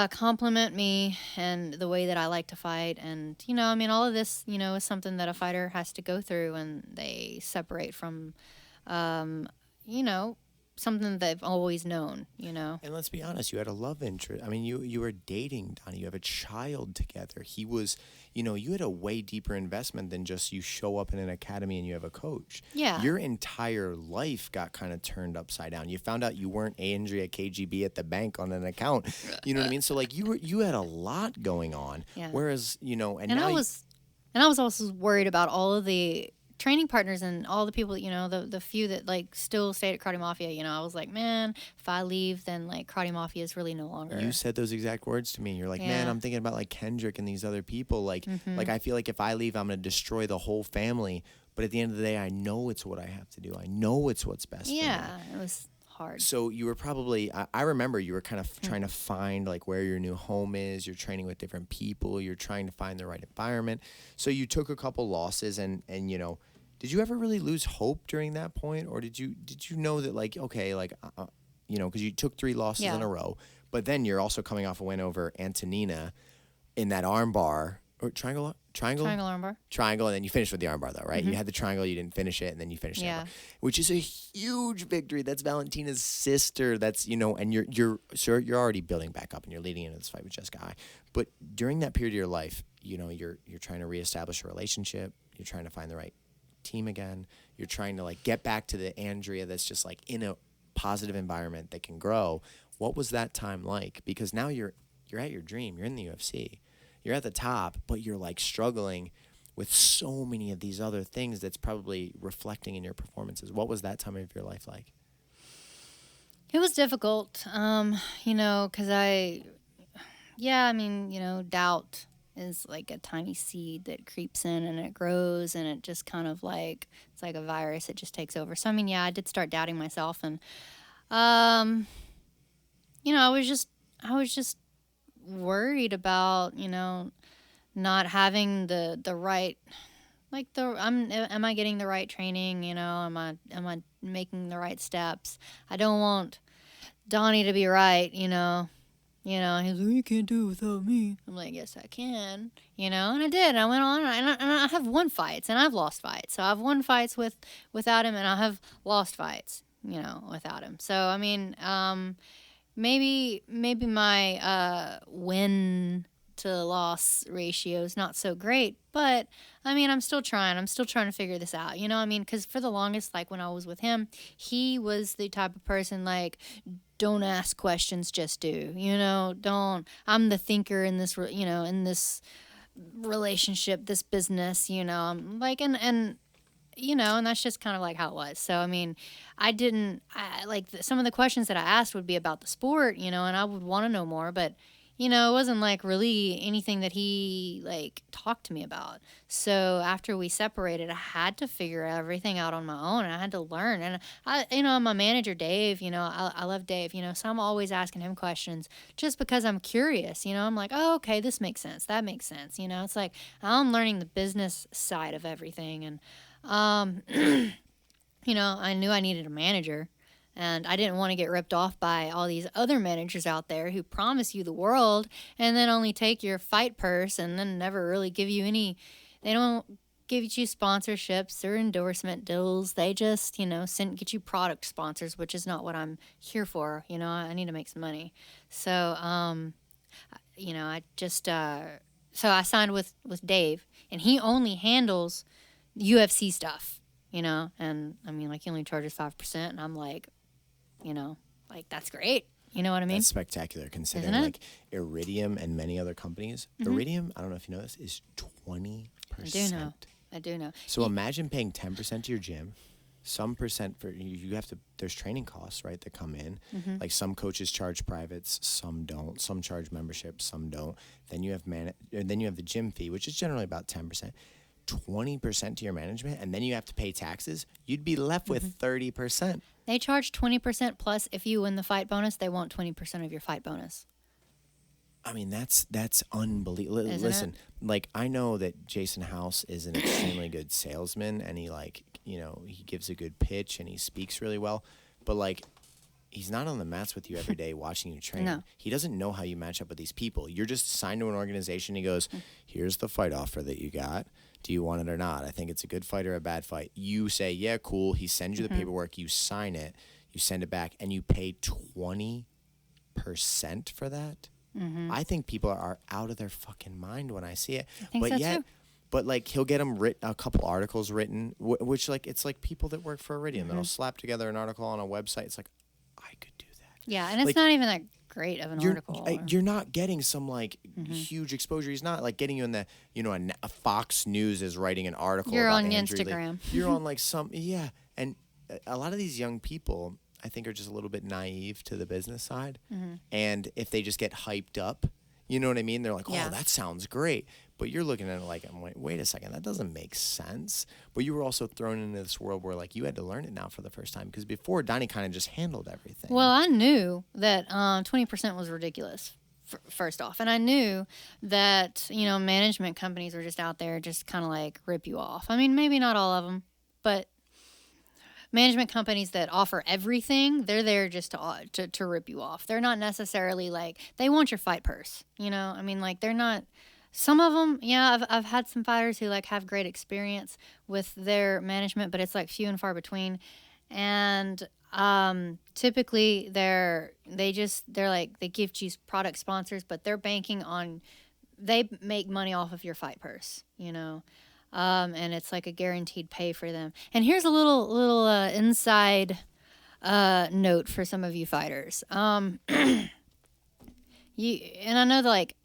compliment me and the way that I like to fight. And, all of this, is something that a fighter has to go through when they separate from, something they've always known, And let's be honest, you had a love interest. I mean, you were dating Donnie. You have a child together. He was, you had a way deeper investment than just you show up in an academy and you have a coach. Yeah. Your entire life got kind of turned upside down. You found out you weren't Andrea KGB at the bank on an account. You know what I mean? So, like, you had a lot going on. Yeah. Whereas, and I was also worried about all of the training partners and all the people, the few that, like, still stayed at Karate Mafia. I was like, man, if I leave, then, like, Karate Mafia is really no longer. You said those exact words to me. You're like, man, I'm thinking about, like, Kendrick and these other people. Like, like, I feel like if I leave, I'm going to destroy the whole family. But at the end of the day, I know it's what I have to do. I know it's what's best for me. Yeah, it was hard. So you were probably, I remember you were kind of trying to find, like, where your new home is. You're training with different people. You're trying to find the right environment. So you took a couple losses and did you ever really lose hope during that point, or did you know that, like, okay, like, because you took 3 losses in a row, but then you're also coming off a win over Antonina in that arm bar or triangle triangle? Triangle armbar. Triangle, and then you finished with the armbar, though, right? You had the triangle, you didn't finish it, and then you finished the armbar, which is a huge victory. That's Valentina's sister. That's, and you're already building back up, and you're leading into this fight with Jessica Eye. But during that period of your life, you're trying to reestablish a relationship. You're trying to find the right team again. You're trying to like get back to the Andrea that's just like in a positive environment that can grow. What was that time like? Because now you're at your dream. You're in the UFC. You're at the top, but you're like struggling with so many of these other things that's probably reflecting in your performances. What was that time of your life like? It was difficult, because doubt is like a tiny seed that creeps in and it grows and it just kind of like, it's like a virus. It just takes over. So, I did start doubting myself and, I was just worried about, not having the right, like am I getting the right training? Am I making the right steps? I don't want Donnie to be right, he's like, you can't do it without me. I'm like, yes, I can, and I did. I went on, and I have won fights, and I've lost fights. So I've won fights without him, and I have lost fights, without him. So, maybe my win to loss ratio is not so great, but I'm still trying. I'm still trying to figure this out. Because for the longest, like when I was with him, he was the type of person like, don't ask questions, just do. I'm the thinker in this, in this relationship, this business. I'm like, and that's just kind of like how it was. So, some of the questions that I asked would be about the sport, and I would want to know more, but, it wasn't like really anything that he like talked to me about. So after we separated, I had to figure everything out on my own, and I had to learn. And my manager, Dave, I love Dave, so I'm always asking him questions just because I'm curious, I'm like, oh, okay, this makes sense. That makes sense. It's like I'm learning the business side of everything. And, I knew I needed a manager. And I didn't want to get ripped off by all these other managers out there who promise you the world and then only take your fight purse and then never really give you they don't give you sponsorships or endorsement deals. They just, get you product sponsors, which is not what I'm here for. I need to make some money. So, I just, so I signed with Dave, and he only handles UFC stuff, and he only charges 5%, and I'm like, that's great. You know what I mean? That's spectacular considering like Iridium and many other companies. Iridium, I don't know if you know this, is 20%. I do know. So imagine paying 10% to your gym, some percent for you have to, there's training costs, right, that come in. Like some coaches charge privates, some don't. Some charge memberships, some don't. Then you have the gym fee, which is generally about 10%. 20% to your management, and then you have to pay taxes, you'd be left with 30%. They charge 20% plus if you win the fight bonus, they want 20% of your fight bonus. That's unbelievable. Listen, like I know that Jason House is an extremely good salesman, and he he gives a good pitch and he speaks really well, but like he's not on the mats with you every day watching you train. No. He doesn't know how you match up with these people. You're just signed to an organization. He goes, here's the fight offer that you got. Do you want it or not? I think it's a good fight or a bad fight. You say, yeah, cool. He sends you the paperwork. You sign it. You send it back, and you pay 20% for that. I think people are out of their fucking mind when I see it. I think so too. But like he'll get them a couple articles written, which like it's like people that work for Iridium that'll slap together an article on a website. It's like, I could do that. Yeah, and it's not even that great of an article. You're not getting some like huge exposure. He's not like getting you in the a Fox News is writing an article. You're about on Andrea. Instagram. Like, you're on like and a lot of these young people I think are just a little bit naive to the business side, and if they just get hyped up, you know what I mean? They're like, oh, that sounds great. But you're looking at it like, I'm like, wait a second, that doesn't make sense. But you were also thrown into this world where like you had to learn it now for the first time, because before Donnie kind of just handled everything. Well, I knew that 20% was ridiculous. First off, and I knew that management companies were just out there just kind of like rip you off. Maybe not all of them, but management companies that offer everything, they're there just to rip you off. They're not necessarily like, they want your fight purse, like they're not Some of them, yeah, I've had some fighters who like have great experience with their management, but it's like few and far between. And typically they're like they give you product sponsors, but they're banking on they make money off of your fight purse, you know. And it's like a guaranteed pay for them. And here's a little inside note for some of you fighters. And I know that like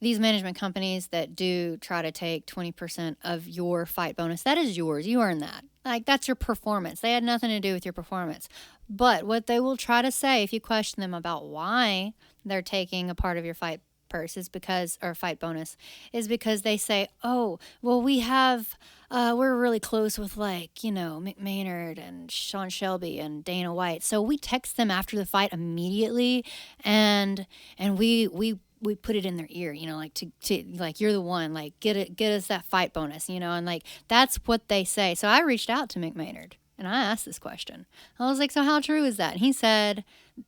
these management companies that do try to take 20% of your fight bonus, that is yours. You earn that. Like, that's your performance. They had nothing to do with your performance. But what they will try to say, if you question them about why they're taking a part of your fight purse, is because, or fight bonus, is because they say, oh, well, we're really close with, like, you know, McMaynard and Sean Shelby and Dana White. So we text them after the fight immediately, and we put it in their ear, you know, like to like, you're the one, like get us that fight bonus, you know, and like that's what they say. So I reached out to McMaynard and I asked this question. I was like, so how true is that? And he said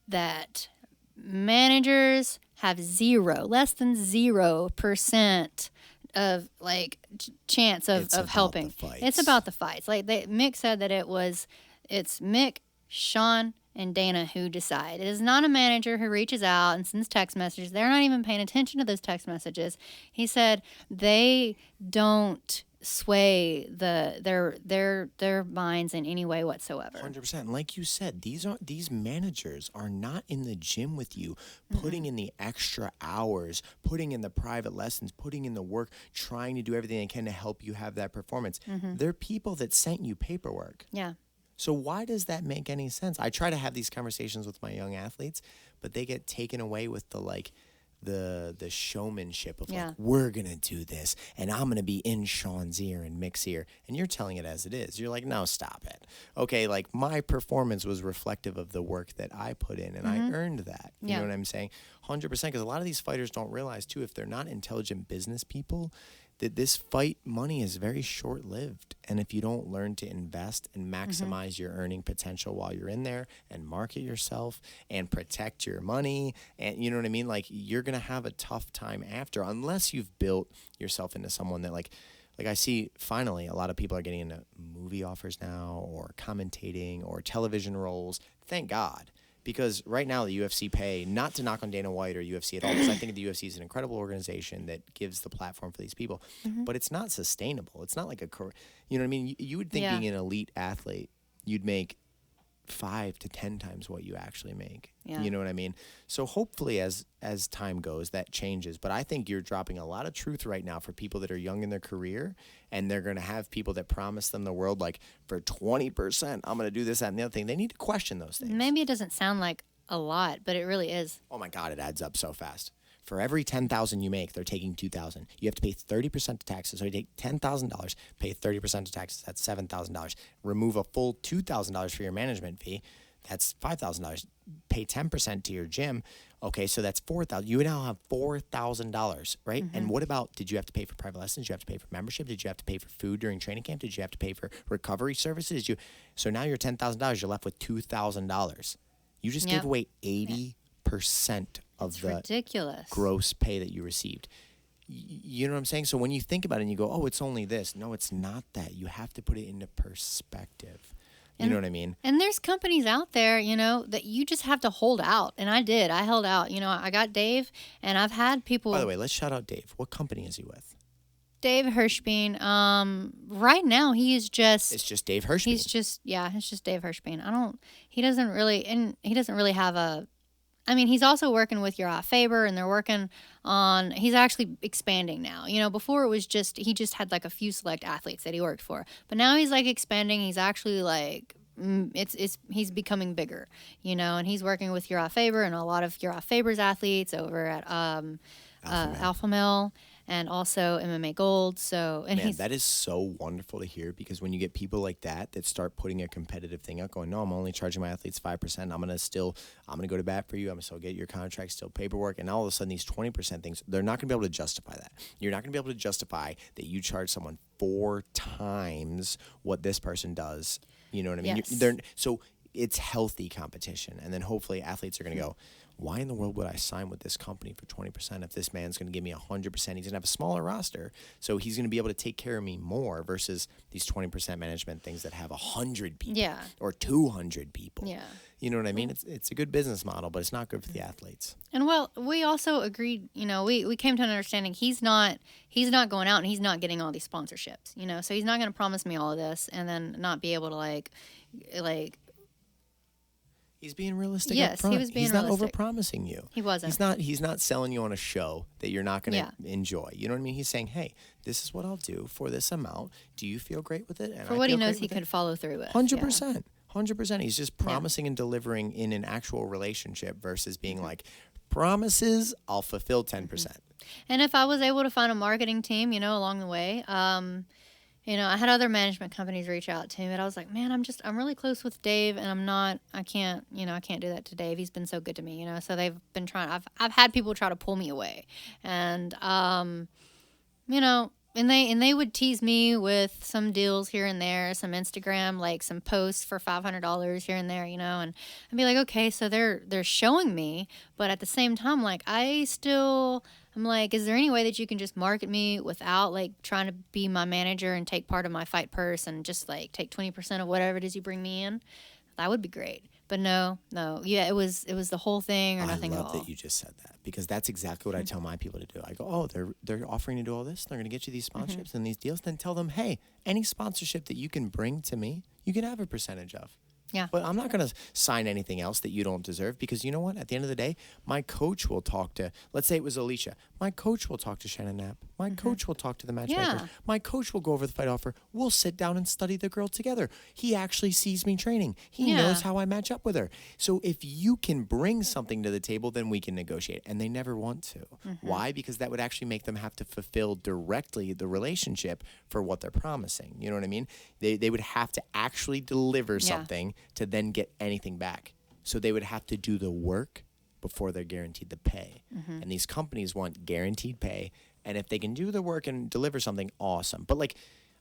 that managers have less than 0% of like chance of helping. It's about the fights. Like Mick said that it's Mick, Sean, and Dana who decide. It is not a manager who reaches out and sends text messages. They're not even paying attention to those text messages. He said they don't sway their minds in any way whatsoever. 100%. Like you said, these managers are not in the gym with you, putting in the extra hours, putting in the private lessons, putting in the work, trying to do everything they can to help you have that performance. They're people that sent you paperwork. Yeah. So why does that make any sense? I try to have these conversations with my young athletes, but they get taken away with the showmanship of like, we're going to do this and I'm going to be in Sean's ear and Mick's ear. And you're telling it as it is. You're like, no, stop it. Okay, like my performance was reflective of the work that I put in and I earned that. You know what I'm saying? 100%. Because a lot of these fighters don't realize too, if they're not intelligent business people, that this fight money is very short-lived. And if you don't learn to invest and maximize your earning potential while you're in there and market yourself and protect your money, and you know what I mean? Like, you're going to have a tough time after, unless you've built yourself into someone that like I see finally a lot of people are getting into movie offers now or commentating or television roles. Thank God. Because right now the UFC pay, not to knock on Dana White or UFC at all, because I think the UFC is an incredible organization that gives the platform for these people, but it's not sustainable. It's not like a career. You know what I mean? You would think being an elite athlete, you'd make 5 to 10 times what you actually make. Yeah. You know what I mean? So hopefully as time goes, that changes. But I think you're dropping a lot of truth right now for people that are young in their career, and they're going to have people that promise them the world, like, for 20%, I'm going to do this, that, and the other thing. They need to question those things. Maybe it doesn't sound like a lot, but it really is. Oh my God, it adds up so fast. For every $10,000 you make, they're taking $2,000. You have to pay 30% to taxes. So you take $10,000, pay 30% to taxes. That's $7,000. Remove a full $2,000 for your management fee. That's $5,000. Pay 10% to your gym. Okay, so that's $4,000. You now have $4,000, right? And what about, did you have to pay for private lessons? Did you have to pay for membership? Did you have to pay for food during training camp? Did you have to pay for recovery services? So now you're $10,000. You're left with $2,000. You just gave away 80% of the ridiculous gross pay that you received. You know what I'm saying? So when you think about it and you go, oh, it's only this. No, it's not that. You have to put it into perspective. You know what I mean? And there's companies out there, you know, that you just have to hold out. And I did. I held out. You know, I got Dave, and I've had people. By the way, let's shout out Dave. What company is he with? Dave Hirschbein. Right now he is just. It's just Dave Hirschbein. It's just Dave Hirschbein. He doesn't really have a. I mean, he's also working with Uriah Faber, and they're working on. He's actually expanding now. You know, before it was he just had like a few select athletes that he worked for, but now he's like expanding. He's actually like, he's becoming bigger. You know, and he's working with Uriah Faber and a lot of Uriah Faber's athletes over at Alpha Male. And also MMA Gold. So, and man, that is so wonderful to hear, because when you get people like that start putting a competitive thing out, going, no, I'm only charging my athletes 5%. I'm gonna go to bat for you. I'm gonna still get your contract, still paperwork, and all of a sudden these 20% things, they're not gonna be able to justify that. You're not gonna be able to justify that you charge someone 4 times what this person does. You know what I mean? Yes. So it's healthy competition, and then hopefully athletes are gonna go, why in the world would I sign with this company for 20% if this man's going to give me 100%? He's going to have a smaller roster, so he's going to be able to take care of me more versus these 20% management things that have 100 people or 200 people. Yeah. You know what I mean? It's a good business model, but it's not good for the athletes. And well, we also agreed, we came to an understanding he's not going out and he's not getting all these sponsorships, so he's not going to promise me all of this and then not be able to like He's being realistic. Yes, up front. he was being He's realistic. not overpromising you. He wasn't. He's not selling you on a show that you're not going to enjoy. You know what I mean? He's saying, "Hey, this is what I'll do for this amount. Do you feel great with it?" And for what he knows he could follow through with. 100%. 100%. He's just promising and delivering in an actual relationship versus being like, promises, I'll fulfill 10%. And if I was able to find a marketing team, along the way, I had other management companies reach out to me, but I was like, man, I'm really close with Dave, and I can't do that to Dave. He's been so good to me, so they've been trying, I've had people try to pull me away, and, and they would tease me with some deals here and there, some Instagram, like some posts for $500 here and there, and I'd be like, okay, so they're showing me, but at the same time, like I'm like, is there any way that you can just market me without like trying to be my manager and take part of my fight purse and just like take 20% of whatever it is you bring me in? That would be great. But no. Yeah, it was the whole thing or nothing at all. I love that you just said that because that's exactly what I tell my people to do. I go, oh, they're offering to do all this. They're going to get you these sponsorships and these deals. Then tell them, hey, any sponsorship that you can bring to me, you can have a percentage of. Yeah. But I'm not going to sign anything else that you don't deserve because you know what? At the end of the day, my coach will talk to, let's say it was Alicia. My coach will talk to Shannon Knapp. My coach will talk to the matchmakers. Yeah. My coach will go over the fight offer. We'll sit down and study the girl together. He actually sees me training. He knows how I match up with her. So if you can bring something to the table, then we can negotiate. And they never want to. Why? Because that would actually make them have to fulfill directly the relationship for what they're promising. You know what I mean? They would have to actually deliver something to then get anything back. So they would have to do the work before they're guaranteed the pay. And these companies want guaranteed pay. And if they can do the work and deliver something, awesome. But like,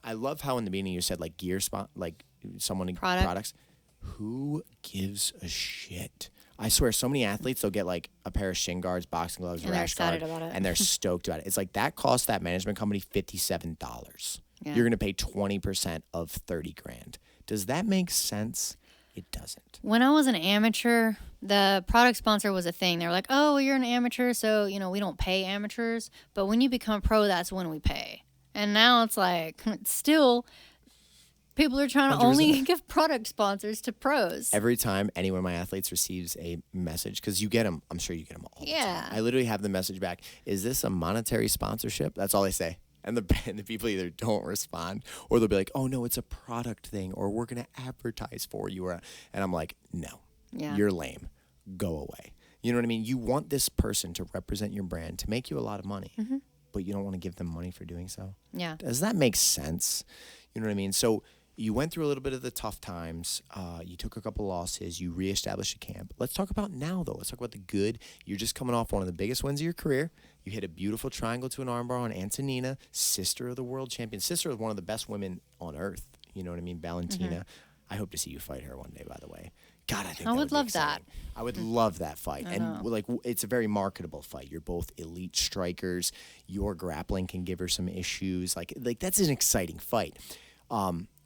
I love how in the beginning you said like gear spot, like someone in products. Who gives a shit? I swear, so many athletes, they'll get like a pair of shin guards, boxing gloves, rash guard, and they're stoked about it. It's like that cost that management company $57. You're going to pay 20% of $30,000. Does that make sense? It doesn't. When I was an amateur, the product sponsor was a thing. They were like, oh, well, you're an amateur, so, we don't pay amateurs. But when you become pro, that's when we pay. And now it's like, still, people are trying to 100%. only give product sponsors to pros. Every time any one of my athletes receives a message, because you get them, I'm sure you get them all the time. I literally have the message back, is this a monetary sponsorship? That's all they say. And the people either don't respond or they'll be like, oh, no, it's a product thing or we're going to advertise for you. And I'm like, no, you're lame. Go away. You know what I mean? You want this person to represent your brand, to make you a lot of money, but you don't want to give them money for doing so. Yeah. Does that make sense? You know what I mean? So you went through a little bit of the tough times. You took a couple losses. You reestablished a camp. Let's talk about now, though. Let's talk about the good. You're just coming off one of the biggest wins of your career. You hit a beautiful triangle to an armbar on Antonina, sister of the world champion, sister of one of the best women on earth. You know what I mean? Valentina. I hope to see you fight her one day, by the way. God, I think I would love that. I would love that fight. And like, it's a very marketable fight. You're both elite strikers. Your grappling can give her some issues. Like that's an exciting fight.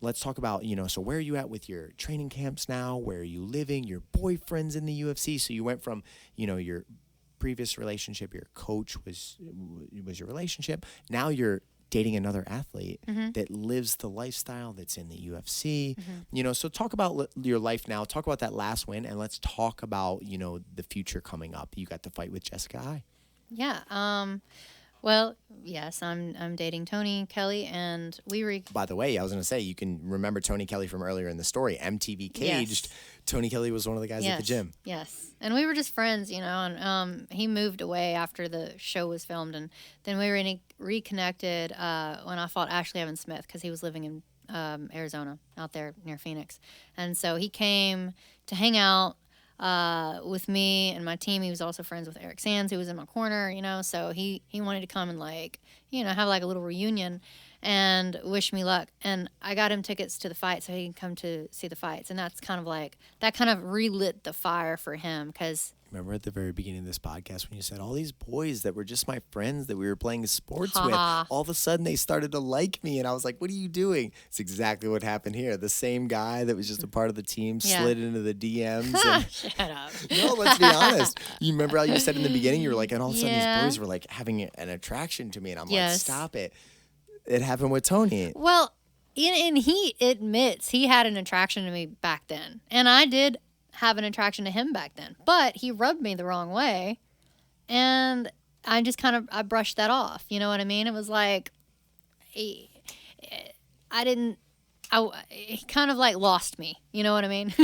Let's talk about, so where are you at with your training camps now? Where are you living? Your boyfriend's in the UFC. So you went from, your previous relationship, your coach was your relationship. Now you're dating another athlete that lives the lifestyle that's in the UFC. So talk about your life now. Talk about that last win, and let's talk about, the future coming up. You got the fight with Jessica Eye. Yeah. Well, yes, I'm dating Tony Kelly, and By the way, I was going to say, you can remember Tony Kelly from earlier in the story. MTV Caged. Yes. Tony Kelly was one of the guys at the gym. Yes, and we were just friends, and he moved away after the show was filmed, and then we reconnected when I fought Ashley Evans Smith because he was living in Arizona, out there near Phoenix, and so he came to hang out with me and my team. He was also friends with Eric Sands, who was in my corner, so he wanted to come and have like a little reunion and wish me luck. And I got him tickets to the fight so he can come to see the fights. And that's kind of like, that kind of relit the fire for him because Remember at the very beginning of this podcast when you said all these boys that were just my friends that we were playing sports with, all of a sudden they started to like me, and I was like, what are you doing? It's exactly what happened here. The same guy that was just a part of the team slid into the DMs. And, Shut up. no, let's be honest. You remember how you said in the beginning, you were like, and all of a sudden these boys were like having an attraction to me, and I'm like, stop it. It happened with Tony. Well, and he admits he had an attraction to me back then, and I did have an attraction to him back then, but he rubbed me the wrong way, and I just I brushed that off. You know what I mean? It was like he kind of like lost me. You know what I mean?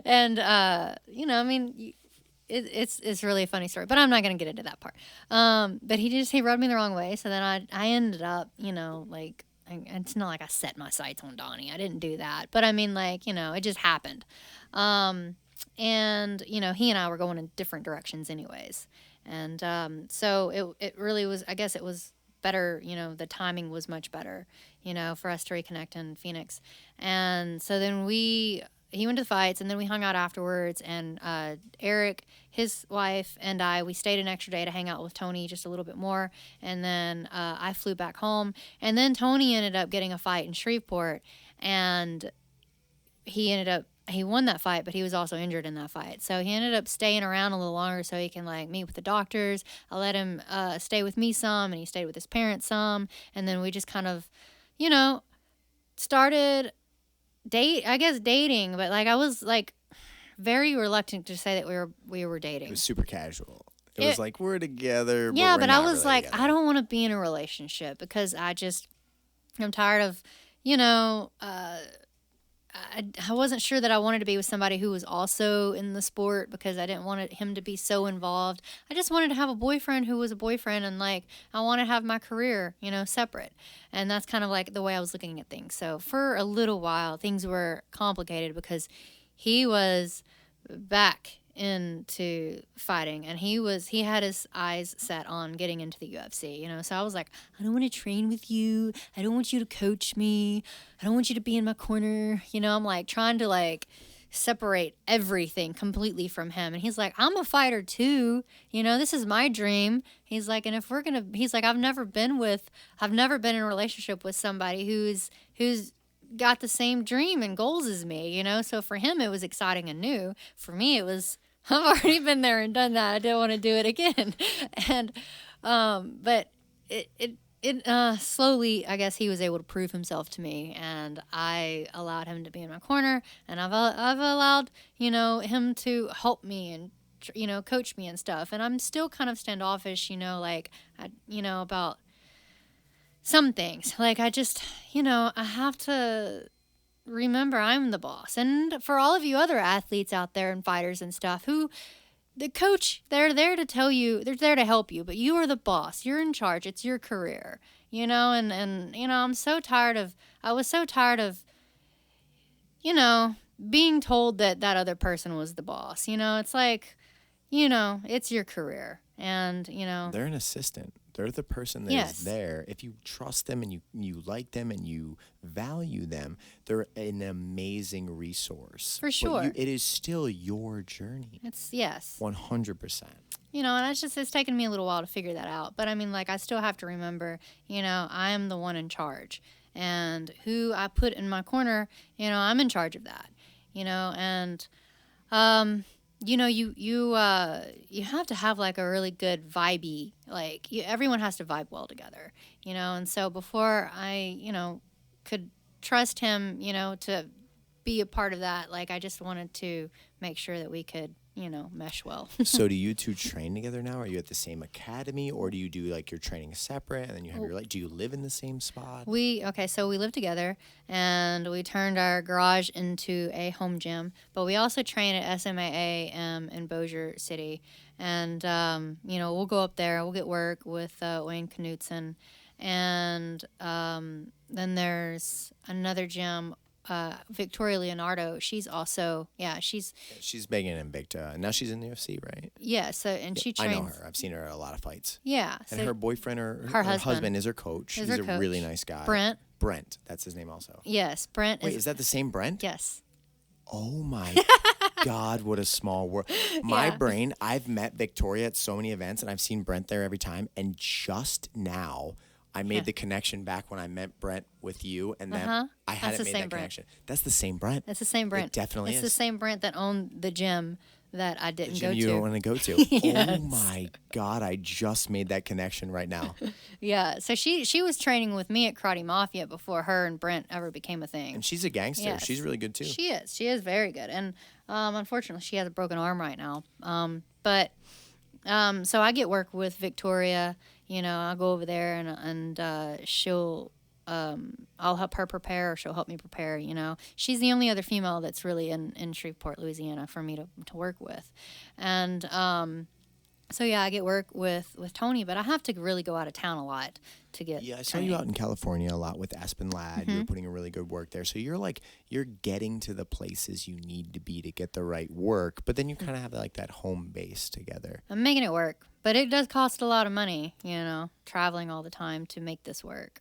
And you know, I mean, it's really a funny story, but I'm not gonna get into that part. But he rubbed me the wrong way, so then I ended up, you know, like. It's not like I set my sights on Donnie. I didn't do that. But I mean, like, you know, it just happened. And, you know, he and I were going in different directions anyways. And so it really was, I guess it was better, you know, the timing was much better, you know, for us to reconnect in Phoenix. And so then he went to the fights, and then we hung out afterwards, and Eric, his wife, and we stayed an extra day to hang out with Tony just a little bit more, and then I flew back home, and then Tony ended up getting a fight in Shreveport, and he won that fight, but he was also injured in that fight, so he ended up staying around a little longer so he can, like, meet with the doctors. I let him stay with me some, and he stayed with his parents some, and then we just kind of, you know, started dating, but like I was like very reluctant to say that we were dating. It was super casual. It was like we're together. Yeah, but I was really like, together. I don't want to be in a relationship because I'm tired of, you know, I wasn't sure that I wanted to be with somebody who was also in the sport because I didn't want him to be so involved. I just wanted to have a boyfriend who was a boyfriend, and like I want to have my career, you know, separate. And that's kind of like the way I was looking at things. So for a little while, things were complicated because he was back into fighting, and he had his eyes set on getting into the UFC, you know. So I was like, I don't want to train with you, I don't want you to coach me, I don't want you to be in my corner, you know. I'm like trying to like separate everything completely from him, and he's like, I'm a fighter too, you know, this is my dream. He's like, and if we're gonna, he's like, I've never been in a relationship with somebody who's got the same dream and goals as me, you know. So for him it was exciting and new. For me it was, I've already been there and done that. I didn't want to do it again. And but it slowly, I guess, he was able to prove himself to me, and I allowed him to be in my corner, and I've allowed, you know, him to help me and, you know, coach me and stuff. And I'm still kind of standoffish, you know, like you know, about some things. Like I just, you know, I have to remember I'm the boss. And for all of you other athletes out there and fighters and stuff, who the coach, they're there to tell you, they're there to help you, but you are the boss. You're in charge. It's your career, you know. And you know, I was so tired of, you know, being told that other person was the boss. You know, it's like, you know, it's your career, and you know, they're an assistant. They're the person that is there. If you trust them and you like them and you value them, they're an amazing resource. For sure. It is still your journey. It's, yes. 100%. You know, and it's taken me a little while to figure that out. But I mean, like, I still have to remember, you know, I am the one in charge. And who I put in my corner, you know, I'm in charge of that. You know, and you know, you have to have like a really good vibey, like everyone has to vibe well together, you know. And so before I, you know, could trust him, you know, to be a part of that, like I just wanted to make sure that we could, you know, mesh well. So do you two train together now? Are you at the same academy, or do you do like your training separate and then you have your, like, do you live in the same spot? So we live together, and we turned our garage into a home gym, but we also train at SMAA in Bossier City. And, you know, we'll go up there, we'll get work with Wayne Knutson. And then there's another gym, Victoria Leonardo. She's also, she's big in Invicta, and now she's in the UFC, right? Yeah. So, and she trains. I know her. I've seen her at a lot of fights. Yeah. And her boyfriend or her husband is her coach. He's a really nice guy. Brent, that's his name also. Yes, Brent. Wait, is that the same Brent? Yes. Oh my God, what a small world. My brain, I've met Victoria at so many events and I've seen Brent there every time. And just now, I made the connection back when I met Brent with you, and then I hadn't made that connection. That's the same Brent. That's the same Brent. It definitely is. It's the same Brent that owned the gym that I didn't go to. You don't want to go to. Yes. Oh my God, I just made that connection right now. Yeah, so she was training with me at Karate Mafia before her and Brent ever became a thing. And she's a gangster. Yes. She's really good too. She is very good. And unfortunately, she has a broken arm right now. So I get work with Victoria. I'll go over there and she'll, I'll help her prepare, or she'll help me prepare. She's the only other female that's really in Shreveport, Louisiana, for me to work with. And so I get work with Tony, but I have to really go out of town a lot to get. Yeah, I saw you out in California a lot with Aspen Ladd. You're putting a really good work there. So you're getting to the places you need to be to get the right work, but then you kind of have like that home base together. I'm making it work, but it does cost a lot of money, traveling all the time to make this work.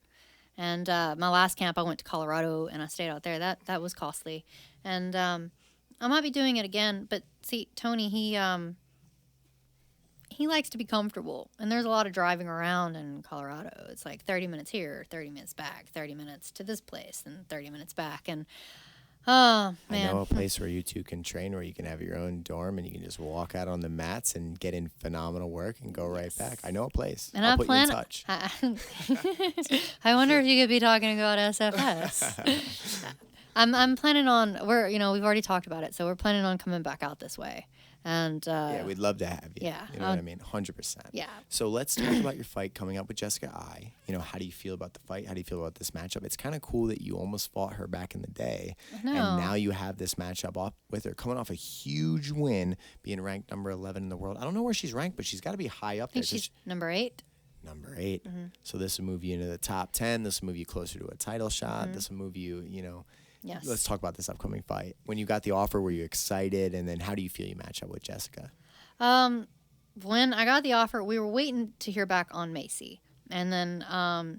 And my last camp, I went to Colorado and I stayed out there. That was costly. And I might be doing it again, but see, Tony, he likes to be comfortable. And there's a lot of driving around in Colorado. It's like 30 minutes here, 30 minutes back, 30 minutes to this place, and 30 minutes back. And, oh, man. I know a place where you two can train, where you can have your own dorm and you can just walk out on the mats and get in phenomenal work and go right back. I know a place. And I'll put you in touch. I wonder if you could be talking about SFS. I'm planning on, we've already talked about it, so we're planning on coming back out this way. And yeah, we'd love to have you. Yeah. You know what I mean? 100%. Yeah. So let's talk about your fight coming up with Jessica I. How do you feel about the fight? How do you feel about this matchup? It's kind of cool that you almost fought her back in the day. I know. And now you have this matchup up with her, coming off a huge win, being ranked number 11 in the world. I don't know where she's ranked, but she's got to be high up there. I think she's number 8. Number 8. So this will move you into the top 10. This will move you closer to a title shot. This will move you, Yes. Let's talk about this upcoming fight. When you got the offer, were you excited? And then how do you feel you match up with Jessica? When I got the offer, we were waiting to hear back on Macy. And then I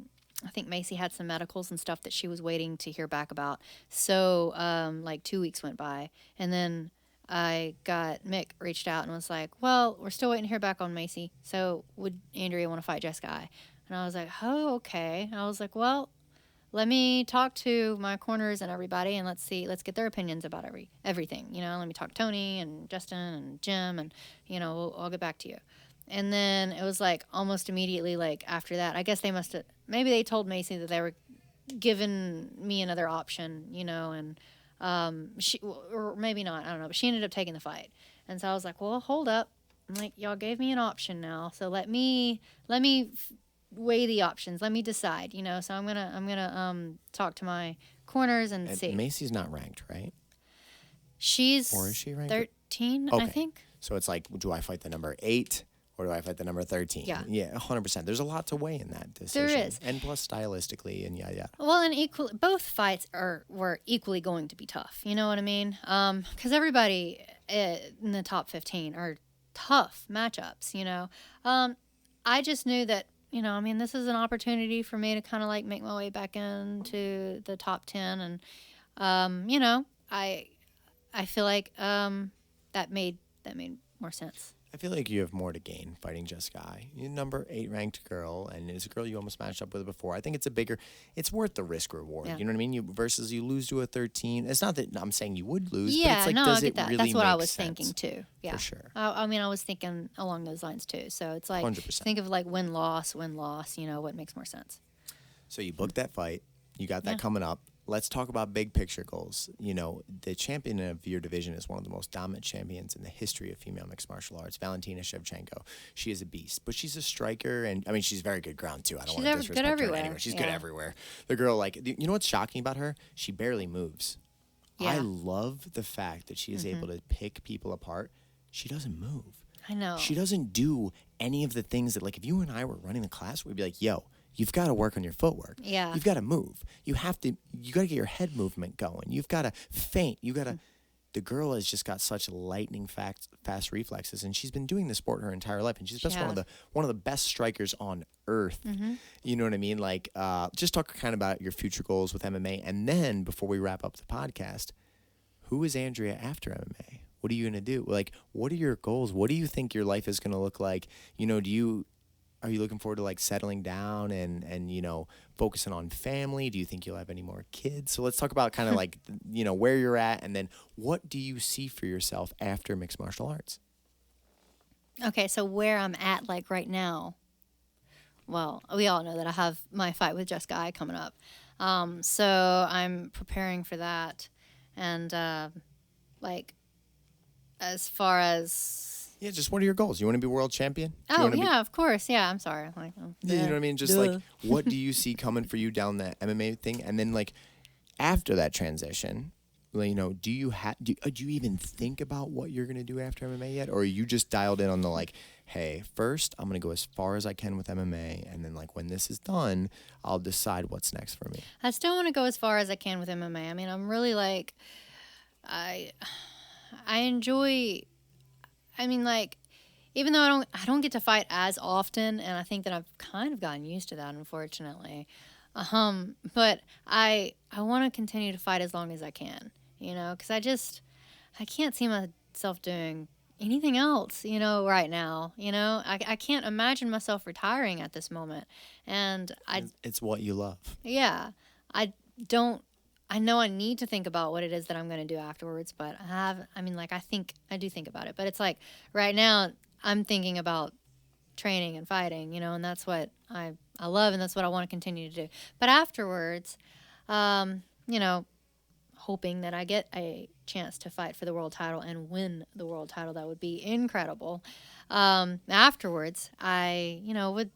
think Macy had some medicals and stuff that she was waiting to hear back about. So like 2 weeks went by. And then Mick reached out and was like, well, we're still waiting to hear back on Macy. So would Andrea want to fight Jessica I? And I was like, oh, okay. I was like, well, let me talk to my corners and everybody, and let's get their opinions about everything. Let me talk to Tony and Justin and Jim, and I'll get back to you. And then it was like almost immediately, like after that, I guess maybe they told Macy that they were giving me another option, and she, or maybe not, I don't know, but she ended up taking the fight. And so I was like, well, hold up. I'm like, y'all gave me an option now, so let me weigh the options. Let me decide. So I'm gonna talk to my corners and see. Macy's not ranked, right? Or is she ranked? 13, okay. I think. So it's like, do I fight the number 8 or do I fight the number 13? Yeah. Yeah, 100%. There's a lot to weigh in that decision. There is. And plus stylistically and yada. Well, and both fights were equally going to be tough. You know what I mean? Because everybody in the top 15 are tough matchups. I just knew that. This is an opportunity for me to kind of like make my way back into the top 10. And, I feel like that made more sense. I feel like you have more to gain fighting Jessica I. You're number 8 ranked girl, and it's a girl you almost matched up with before. I think it's worth the risk reward. Yeah. You know what I mean? Versus you lose to a 13. It's not that I'm saying you would lose, Yeah, but it's like, no, does I it get that. really That's what make I was sense? thinking too. Yeah, For sure. I was thinking along those lines too. So it's like 100%. think of like win loss. What makes more sense? So you booked that fight. You got that coming up. Let's talk about big picture goals. The champion of your division is one of the most dominant champions in the history of female mixed martial arts, Valentina Shevchenko. She is a beast, but she's a striker, and she's very good ground too. I don't want to disrespect her in any way. She's good everywhere. The girl, you know what's shocking about her? She barely moves. Yeah. I love the fact that she is able to pick people apart. She doesn't move. I know. She doesn't do any of the things that, like, if you and I were running the class, we'd be like, yo, you've got to work on your footwork. Yeah. You've got to move. You got to get your head movement going. You've got to feint. The girl has just got such lightning fast reflexes, and she's been doing this sport her entire life, and she's just one of the best strikers on earth. You know what I mean? Like, just talk kind of about your future goals with MMA, and then before we wrap up the podcast, who is Andrea after MMA? What are you going to do? Like, what are your goals? What do you think your life is going to look like? You know, are you looking forward to like settling down and you know, focusing on family? Do you think you'll have any more kids? So let's talk about kind of like, you know, where you're at, and then what do you see for yourself after mixed martial arts? Okay, so where I'm at, like right now, well, we all know that I have my fight with Jessica I coming up. So I'm preparing for that. And, like, as far as. Yeah, just what are your goals? You want to be world champion? Do you Oh, wanna yeah, of course. Yeah, I'm sorry. Like, you know what I mean? Just like, what do you see coming for you down that MMA thing? And then, like, after that transition, like, you know, do you even think about what you're going to do after MMA yet? Or are you just dialed in on the, like, hey, first, I'm going to go as far as I can with MMA. And then, like, when this is done, I'll decide what's next for me. I still want to go as far as I can with MMA. I mean, I'm really like, I enjoy. I mean, like, even though I don't get to fight as often, and I think that I've kind of gotten used to that, unfortunately. But I want to continue to fight as long as I can, you know, because I can't see myself doing anything else, you know, right now. You know, I can't imagine myself retiring at this moment, and It's what you love. yeah, I don't. I know I need to think about what it is that I'm going to do afterwards, but I do think about it. But it's like right now I'm thinking about training and fighting, you know, and that's what I love, and that's what I want to continue to do. But afterwards, you know, hoping that I get a chance to fight for the world title and win the world title, that would be incredible. Afterwards, I would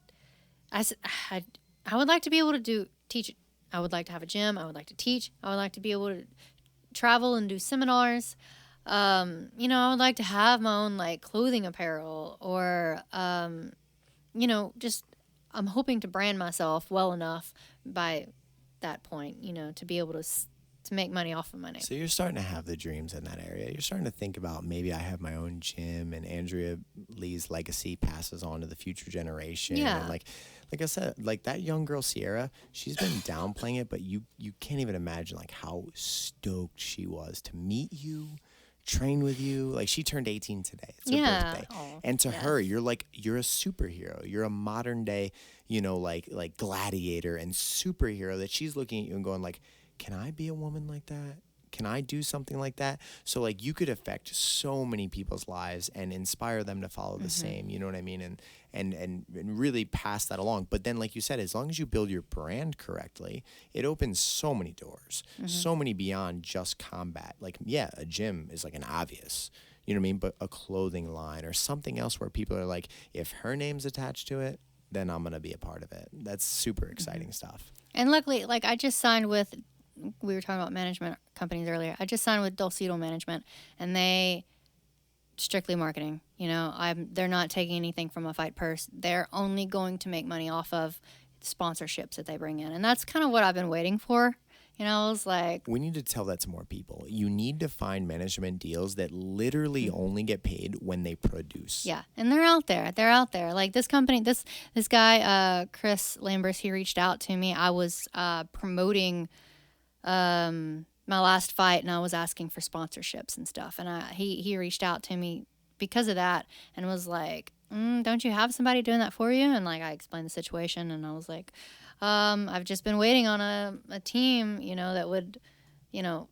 like to be able to teach. I would like to have a gym. I would like to teach. I would like to be able to travel and do seminars. You know, I would like to have my own like clothing apparel, or you know, just I'm hoping to brand myself well enough by that point, you know, to be able to make money off of my name. So you're starting to have the dreams in that area. You're starting to think about, maybe I have my own gym, and Andrea Lee's legacy passes on to the future generation. Yeah. And like I said, like that young girl Sierra, she's been downplaying it, but you can't even imagine like how stoked she was to meet you, train with you. Like, she turned 18 today. It's her birthday. Oh, And to yes. her, you're a superhero. You're a modern day, you know, like gladiator and superhero, that she's looking at you and going like, can I be a woman like that? Can I do something like that? So like, you could affect so many people's lives and inspire them to follow the same, you know what I mean? And really pass that along. But then, like you said, as long as you build your brand correctly, it opens so many doors, so many beyond just combat. Like, yeah, a gym is like an obvious, you know what I mean? But a clothing line or something else where people are like, if her name's attached to it, then I'm going to be a part of it. That's super exciting stuff. And luckily, like, I just signed with, we were talking about management companies earlier. I just signed with Dulcedo Management, and they strictly marketing. You know, they're not taking anything from a fight purse. They're only going to make money off of sponsorships that they bring in, and that's kind of what I've been waiting for. You know, I was like, we need to tell that to more people. You need to find management deals that literally only get paid when they produce. yeah, and they're out there. They're out there. Like this company, this guy, Chris Lambers, he reached out to me. I was promoting my last fight, and I was asking for sponsorships and stuff, and he reached out to me because of that, and was like, don't you have somebody doing that for you? And like, I explained the situation, and I was like, I've just been waiting on a team, you know, that would, you know,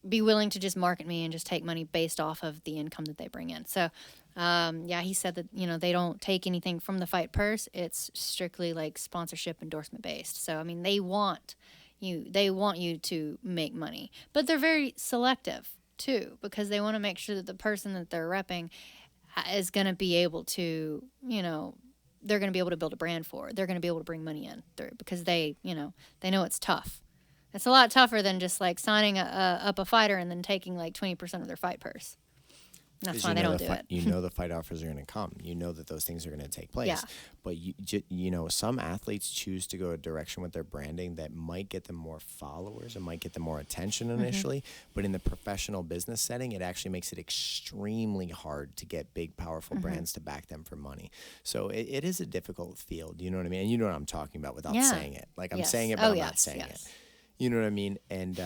be willing to just market me and just take money based off of the income that they bring in. So yeah, he said that, you know, they don't take anything from the fight purse. It's strictly like sponsorship endorsement based. So I mean, they want you to make money, but they're very selective too, because they want to make sure that the person that they're repping is going to be able to, you know, they're going to be able to build a brand for. They're going to be able to bring money in through, because they know it's tough. It's a lot tougher than just like signing up a fighter and then taking like 20% of their fight purse. That's why they don't do it. You know the fight offers are going to come. You know that those things are going to take place. Yeah. But you know, some athletes choose to go a direction with their branding that might get them more followers and might get them more attention initially. But in the professional business setting, it actually makes it extremely hard to get big, powerful brands to back them for money. So it is a difficult field. You know what I mean? And you know what I'm talking about without saying it. Like, I'm saying it, but I'm not saying it. You know what I mean? And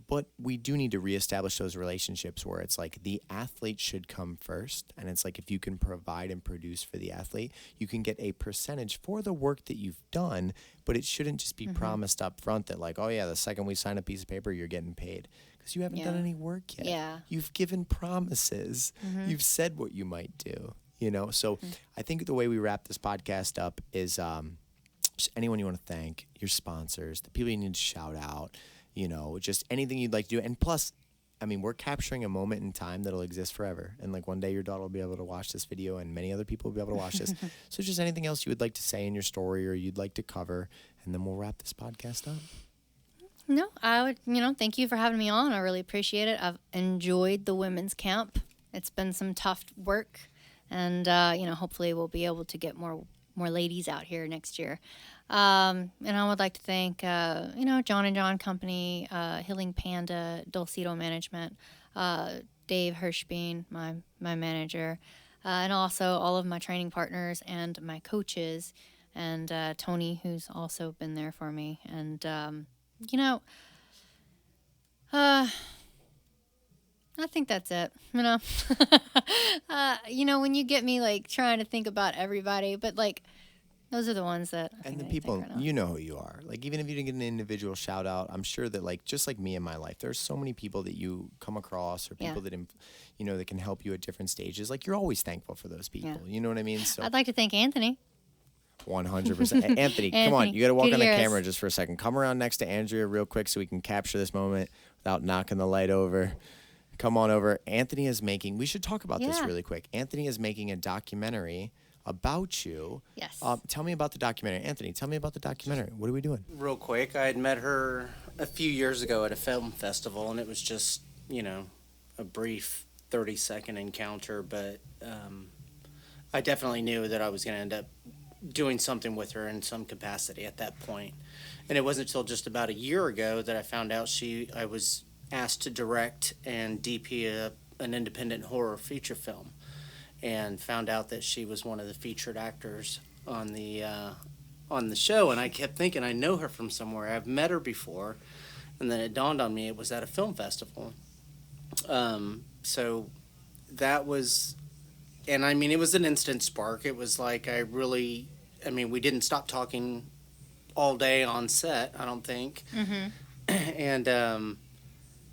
But we do need to reestablish those relationships where it's like the athlete should come first. And it's like if you can provide and produce for the athlete, you can get a percentage for the work that you've done, but it shouldn't just be promised up front that like, oh yeah, the second we sign a piece of paper, you're getting paid. Because you haven't done any work yet. Yeah. You've given promises. You've said what you might do, you know? So I think the way we wrap this podcast up is just anyone you want to thank, your sponsors, the people you need to shout out, you know, just anything you'd like to do. And plus, I mean, we're capturing a moment in time that'll exist forever. And like one day your daughter will be able to watch this video and many other people will be able to watch this. So just anything else you would like to say in your story or you'd like to cover, and then we'll wrap this podcast up. No, I would, thank you for having me on. I really appreciate it. I've enjoyed the women's camp. It's been some tough work, and, hopefully we'll be able to get more ladies out here next year. And I would like to thank, John and John Company, Healing Panda, Dulcedo Management, Dave Hirschbein, my manager, and also all of my training partners and my coaches, and Tony, who's also been there for me. And, I think that's it, when you get me like trying to think about everybody, but like those are the ones that and the people right you know who you are. Like even if you didn't get an individual shout out, I'm sure that like just like me in my life, there's so many people that you come across or people that that can help you at different stages. Like you're always thankful for those people. You know what I mean? So I'd like to thank Anthony. 100%. Anthony, come on. You got to walk on the camera just for a second. Come around next to Andrea real quick so we can capture this moment without knocking the light over. Come on over. Anthony is making, we should talk about this really quick. Anthony is making a documentary about you. Yes. Tell me about the documentary. Anthony, tell me about the documentary. What are we doing? Real quick, I had met her a few years ago at a film festival, and it was just, a brief 30-second encounter, but I definitely knew that I was going to end up doing something with her in some capacity at that point. And it wasn't until just about a year ago that I found out I was asked to direct and DP an independent horror feature film, and found out that she was one of the featured actors on the show. And I kept thinking, I know her from somewhere. I've met her before. And then it dawned on me it was at a film festival. So that was, and I mean, it was an instant spark. It was like we didn't stop talking all day on set, I don't think. And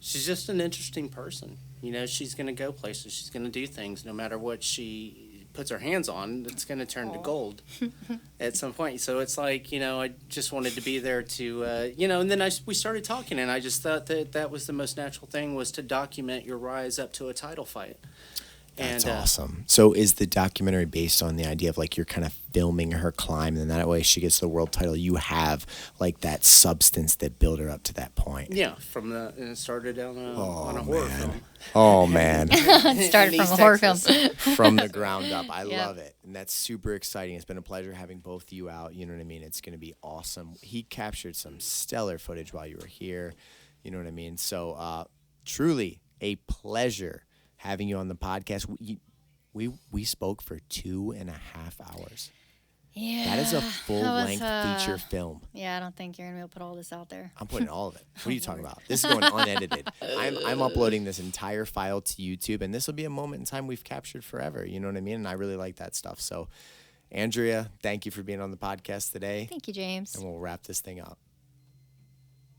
she's just an interesting person. She's going to go places. She's going to do things. No matter what she puts her hands on, it's going to turn to gold at some point. So it's like, I just wanted to be there to, and then we started talking, and I just thought that was the most natural thing, was to document your rise up to a title fight. That's awesome. So is the documentary based on the idea of like you're kind of filming her climb, and then that way she gets the world title, you have like that substance that built her up to that point? Yeah, and it started on a horror film. Oh man. It started from a horror film. From the ground up. I love it. And that's super exciting. It's been a pleasure having both of you out. You know what I mean? It's going to be awesome. He captured some stellar footage while you were here. You know what I mean? So truly a pleasure having you on the podcast. We spoke for 2.5 hours. Yeah. That is a full-length feature film. Yeah, I don't think you're going to be able to put all this out there. I'm putting all of it. What are you talking about? This is going unedited. I'm uploading this entire file to YouTube, and this will be a moment in time we've captured forever. You know what I mean? And I really like that stuff. So, Andrea, thank you for being on the podcast today. Thank you, James. And we'll wrap this thing up.